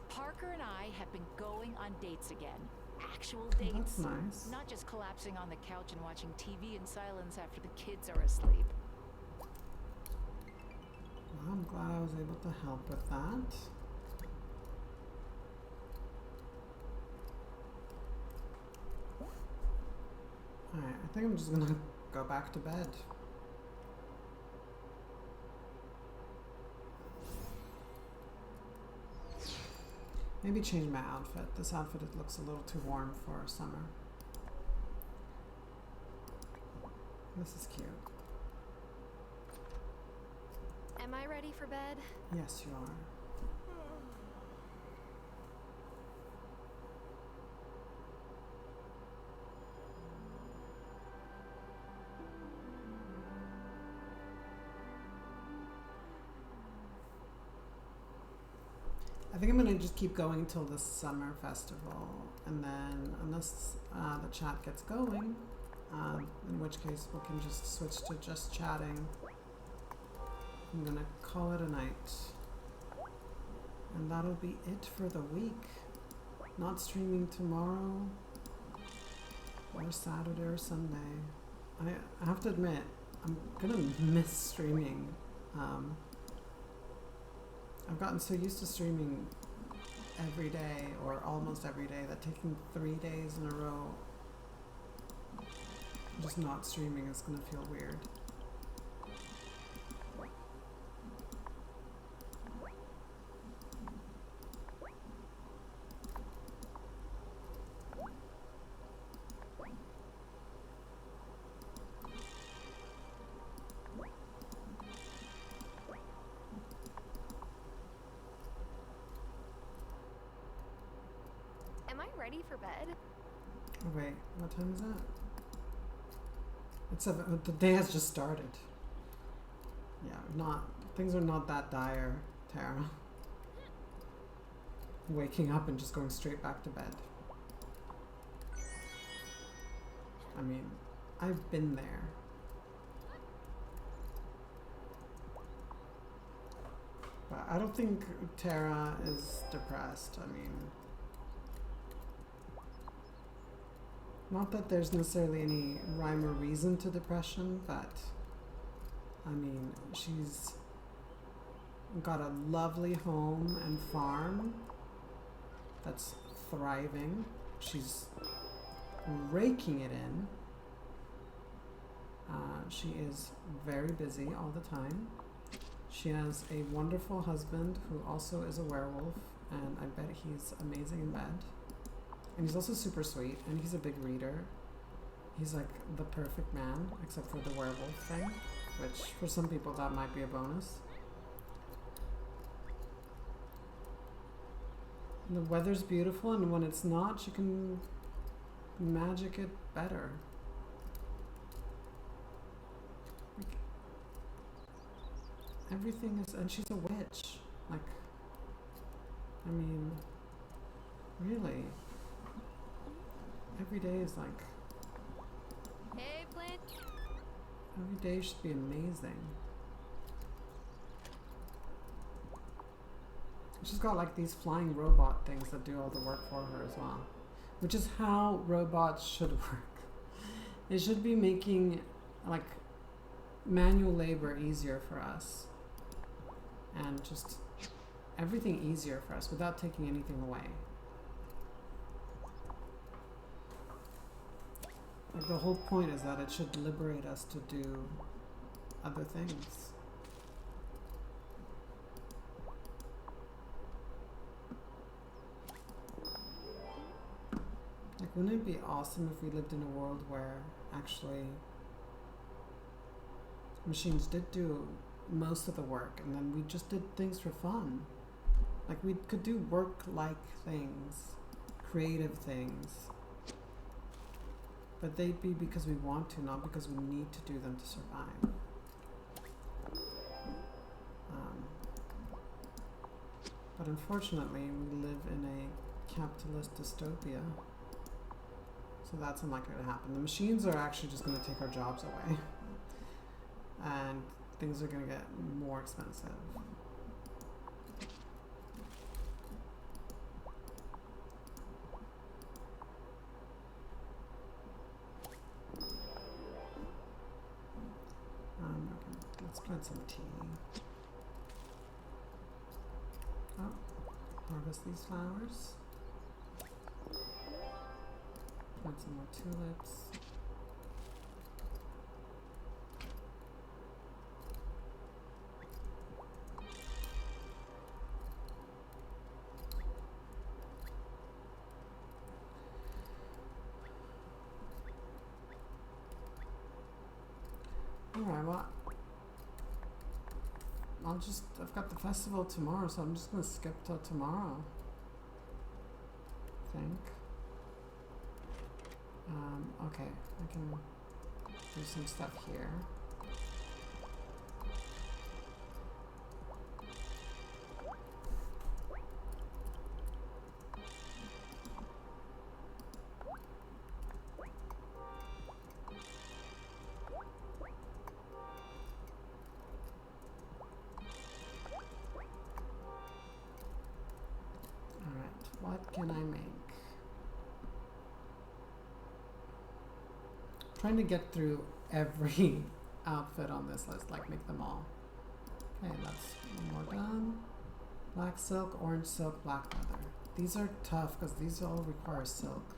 Parker and I have been going on dates again. Actual dates. That's nice. Not just collapsing on the couch and watching TV in silence after the kids are asleep. I'm glad I was able to help with that. Alright, I think I'm just gonna go back to bed. Maybe change my outfit. This outfit it looks a little too warm for summer. This is cute. Am I ready for bed? Yes, you are. I think I'm gonna just keep going till the summer festival, and then unless the chat gets going, in which case we can just switch to just chatting. I'm gonna call it a night, and that'll be it for the week. Not streaming tomorrow, or Saturday or Sunday. I have to admit, I'm gonna miss streaming. I've gotten so used to streaming every day, or almost every day, that taking 3 days in a row, just not streaming is gonna feel weird. Am I ready for bed? Oh, wait, what time is that? It's 7. The day has just started. Yeah, things are not that dire, Tara. Waking up and just going straight back to bed. I mean, I've been there. But I don't think Tara is depressed. I mean, not that there's necessarily any rhyme or reason to depression, but I mean, she's got a lovely home and farm that's thriving. She's raking it in. She is very busy all the time. She has a wonderful husband who also is a werewolf, and I bet he's amazing in bed. And he's also super sweet, and he's a big reader. He's like the perfect man, except for the werewolf thing, which for some people that might be a bonus. And the weather's beautiful, and when it's not, she can magic it better. Like, everything is, and she's a witch. Like, I mean, really. Every day is like, Hey, Flint. every day should be amazing. She's got like these flying robot things that do all the work for her as well, which is how robots should work. They should be making like manual labor easier for us, and just everything easier for us without taking anything away. Like the whole point is that it should liberate us to do other things. Like, wouldn't it be awesome if we lived in a world where actually machines did do most of the work, and then we just did things for fun? Like, we could do work-like things, creative things. But they'd be because we want to, not because we need to do them to survive. But unfortunately, we live in a capitalist dystopia. So that's unlikely to happen. The machines are actually just going to take our jobs away. And things are going to get more expensive. Okay, let's plant some tea. harvest these flowers. Plant some more tulips. Alright, well, I've got the festival tomorrow, so I'm just gonna skip till tomorrow. I think. Okay, I can do some stuff here. What can I make? Trying to get through every outfit on this list, like make them all. Okay, that's one more done. Black silk, orange silk, black leather. These are tough because these all require silk.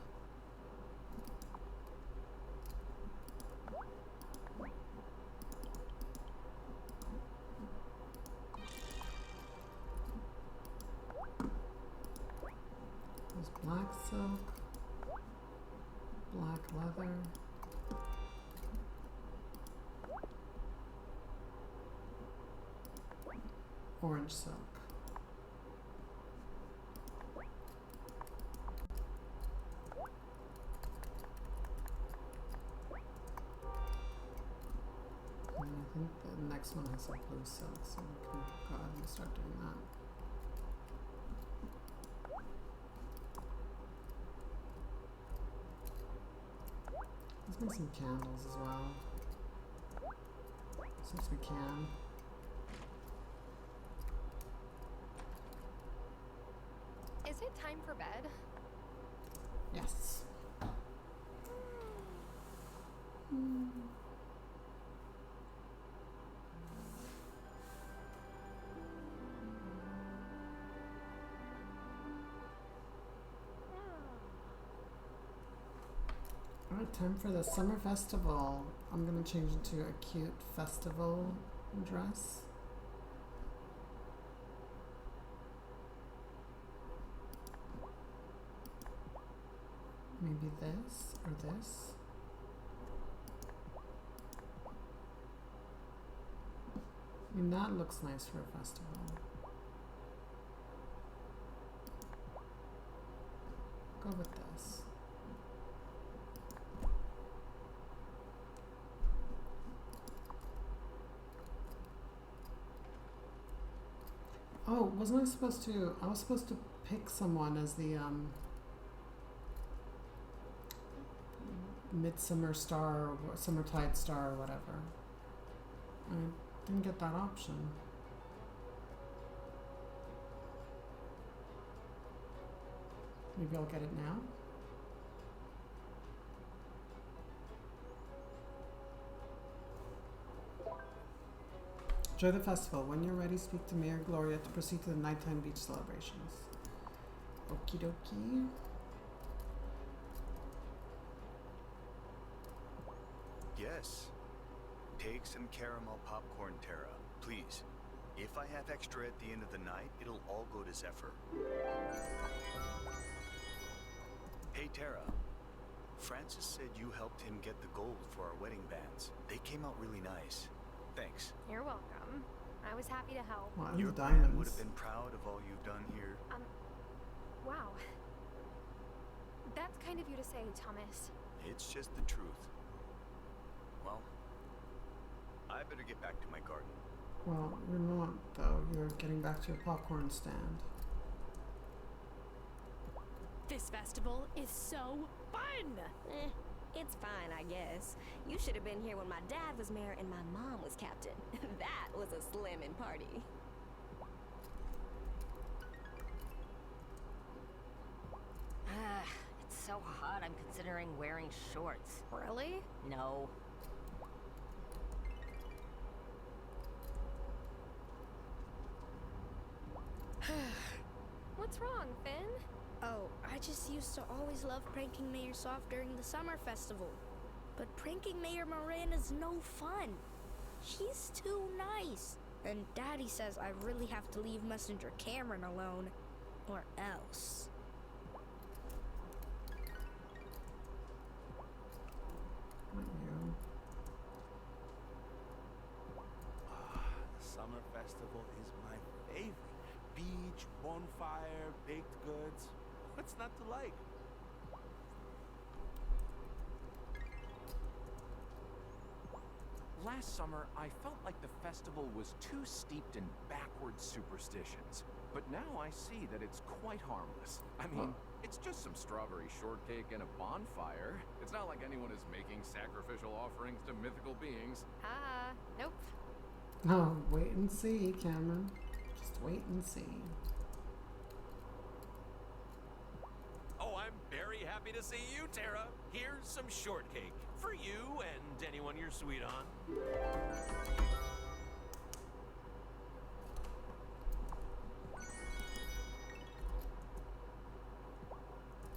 There's black silk, black leather. Orange silk. And I think the next one has a blue silk, so we can go ahead and start doing that. Let's make some candles as well, since we can. Is it time for bed? Yes. Alright, time for the summer festival. I'm gonna change into a cute festival dress. Maybe this or this. I mean, that looks nice for a festival. Go with this. Oh, wasn't I supposed to? I was supposed to pick someone as the Midsummer Star or Summertide Star or whatever. I didn't get that option. Maybe I'll get it now. Enjoy the festival. When you're ready, speak to Mayor Gloria to proceed to the nighttime beach celebrations. Okie dokie. Yes. Take some caramel popcorn, Tara. Please. If I have extra at the end of the night, it'll all go to Zephyr. Hey, Tara. Francis said you helped him get the gold for our wedding bands. They came out really nice. Thanks. You're welcome. I was happy to help. Wow, Your diamonds. grand would have been proud of all you've done here. Wow. That's kind of you to say, Thomas. It's just the truth. Well, I better get back to my garden. Well, you're not, though. You're getting back to your popcorn stand. This festival is so fun! It's fine, I guess. You should have been here when my dad was mayor and my mom was captain. That was a slammin' party. It's so hot, I'm considering wearing shorts. Really? No. What's What's wrong, Finn? Oh, I just used to always love pranking Mayor Soft during the summer festival. But pranking Mayor Mirana's no fun. She's too nice. And Daddy says I really have to leave Messenger Cameron alone, or else. The summer festival is my favorite. Beach, bonfire, baked goods. What's not to like? Last summer, I felt like the festival was too steeped in backward superstitions. But now I see that it's quite harmless. I mean, it's just some strawberry shortcake and a bonfire. It's not like anyone is making sacrificial offerings to mythical beings. Nope. Oh, wait and see, Cameron. Just wait and see. Oh, I'm very happy to see you, Tara. Here's some shortcake for you and anyone you're sweet on.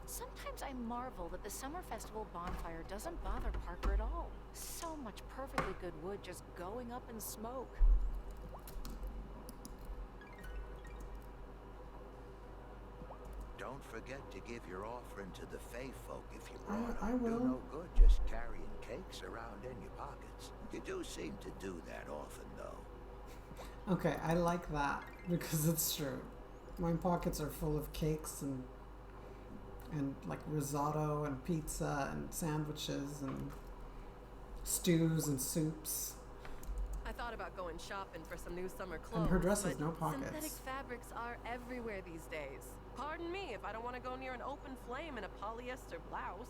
Sometimes I marvel that the summer festival bonfire doesn't bother Parker at all. So much perfectly good wood just going up in smoke. Don't forget to give your offering to the Fae folk if you brought I them. will. Do no good just carrying cakes around in your pockets. You do seem to do that often, though. Okay, I like that because it's true. My pockets are full of cakes and like risotto and pizza and sandwiches and stews and soups. I thought about going shopping for some new summer clothes. And her dress has but no pockets. Synthetic fabrics are everywhere these days. Pardon me if I don't want to go near an open flame in a polyester blouse.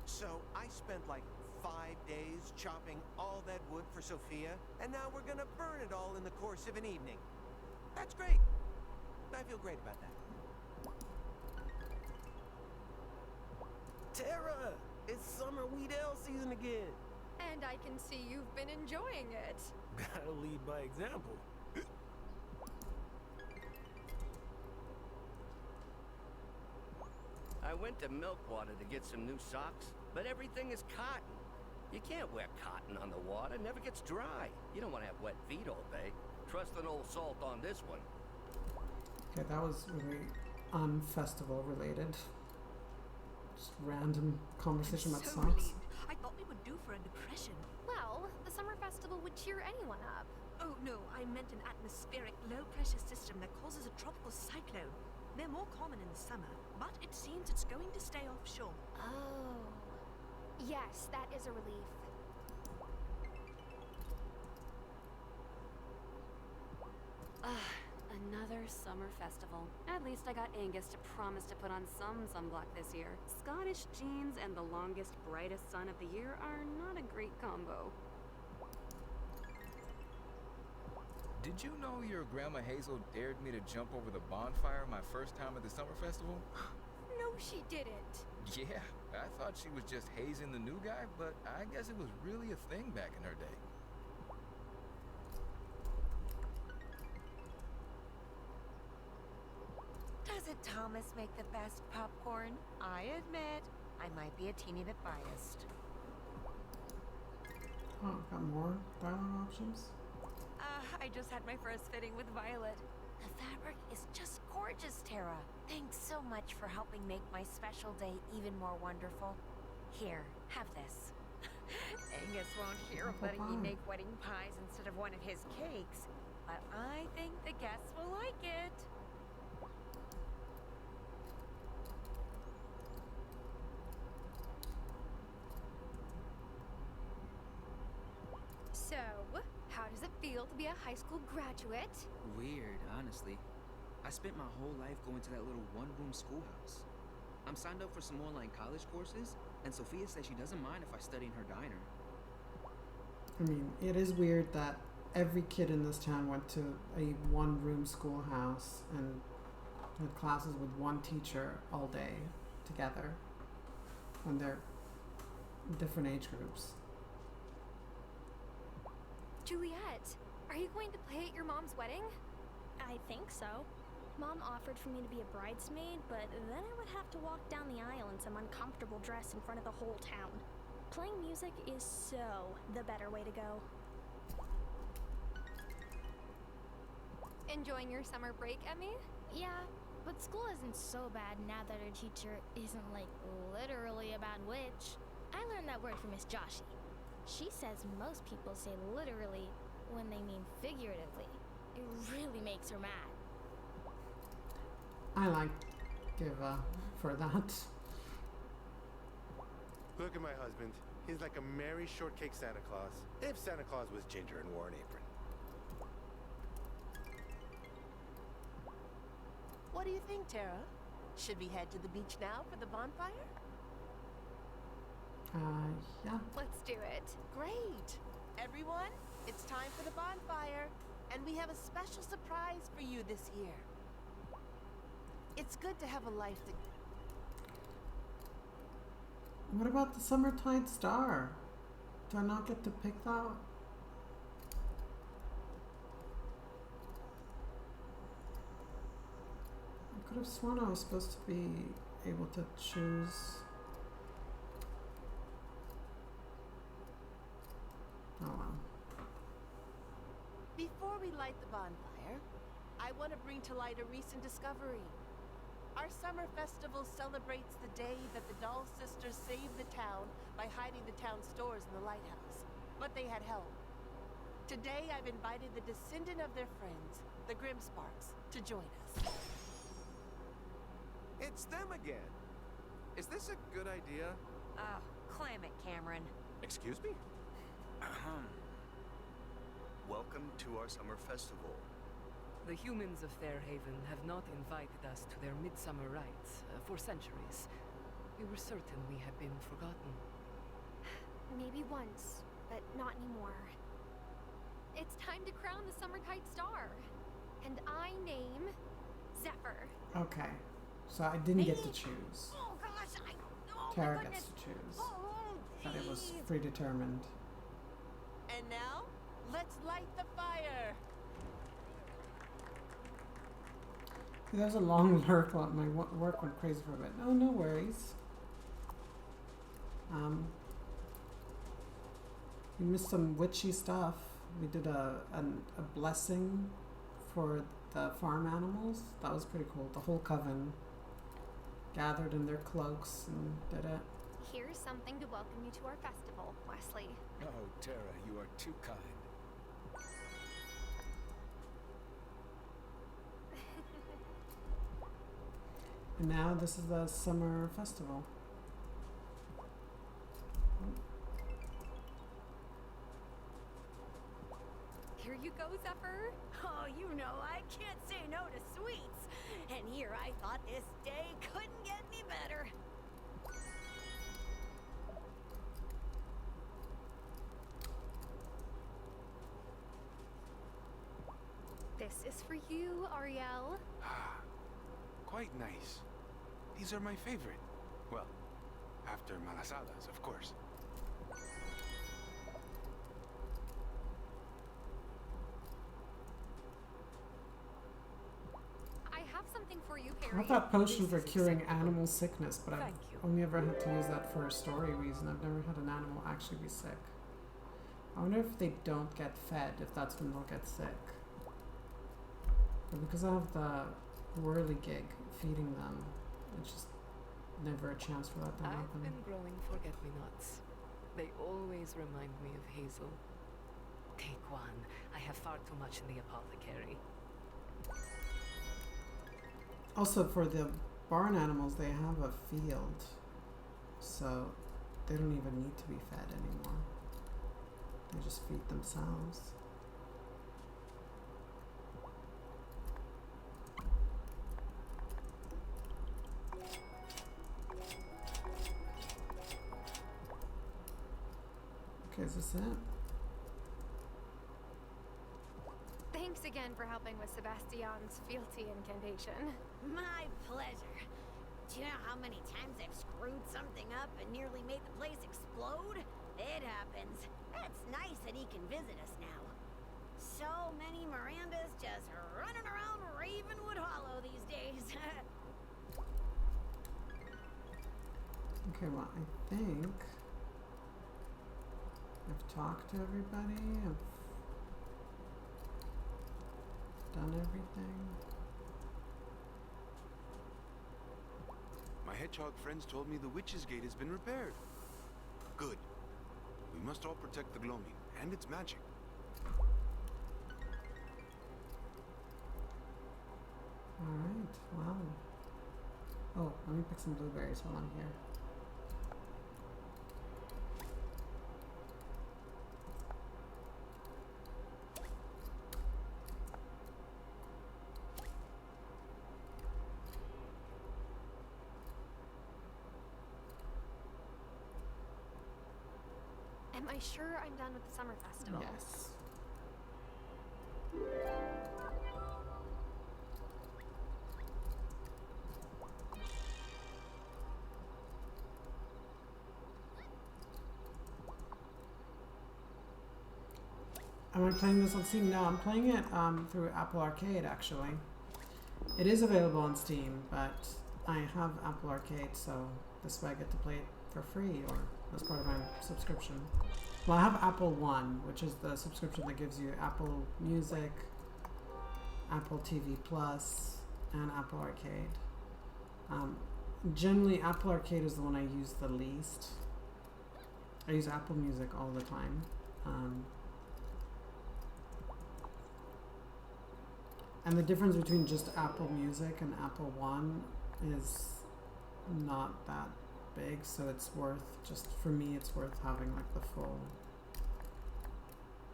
So I spent like 5 days chopping all that wood for Sophia, and now we're gonna burn it all in the course of an evening. That's great. I feel great about that. Tara, it's summer weed ale season again. And I can see you've been enjoying it. Gotta lead by example. I went to Milkwater to get some new socks, but everything is cotton. You can't wear cotton on the water, it never gets dry. You don't want to have wet feet all day. Trust an old salt on this one. Okay, that was really unfestival related. Just random conversation about so socks. relieved. I thought we would do for a depression. Well, the summer festival would cheer anyone up. Oh no, I meant an atmospheric low-pressure system that causes a tropical cyclone. They're more common in the summer, but it seems it's going to stay offshore. Oh. Yes, that is a relief. Another summer festival. At least I got Angus to promise to put on some sunblock this year. Scottish jeans and the longest, brightest sun of the year are not a great combo. Did you know your grandma Hazel dared me to jump over the bonfire my first time at the summer festival? No, she didn't. Yeah, I thought she was just hazing the new guy, but I guess it was really a thing back in her day. Doesn't Thomas make the best popcorn? I admit, I might be a teeny bit biased. Oh, got more dialogue options? I just had my first fitting with Violet. The fabric is just gorgeous, Tara. Thanks so much for helping make my special day even more wonderful. Here, have this. Angus won't hear of letting me make wedding pies instead of one of his cakes, but I think the guests will like it. So, how does it feel to be a high school graduate? Weird, honestly. I spent my whole life going to that little one-room schoolhouse. I'm signed up for some online college courses, and Sophia says she doesn't mind if I study in her diner. I mean, it is weird that every kid in this town went to a one-room schoolhouse and had classes with one teacher all day together when they're different age groups. Juliet, are you going to play at your mom's wedding? I think so. Mom offered for me to be a bridesmaid, but then I would have to walk down the aisle in some uncomfortable dress in front of the whole town. Playing music is so the better way to go. Enjoying your summer break, Emmy? Yeah, but school isn't so bad now that our teacher isn't, like, literally a bad witch. I learned that word from Miss Joshi. She says most people say literally when they mean figuratively. It really makes her mad. I like Diva for that. Look at my husband. He's like a merry shortcake Santa Claus. If Santa Claus was ginger and wore an apron. What do you think, Tara? Should we head to the beach now for the bonfire? Yeah. Let's do it. Great! Everyone, it's time for the bonfire. And we have a special surprise for you this year. It's good to have a life that... What about the Summertide Star? Do I not get to pick that? I could have sworn I was supposed to be able to choose. Oh well. Before we light the bonfire, I want to bring to light a recent discovery. Our summer festival celebrates the day that the Doll Sisters saved the town by hiding the town stores in the lighthouse. But they had help. Today, I've invited the descendant of their friends, the Grimsparks, to join us. It's them again. Is this a good idea? Oh, clam it, Cameron. Excuse me? Welcome to our summer festival. The humans of Fairhaven have not invited us to their midsummer rites for centuries. We were certain we had been forgotten. Maybe once, but not anymore. It's time to crown the Summertide Star. And I name Zephyr. Okay. So I didn't get to choose. Oh gosh, Tara gets to choose. But it was predetermined. And now, let's light the fire. There's a long lurk while my work went crazy for a bit. Oh, no worries. We missed some witchy stuff. We did a blessing for the farm animals. That was pretty cool. The whole coven gathered in their cloaks and did it. Here's something to welcome you to our festival, Wesley. Oh, Tara, you are too kind. And now this is the summer festival. Here you go, Zephyr. Oh, you know I can't say no to sweets. And here I thought this day couldn't get any better. This is for you, Ariel. Quite nice. These are my favorite. Well, after malasadas, of course. I have something for you, I Harry. have that potion for curing animal sickness, but I've only ever had to use that for a story reason. I've never had an animal actually be sick. I wonder if they don't get fed, if that's when they'll get sick. But because I have the whirly gig feeding them, it's just never a chance for that to I've happen. been growing forget-me-nots. They always remind me of Hazel. Take one. I have far too much in the apothecary. Also, for the barn animals, they have a field, so they don't even need to be fed anymore. They just feed themselves. Okay, is this it? Thanks again for helping with Sebastian's fealty incantation. My pleasure. Do you know how many times I've screwed something up and nearly made the place explode? It happens. It's nice that he can visit us now. so many Mirandas just running around Ravenwood Hollow these days. Okay, well, I think I've talked to everybody. I've done everything. My hedgehog friends told me the Witch's Gate has been repaired. Good. We must all protect the gloaming and its magic. Alright, wow. Oh, let me pick some blueberries while I'm here. Am I sure I'm done with the summer festival? Yes. Am I playing this on Steam? No, I'm playing it through Apple Arcade, actually. It is available on Steam, but I have Apple Arcade, so this way I get to play it for free, or as part of my subscription. Well, I have Apple One, which is the subscription that gives you Apple Music, Apple TV Plus, and Apple Arcade. Generally, Apple Arcade is the one I use the least. I use Apple Music all the time. And the difference between just Apple Music and Apple One is not that big, so it's worth, just for me, it's worth having like the full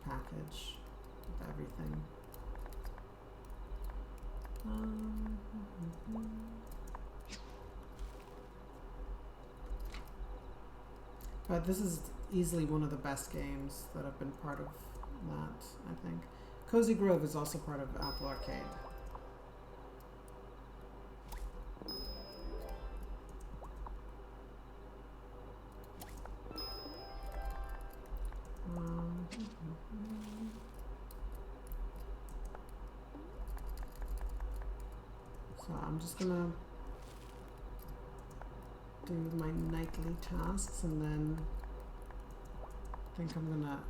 package with everything. But this is easily one of the best games that have been part of that, I think. Cozy Grove is also part of Apple Arcade. So I'm just gonna do my nightly tasks, and then I think I'm gonna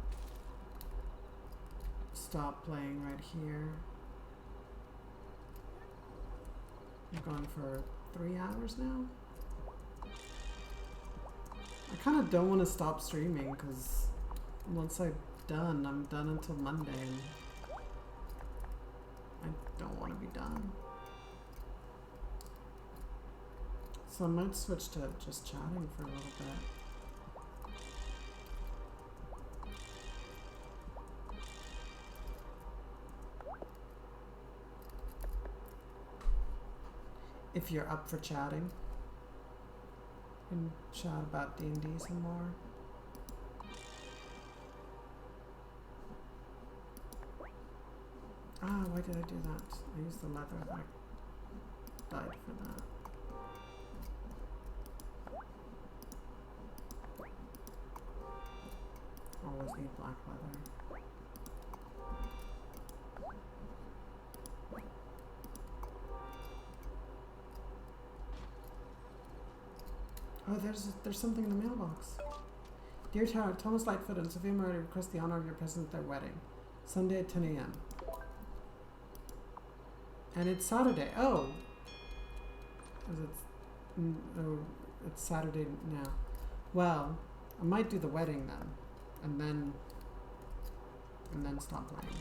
stop playing right here. I'm going for 3 hours now. I kind of don't want to stop streaming because once I'm done until Monday, and I don't want to be done. So I might switch to just chatting for a little bit. If you're up for chatting, you can chat about D&D some more. Ah, why did I do that? I used the leather. I died for that. Always need black leather. Oh, there's something in the mailbox. Dear Tara, Thomas Lightfoot and Sophia Murray request the honor of your presence at their wedding. Sunday at 10 a.m. And it's Saturday. Oh! Oh, it's Saturday now. Well, I might do the wedding then. And then stop playing.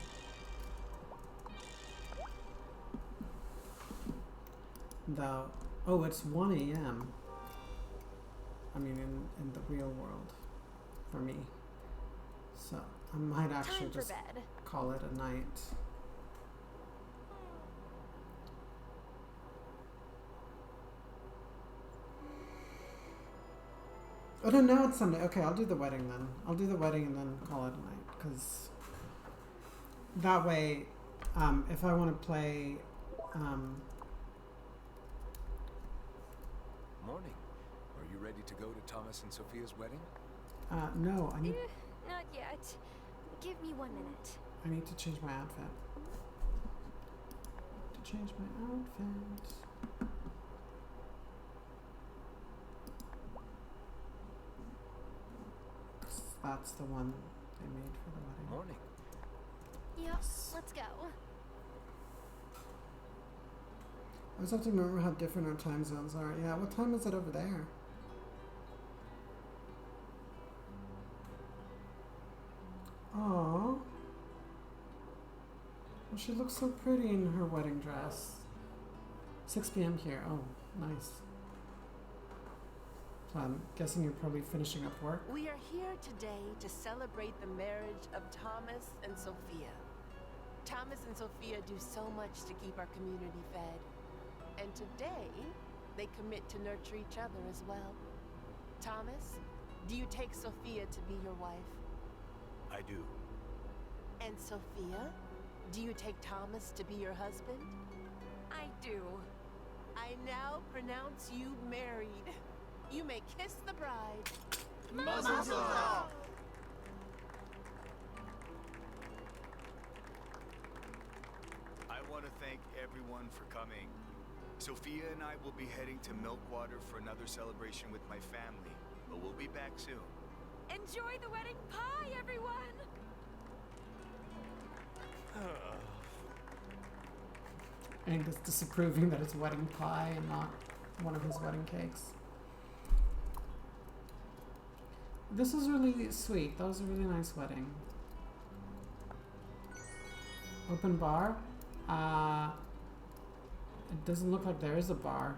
Though, oh, it's 1 a.m. I mean, in the real world, for me. So, I might actually just call it a night. Oh, no, now it's Sunday. Okay, I'll do the wedding then. I'll do the wedding and then call it a night, because that way, if I want to play, Morning. Are you ready to go to Thomas and Sophia's wedding? no, I need... Not yet. Give me 1 minute. I need to change my outfit. To change my outfit. That's the one they made for the wedding. Morning. Yep, let's go. I just have to remember how different our time zones are. Yeah, what time is it over there? Aww. Well, she looks so pretty in her wedding dress. 6 p.m. here. Oh, nice. So I'm guessing you're probably finishing up work. We are here today to celebrate the marriage of Thomas and Sophia. Thomas and Sophia do so much to keep our community fed. And today, they commit to nurture each other as well. Thomas, do you take Sophia to be your wife? I do. And Sophia, do you take Thomas to be your husband? I do. I now pronounce you married. You may kiss the bride. Mazel tov! I want to thank everyone for coming. Sophia and I will be heading to Milkwater for another celebration with my family, but we'll be back soon. Enjoy the wedding pie, everyone! Angus disapproving that it's wedding pie and not one of his wedding cakes. This is really sweet. That was a really nice wedding. Open bar? It doesn't look like there is a bar.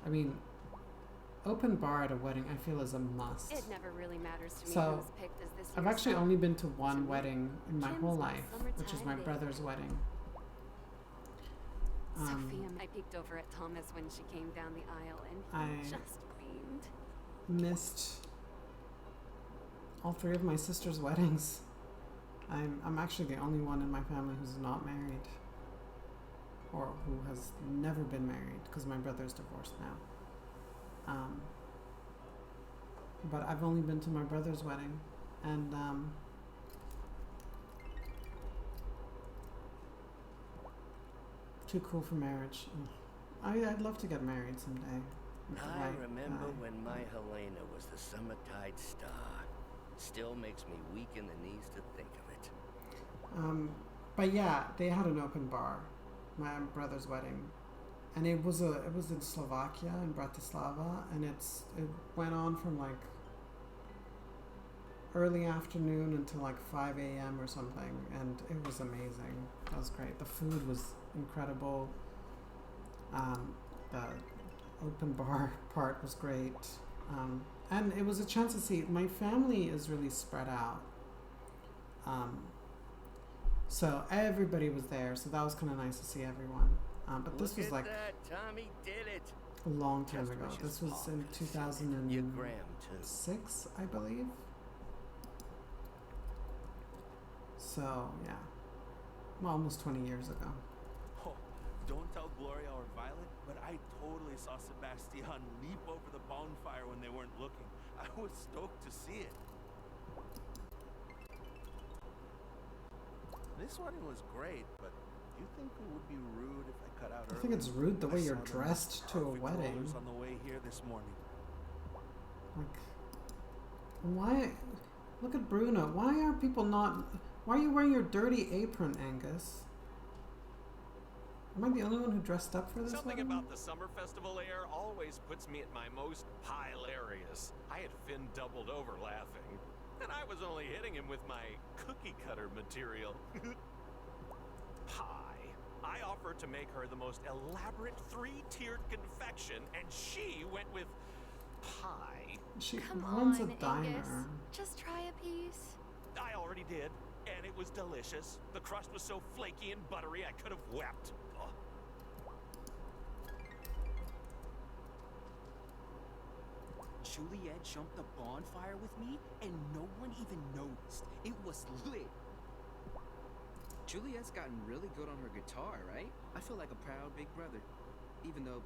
I mean, open bar at a wedding I feel is a must. It never really matters to me So, who's picked as this I've year's actually star. only been to one wedding in my Kim's whole my life, which is my summertime brother's wedding. Sophia, I peeked over at Thomas when she came down the aisle and he I- just beamed. Missed all 3 of my sister's weddings. I'm actually the only one in my family who's not married, or who has never been married because my brother's divorced now. But I've only been to my brother's wedding, and too cool for marriage. I'd love to get married someday. with the I right remember guy. when my Helena was the summertide star. Still makes me weak in the knees to think of it. But yeah, they had an open bar, my brother's wedding, and it was in Slovakia, in Bratislava, and it went on from like early afternoon until like 5 a.m. or something, and it was amazing. That was great. The food was incredible. The open bar part was great, and it was a chance to see. My family is really spread out. So everybody was there, so that was kind of nice to see everyone. But this was like that, Tommy did it. a long time Just ago. wish This his was pa in could have seen it. Your Graham, too. 2006, I believe. So yeah, well, almost 20 years ago. Oh, don't tell Gloria or Violet, but I totally saw Sebastian leap over the bonfire when they weren't looking. I was stoked to see it. This wedding was great, but do you think it would be rude if I cut out I early? think it's rude the way I you're saw them dressed to a perfect wedding. rollers on the way here this morning. Like, why? Look at Bruno. Why are people not? Why are you wearing your dirty apron, Angus? Am I the only one who dressed up for this Something wedding? about the summer festival air always puts me at my most hilarious. I had Finn doubled over laughing, and I was only hitting him with my cookie cutter material. Pie. I offered to make her the most elaborate 3-tiered confection, and she went with pie. She Come runs on, a diner. Angus. Just try a piece. I already did, and it was delicious. The crust was so flaky and buttery I could have wept. Ugh. Juliet jumped the bonfire with me, and no one even noticed. It was lit. Juliet's gotten really good on her guitar, right? I feel like a proud big brother, even though,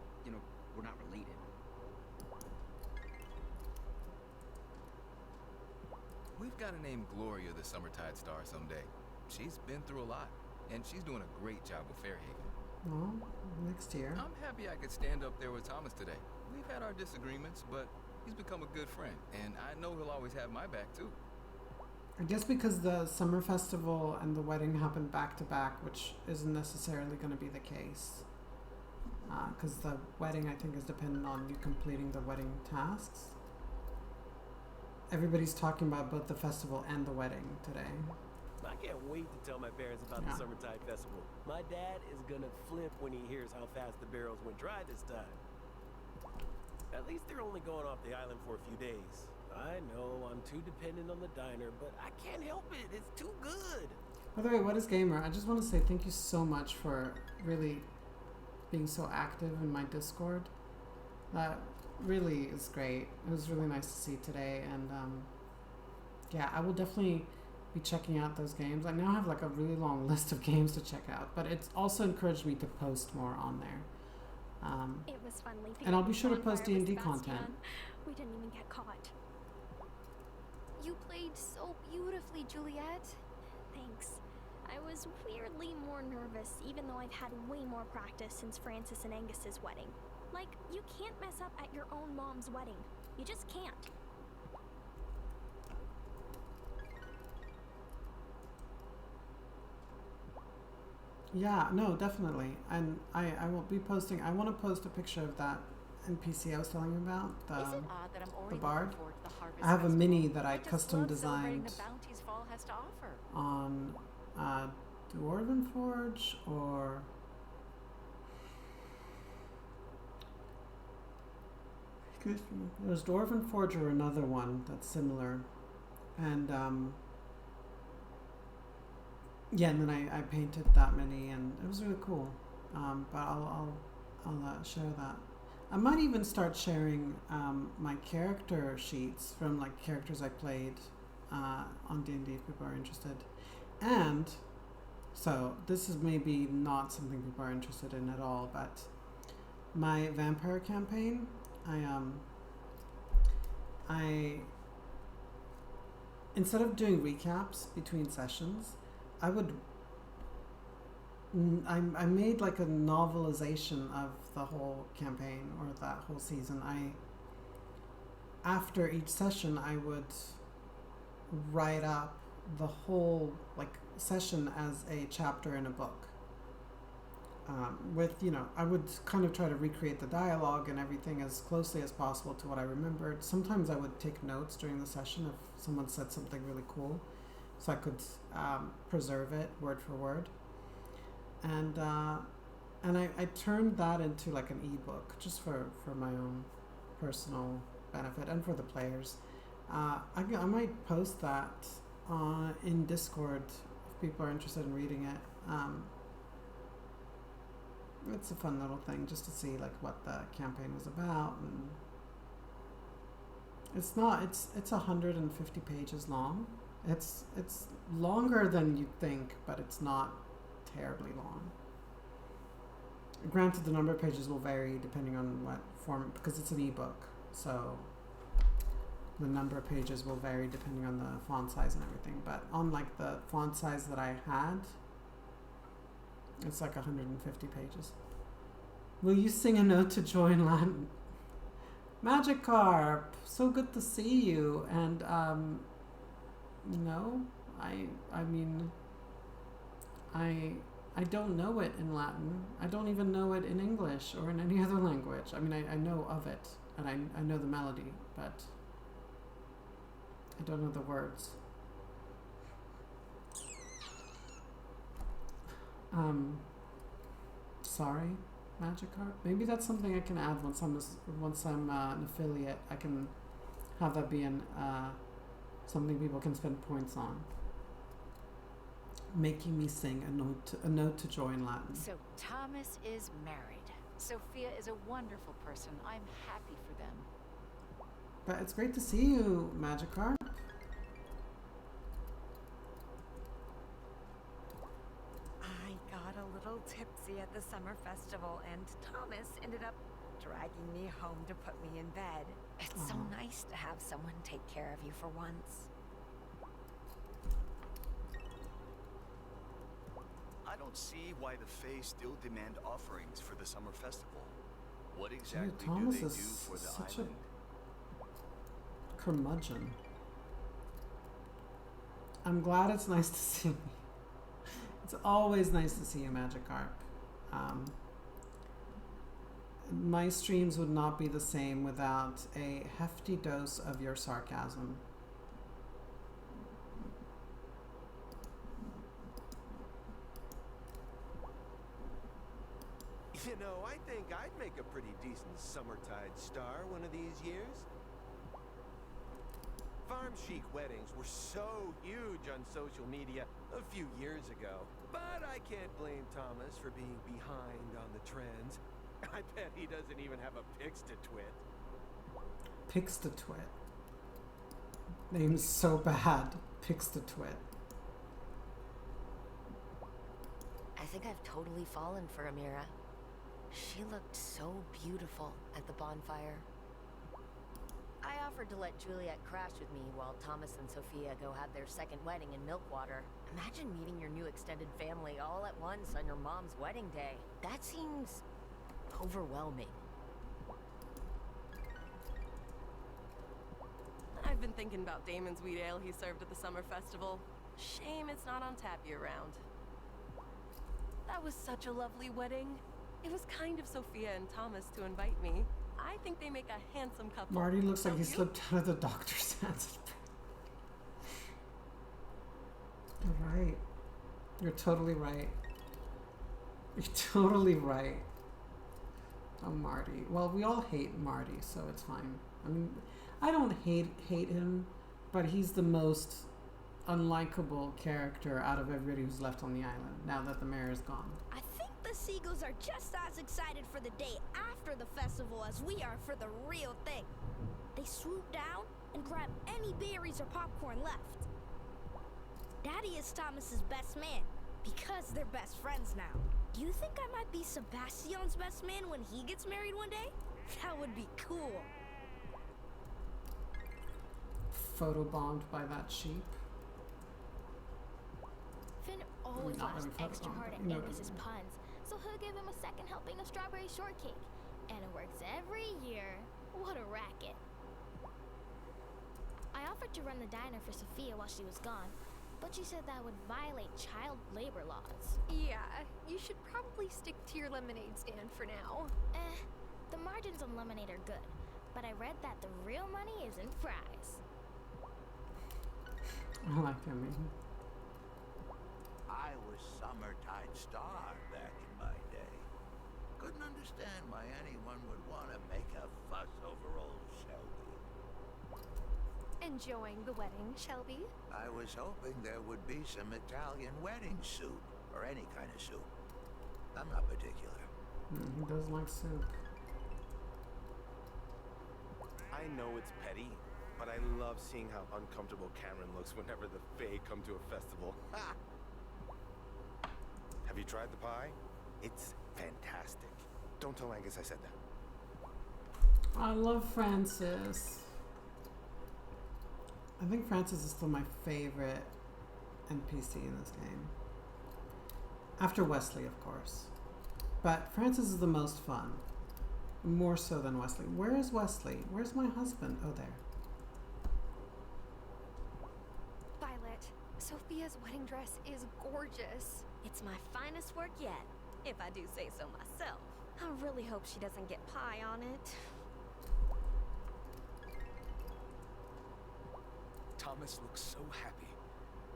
we're not related. We've got to name Gloria the Summertide Star someday. She's been through a lot, and she's doing a great job with Fairhaven. Well, next year. I'm happy I could stand up there with Thomas today. We've had our disagreements, but he's become a good friend, and I know he'll always have my back, too. I guess because the summer festival and the wedding happened back to back, which isn't necessarily going to be the case. Because the wedding, I think, is dependent on you completing the wedding tasks. Everybody's talking about both the festival and the wedding today. I can't wait to tell my parents about the Summertide Festival. My dad is gonna flip when he hears how fast the barrels went dry this time. At least they're only going off the island for a few days. I know I'm too dependent on the diner, but I can't help it. It's too good. By the way, What is Gamer? I just want to say thank you so much for really being so active in my Discord. That really is great. It was really nice to see today, and yeah, I will definitely be checking out those games. I now have like a really long list of games to check out, but it's also encouraged me to post more on there. It was fun leaving. And I'll be sure to post D&D content. We didn't even get caught. You played so beautifully, Juliet. Thanks. I was weirdly more nervous, even though I've had way more practice since Francis and Angus's wedding. Like, you can't mess up at your own mom's wedding. You just can't. Yeah, no, definitely. And I will be posting, I want to post a picture of that NPC I was telling you about, Is it odd that I'm already the bard. looking forward to the Harvest I have a Festival? mini that I just custom love celebrating designed the bounties fall has to offer. on Dwarven Forge, or excuse me, there's Dwarven Forge or another one that's similar, and yeah, and then I painted that many, and it was really cool. But I'll share that. I might even start sharing my character sheets from like characters I played on D&D if people are interested. And so this is maybe not something people are interested in at all, but my vampire campaign, I instead of doing recaps between sessions, I made like a novelization of the whole campaign or that whole season. After each session, I would write up the whole like session as a chapter in a book. With, I would kind of try to recreate the dialogue and everything as closely as possible to what I remembered. Sometimes I would take notes during the session if someone said something really cool, so I could preserve it word for word. And I turned that into like an ebook just for my own personal benefit and for the players. I might post that in Discord if people are interested in reading it. It's a fun little thing just to see like what the campaign was about, and it's 150 pages long. It's longer than you'd think, but it's not terribly long. Granted, the number of pages will vary depending on what form, because it's an ebook, so the number of pages will vary depending on the font size and everything. But on like the font size that I had, it's like 150 pages. Will you sing a note to join Latin? Magikarp, so good to see you. And no, I mean, I don't know it in Latin. I don't even know it in English or in any other language. I mean, I know of it, and I know the melody, but I don't know the words. Sorry, Magikarp. Maybe that's something I can add once I'm an affiliate. I can have that be something people can spend points on. Making me sing a note to join Latin. So Thomas is married. Sophia is a wonderful person. I'm happy for them. But it's great to see you, Magikarp. I got a little tipsy at the summer festival, and Thomas ended up dragging me home to put me in bed. It's so nice to have someone take care of you for once. don't see why the Fae still demand offerings for the summer festival. What Dude, exactly Thomas do they is do for the such island? a curmudgeon. I'm glad it's nice to see me. It's always nice to see you, Magikarp. My streams would not be the same without a hefty dose of your sarcasm. You know, I think I'd make a pretty decent Summertide star one of these years. Farm chic weddings were so huge on social media a few years ago. But I can't blame Thomas for being behind on the trends. I bet he doesn't even have a Pixtotwit. Pixtotwit. Name's so bad. Pixtotwit. I think I've totally fallen for Amira. She looked so beautiful at the bonfire. I offered to let Juliet crash with me while Thomas and Sophia go have their second wedding in Milkwater. Imagine meeting your new extended family all at once on your mom's wedding day. That seems overwhelming. I've been thinking about Damon's wheat ale he served at the summer festival. Shame it's not on tap year-round. That was such a lovely wedding. It was kind of Sophia and Thomas to invite me. I think they make a handsome couple. Marty looks like Don't he you? slipped out of the doctor's hands. You're right. You're totally right. You're totally right. Oh, Marty. Well, we all hate Marty, so it's fine. I mean, I don't hate him, but he's the most unlikable character out of everybody who's left on the island now that the mayor is gone. I think the seagulls are just as excited for the day after the festival as we are for the real thing. They swoop down and grab any berries or popcorn left. Daddy is Thomas's best man because they're best friends now. Do you think I might be Sebastian's best man when he gets married one day? That would be cool. Photobombed by that sheep. Finn always Not laughs really extra photobombed, hard but at you know what I Angus's mean. puns, so he'll give him a second helping of strawberry shortcake. And it works every year. What a racket. I offered to run the diner for Sophia while she was gone, but she said that would violate child labor laws. Yeah, you should probably stick to your lemonade stand for now. The margins on lemonade are good, but I read that the real money is in fries. I like him. I was Summertide star back in my day. Couldn't understand why anyone would want to make a fuss over old Shelby. Enjoying the wedding, Shelby? I was hoping there would be some Italian wedding soup, or any kind of soup. I'm not particular. He does like soup. I know it's petty, but I love seeing how uncomfortable Cameron looks whenever the Fae come to a festival. Ha! Have you tried the pie? It's fantastic. Don't tell Angus I said that. I love Francis. I think Francis is still my favorite NPC in this game. After Wesley, of course. But Francis is the most fun. More so than Wesley. Where is Wesley? Where's my husband? Oh, there. Violet, Sophia's wedding dress is gorgeous. It's my finest work yet, if I do say so myself. I really hope she doesn't get pie on it. Thomas looks so happy.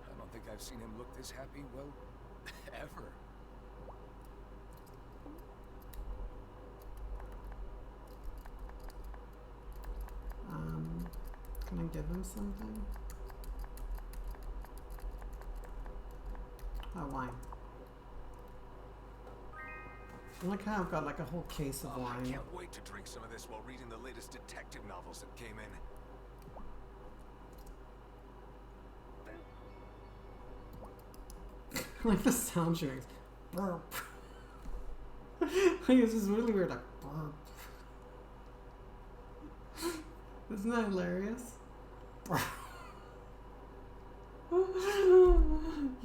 I don't think I've seen him look this happy, well, ever. Can I give him something? Oh, wine. I like how I've got like a whole case of wine. I can't wait to drink some of this while reading the latest detective novels that came in. Like the sound she makes. Burp. Like it's just really weird, like burp. Isn't that hilarious? Burp.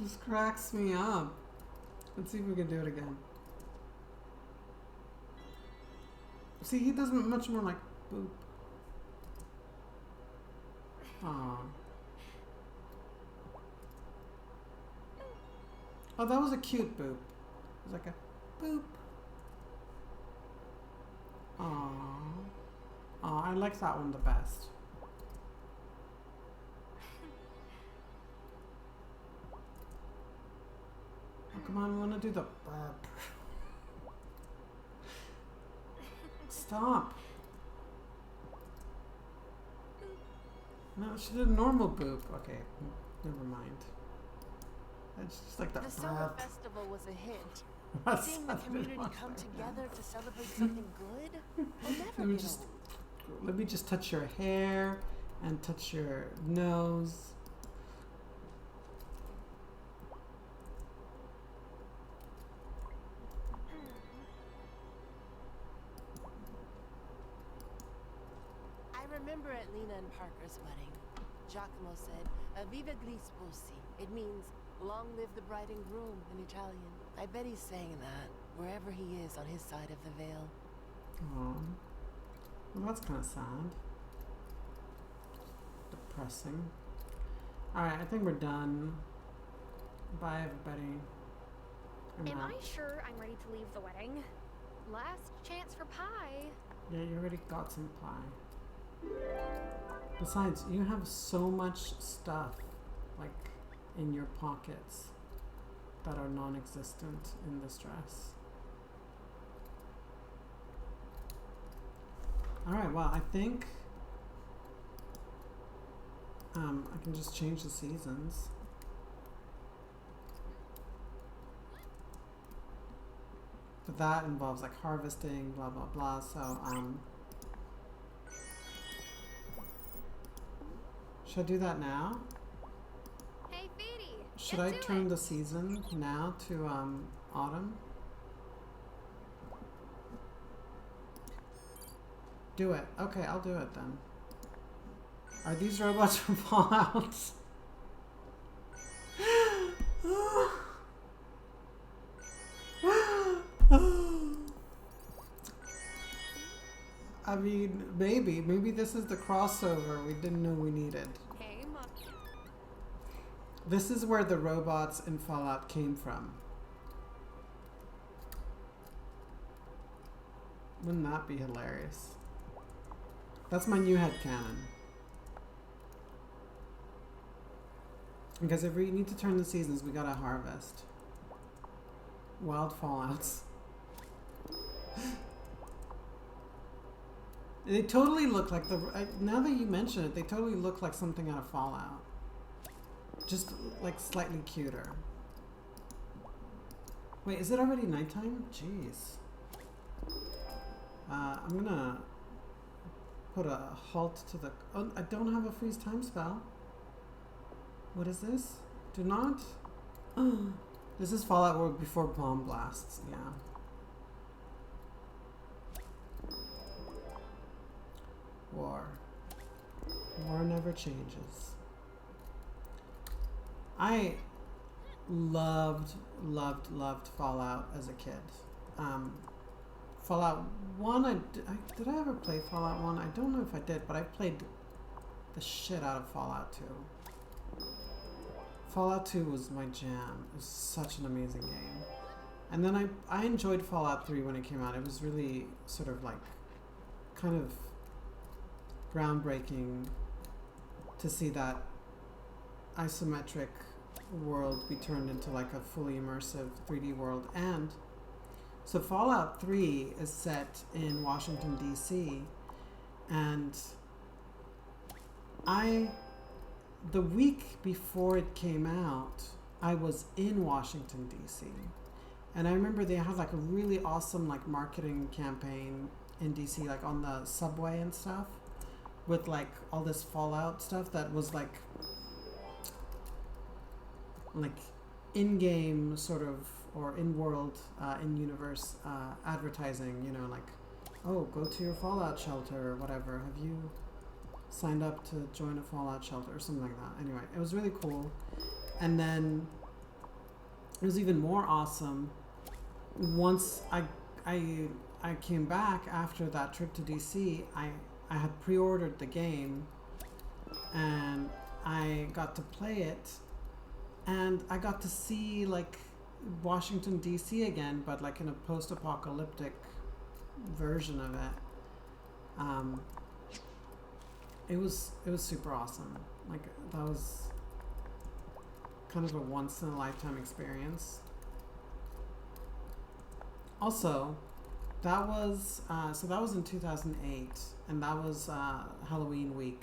Just cracks me up. Let's see if we can do it again. See, he does much more like boop. Aww. Oh, that was a cute boop. It was like a boop. Aww. Aw, I like that one the best. Oh, come on, we want to do the burp. Stop. No, she did a normal boop. Okay, never mind. It's just like that. The summer festival was a hit. That's Seeing the community come together to celebrate something good will never get old. Let me just touch your hair and touch your nose. I remember at Lena and Parker's wedding, Giacomo said, "Viva gli sposi." It means, "Long live the bride and groom" in Italian. I bet he's saying that, wherever he is on his side of the veil. Aww. Well, that's kind of sad. Depressing. Alright, I think we're done. Bye, everybody. Am I sure I'm ready to leave the wedding? Last chance for pie. Yeah, you already got some pie. Besides, you have so much stuff, like, in your pockets that are non-existent in this dress. Alright, well, I think I can just change the seasons. But that involves like harvesting, blah blah blah, so should I do that now? Hey, Feedy. Should I turn the season now to autumn? Do it. Okay, I'll do it then. Are these robots from Fallout? I mean, maybe this is the crossover we didn't know we needed. Hey, Mom. This is where the robots in Fallout came from. Wouldn't that be hilarious? That's my new headcanon. Because if we need to turn the seasons, we gotta harvest. Wild Fallouts. They totally look like now that you mention it, they totally look like something out of Fallout. Just like slightly cuter. Wait, is it already nighttime? Jeez. I'm gonna put a halt to the... Oh, I don't have a freeze time spell. What is this? Do not? This is Fallout World before bomb blasts, yeah. War. War never changes. I loved Fallout as a kid. Fallout 1, did I ever play Fallout 1? I don't know if I did, but I played the shit out of Fallout 2. Fallout 2 was my jam. It was such an amazing game. And then I enjoyed Fallout 3 when it came out. It was really sort of like, kind of groundbreaking to see that isometric world be turned into like a fully immersive 3D world. And so Fallout 3 is set in Washington, D.C. and the week before it came out, I was in Washington, D.C. And I remember they had like a really awesome like marketing campaign in D.C. like on the subway and stuff with like all this Fallout stuff that was like in-game sort of or in-world, in-universe advertising, you know, like, oh, go to your Fallout shelter or whatever. Have you signed up to join a Fallout shelter or something like that? Anyway, it was really cool. And then it was even more awesome once I came back after that trip to DC. I had pre-ordered the game and I got to play it, and I got to see like Washington DC again, but like in a post-apocalyptic version of it. It was super awesome. Like that was kind of a once in a lifetime experience. Also, that was so that was in 2008, and that was Halloween week.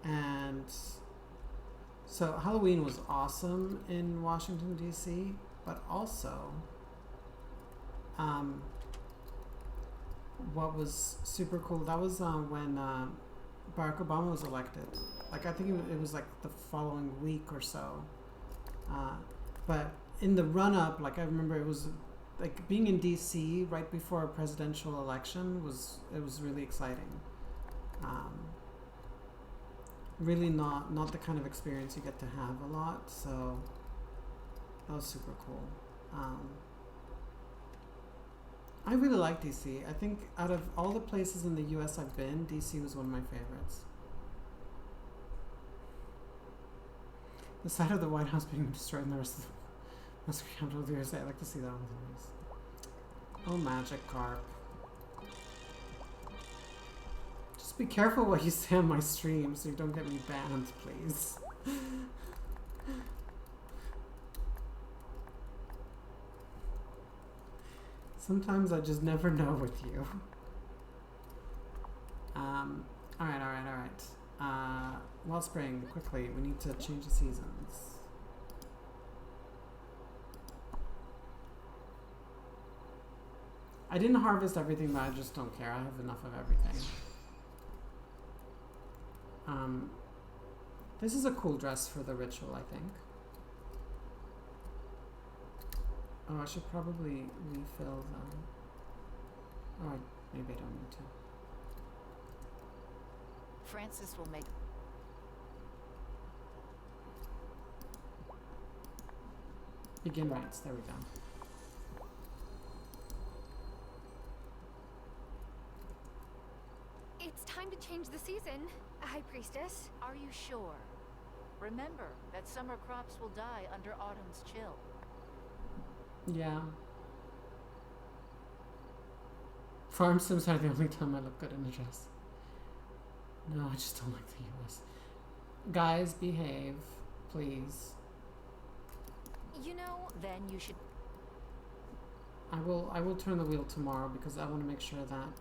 And so Halloween was awesome in Washington DC, but also what was super cool, that was when Barack Obama was elected. Like I think it was like the following week or so. But in the run-up, like I remember it was like being in DC right before a presidential election was really exciting. Really not the kind of experience you get to have a lot, so that was super cool. I really like DC. I think out of all the places in the US I've been, DC was one of my favorites. The side of the White House being destroyed and the rest of the Capitol of the USA, I'd like to see that on the news. Oh, magic carp. Just be careful what you say on my stream so you don't get me banned, please. Sometimes I just never know with you. Alright. Wellspring, quickly, we need to change the seasons. I didn't harvest everything, but I just don't care. I have enough of everything. This is a cool dress for the ritual, I think. Oh, I should probably refill them. Oh, maybe I don't need to. Francis will make... Begin rites, there we go. It's time to change the season, High Priestess. Are you sure? Remember that summer crops will die under autumn's chill. Yeah. Farm sims are the only time I look good in a dress. No, I just don't like the US. Guys, behave, please. You know, then you should... I will turn the wheel tomorrow because I want to make sure that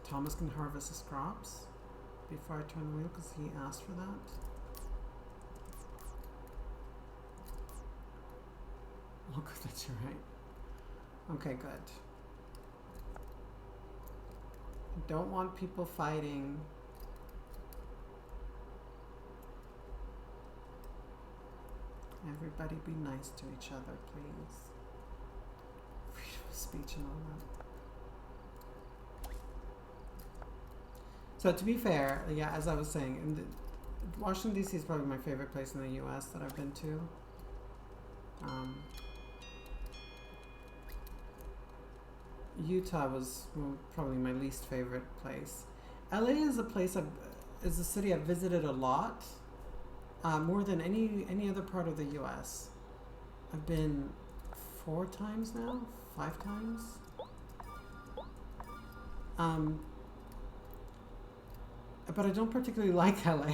Thomas can harvest his crops before I turn the wheel because he asked for that. Oh, good, that's your right. Okay, good. I don't want people fighting. Everybody be nice to each other, please. Freedom of speech and all that. So to be fair, yeah, as I was saying, Washington DC is probably my favorite place in the US that I've been to. Utah was probably my least favorite place. LA is a place is a city I've visited a lot, more than any other part of the US. I've been 4 times now, 5 times. But I don't particularly like LA.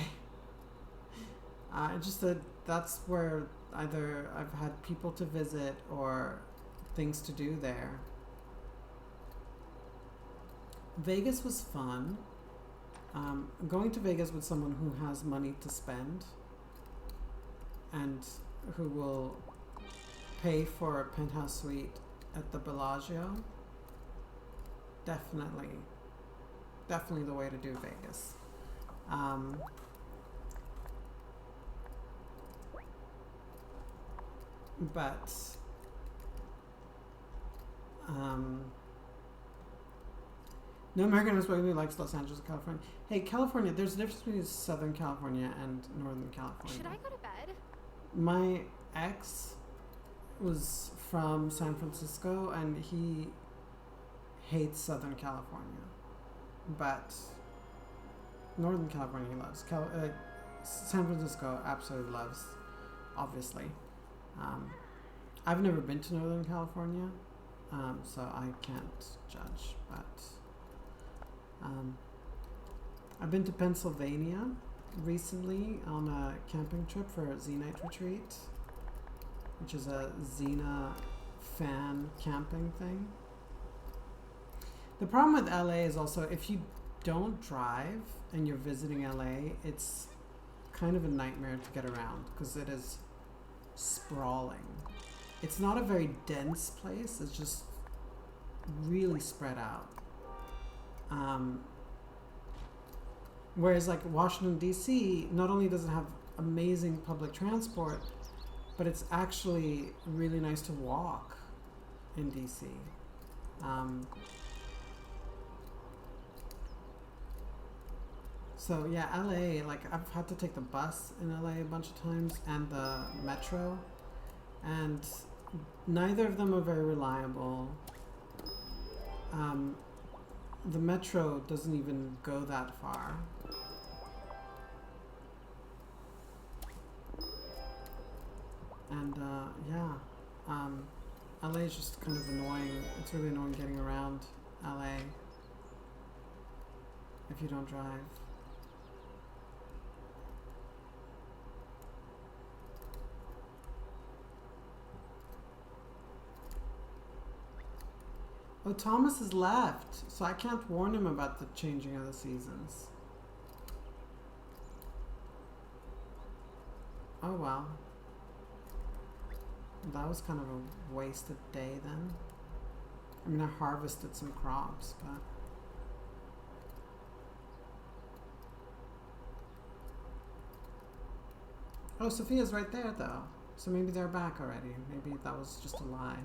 Just that that's where either I've had people to visit or things to do there. Vegas was fun. Going to Vegas with someone who has money to spend and who will pay for a penthouse suite at the Bellagio. Definitely the way to do Vegas. No American especially likes Los Angeles, California. Hey, California, there's a difference between Southern California and Northern California. Should I go to bed? My ex was from San Francisco and he hates Southern California. But Northern California he loves. San Francisco absolutely loves, obviously. I've never been to Northern California, so I can't judge, but I've been to Pennsylvania recently on a camping trip for a Z-Night retreat, which is a Xena fan camping thing. The problem with LA is also if you don't drive and you're visiting LA, it's kind of a nightmare to get around because it is sprawling. It's not a very dense place, it's just really spread out. Whereas like Washington DC, not only does it have amazing public transport, but it's actually really nice to walk in DC. So yeah, LA, like I've had to take the bus in LA a bunch of times and the metro, and neither of them are very reliable. The metro doesn't even go that far. And LA is just kind of annoying. It's really annoying getting around LA if you don't drive. Oh, Thomas has left, so I can't warn him about the changing of the seasons. Oh well. That was kind of a wasted day then. I mean, I harvested some crops, but... Oh, Sophia's right there though. So maybe they're back already. Maybe that was just a lie.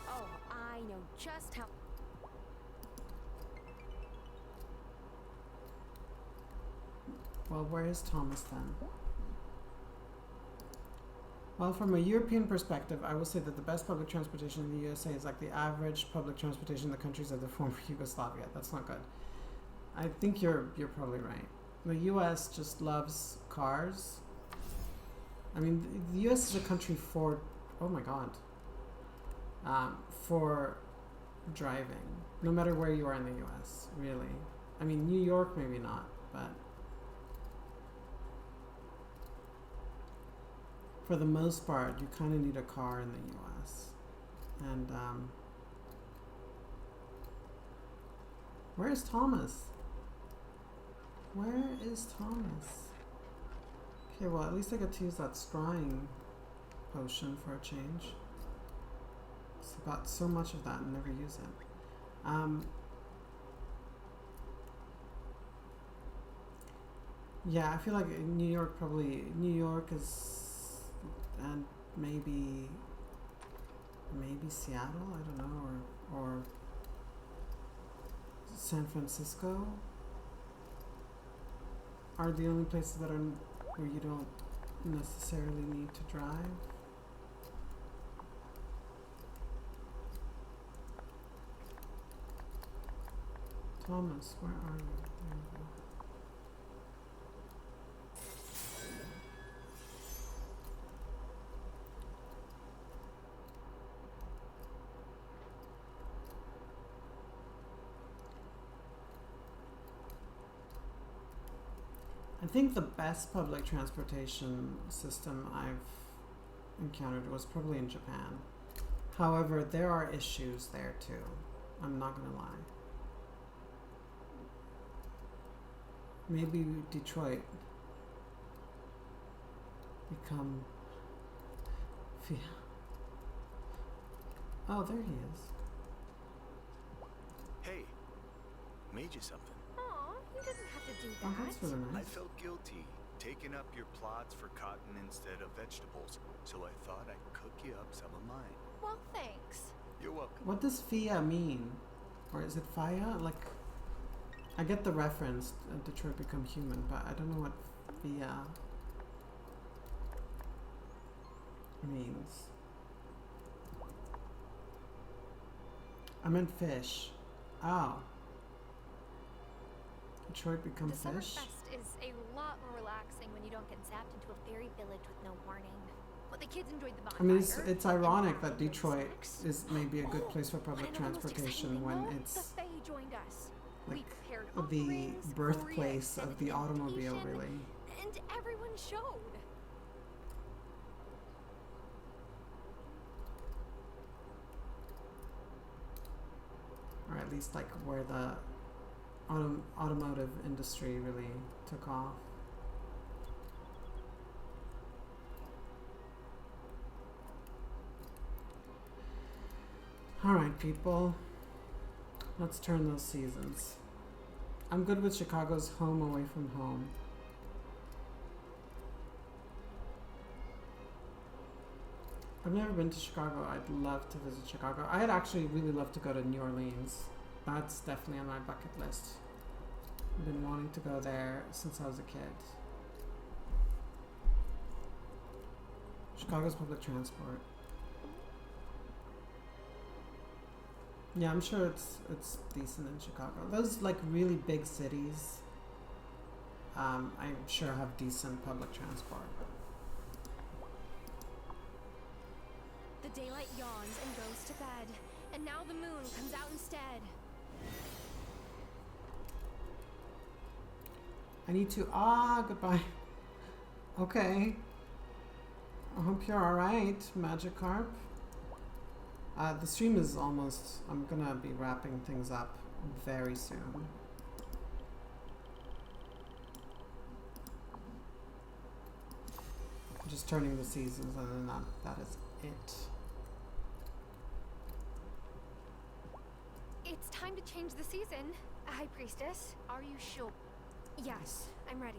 Oh, I know just how... Well, where is Thomas then? Well, from a European perspective, I will say that the best public transportation in the USA is like the average public transportation in the countries of the former Yugoslavia. That's not good. I think you're probably right. The US just loves cars. I mean, the US is a country for, oh my God, for driving, no matter where you are in the US, really. I mean, New York maybe not, but for the most part, you kind of need a car in the US. And where is Thomas? Where is Thomas? Okay, well, at least I get to use that scrying potion for a change. It's got so much of that and never use it. Yeah, I feel like New York is, and maybe Seattle, I don't know, or San Francisco are the only places that are where you don't necessarily need to drive. Thomas, where are you? There you go. I think the best public transportation system I've encountered was probably in Japan. However, there are issues there too. I'm not gonna lie. Maybe Detroit become Fia. Oh, there he is. Hey, made you something. Aw, you didn't have to do that. Oh, that's really nice. I felt guilty taking up your plots for cotton instead of vegetables, so I thought I'd cook you up some of mine. Well, thanks. You're welcome. What does Fia mean? Or is it Faya? Like, I get the reference, Detroit Become Human, but I don't know what via means. I meant fish. Oh. Detroit Become The Summer Fish? Fest is a lot more relaxing when you don't get zapped into a fairy village with no warning. But the kids enjoyed the bonfire. I mean, it's ironic that Detroit is maybe a good place for public transportation when it's The Fae joined us. We like prepared the offerings, birthplace gifts, of and the an automobile, invitation, really. And everyone showed. Or at least like where the automotive industry really took off. Alright, people. Let's turn those seasons. I'm good with Chicago's home away from home. I've never been to Chicago. I'd love to visit Chicago. I'd actually really love to go to New Orleans. That's definitely on my bucket list. I've been wanting to go there since I was a kid. Chicago's public transport. Yeah, I'm sure it's decent in Chicago. Those like really big cities, I'm sure have decent public transport. The daylight yawns and goes to bed, and now the moon comes out instead. I need to, goodbye. Okay. I hope you're alright, Magikarp. The stream is almost, I'm gonna be wrapping things up very soon. Just turning the seasons and then that is it. It's time to change the season, High Priestess. Are you sure? Yes, I'm ready.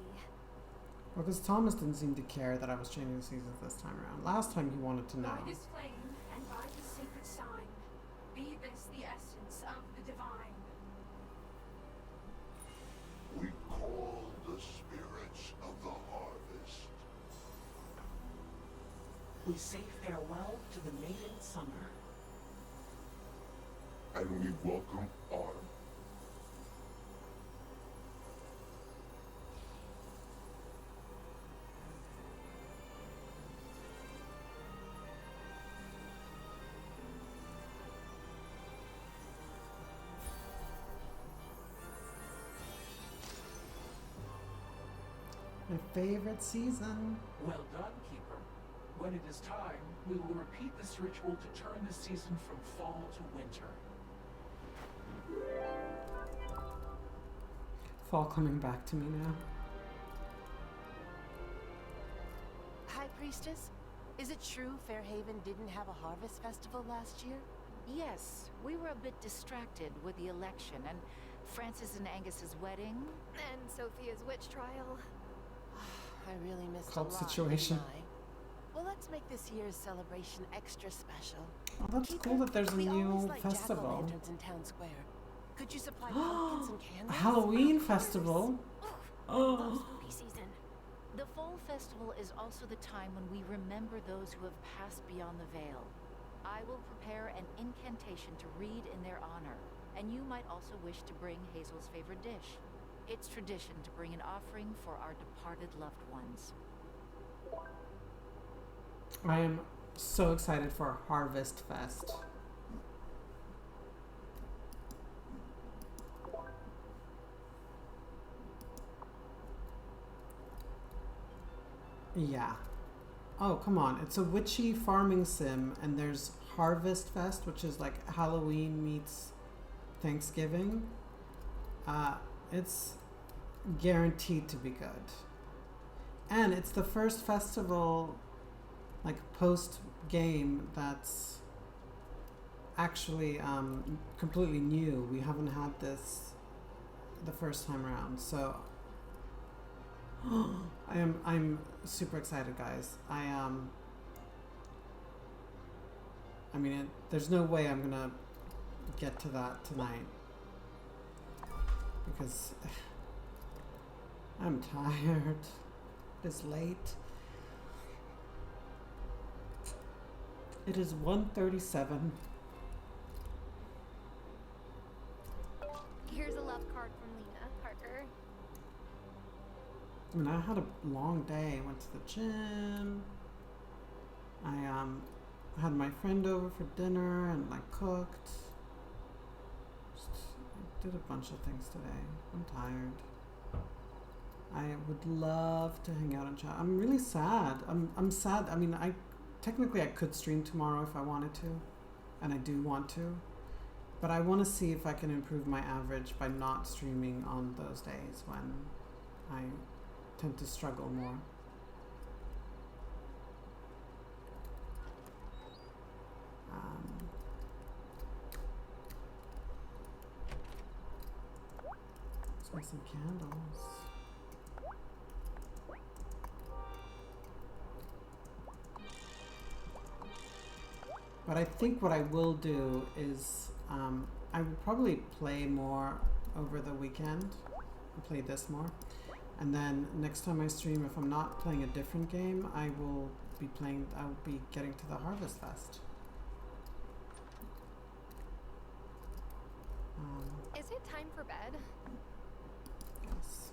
Well, because Thomas didn't seem to care that I was changing the seasons this time around. Last time he wanted to know. By this flame and by this sacred sign, be this the essence of the divine. We call the spirits of the harvest. We say farewell to the maiden summer. And we welcome autumn. My favorite season. Well done, Keeper. When it is time, we will repeat this ritual to turn the season from fall to winter. Fall coming back to me now. High Priestess, is it true Fairhaven didn't have a harvest festival last year? Yes, we were a bit distracted with the election and Francis and Angus's wedding. And Sophia's witch trial. I really missed Cult a lot, situation. didn't I? Well, let's make this year's celebration extra special. Oh, that's Keeper, cool that there's a we always new light festival. jack-o'-lanterns in town square. Could you supply pumpkins and A candles? Halloween festival. Love spooky season. The fall festival is also the time when we remember those who have passed beyond the veil. I will prepare an incantation to read in their honor, and you might also wish to bring Hazel's favorite dish. It's tradition to bring an offering for our departed loved ones. I am so excited for Harvest Fest. Yeah. Oh, come on. It's a witchy farming sim, and there's Harvest Fest, which is like Halloween meets Thanksgiving. It's guaranteed to be good. And it's the first festival, like, post-game that's actually completely new. We haven't had this the first time around, so I'm super excited, guys. I mean, there's no way I'm gonna get to that tonight. because I'm tired. It's late. It is 1:37. Here's a love card from Lena, Parker. I mean, I had a long day. I went to the gym. I had my friend over for dinner and like cooked. Just did a bunch of things today. I'm tired. I would love to hang out and chat. I'm really sad. I'm sad. I mean, technically I could stream tomorrow if I wanted to, and I do want to. But I want to see if I can improve my average by not streaming on those days when I tend to struggle more. Let's make some candles. But I think what I will do is I will probably play more over the weekend. I'll play this more. And then next time I stream, if I'm not playing a different game, I will be getting to the Harvest Fest. Is it time for bed? Yes.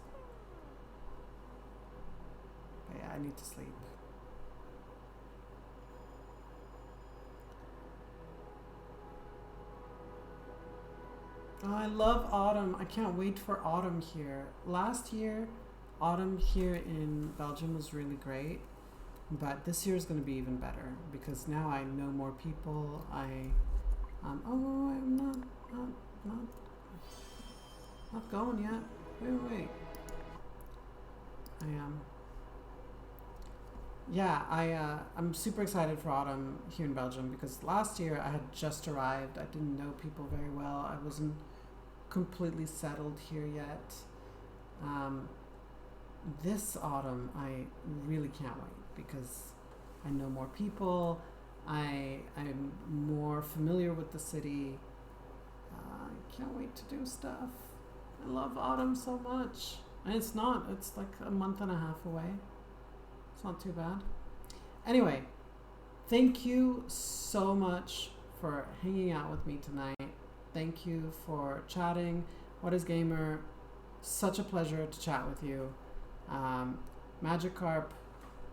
But yeah, I need to sleep. Oh, I love autumn. I can't wait for autumn here. Last year, autumn here in Belgium was really great, but this year is going to be even better because now I know more people. I'm not going yet. Wait. I'm super excited for autumn here in Belgium because last year I had just arrived. I didn't know people very well. I wasn't completely settled here yet. This autumn I really can't wait because I know more people. I'm more familiar with the city. I can't wait to do stuff. I love autumn so much. And it's like a month and a half away. It's not too bad. Anyway, thank you so much for hanging out with me tonight. Thank you for chatting. What is Gamer? Such a pleasure to chat with you. Magikarp,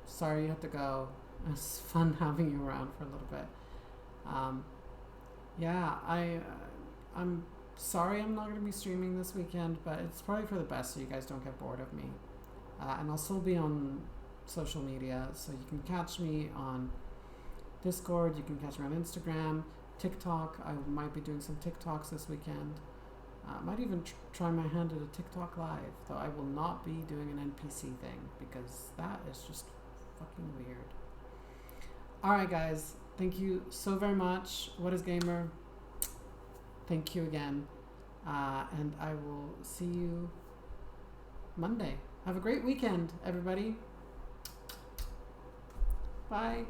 sorry you had to go. It was fun having you around for a little bit. I'm sorry I'm not going to be streaming this weekend, but it's probably for the best so you guys don't get bored of me. And I'll still be on social media, so you can catch me on Discord, you can catch me on Instagram, TikTok. I might be doing some TikToks this weekend. Might even try my hand at a TikTok live, though I will not be doing an NPC thing because that is just fucking weird. Alright guys, thank you so very much. What is Gamer? Thank you again. And I will see you Monday. Have a great weekend, everybody. Bye.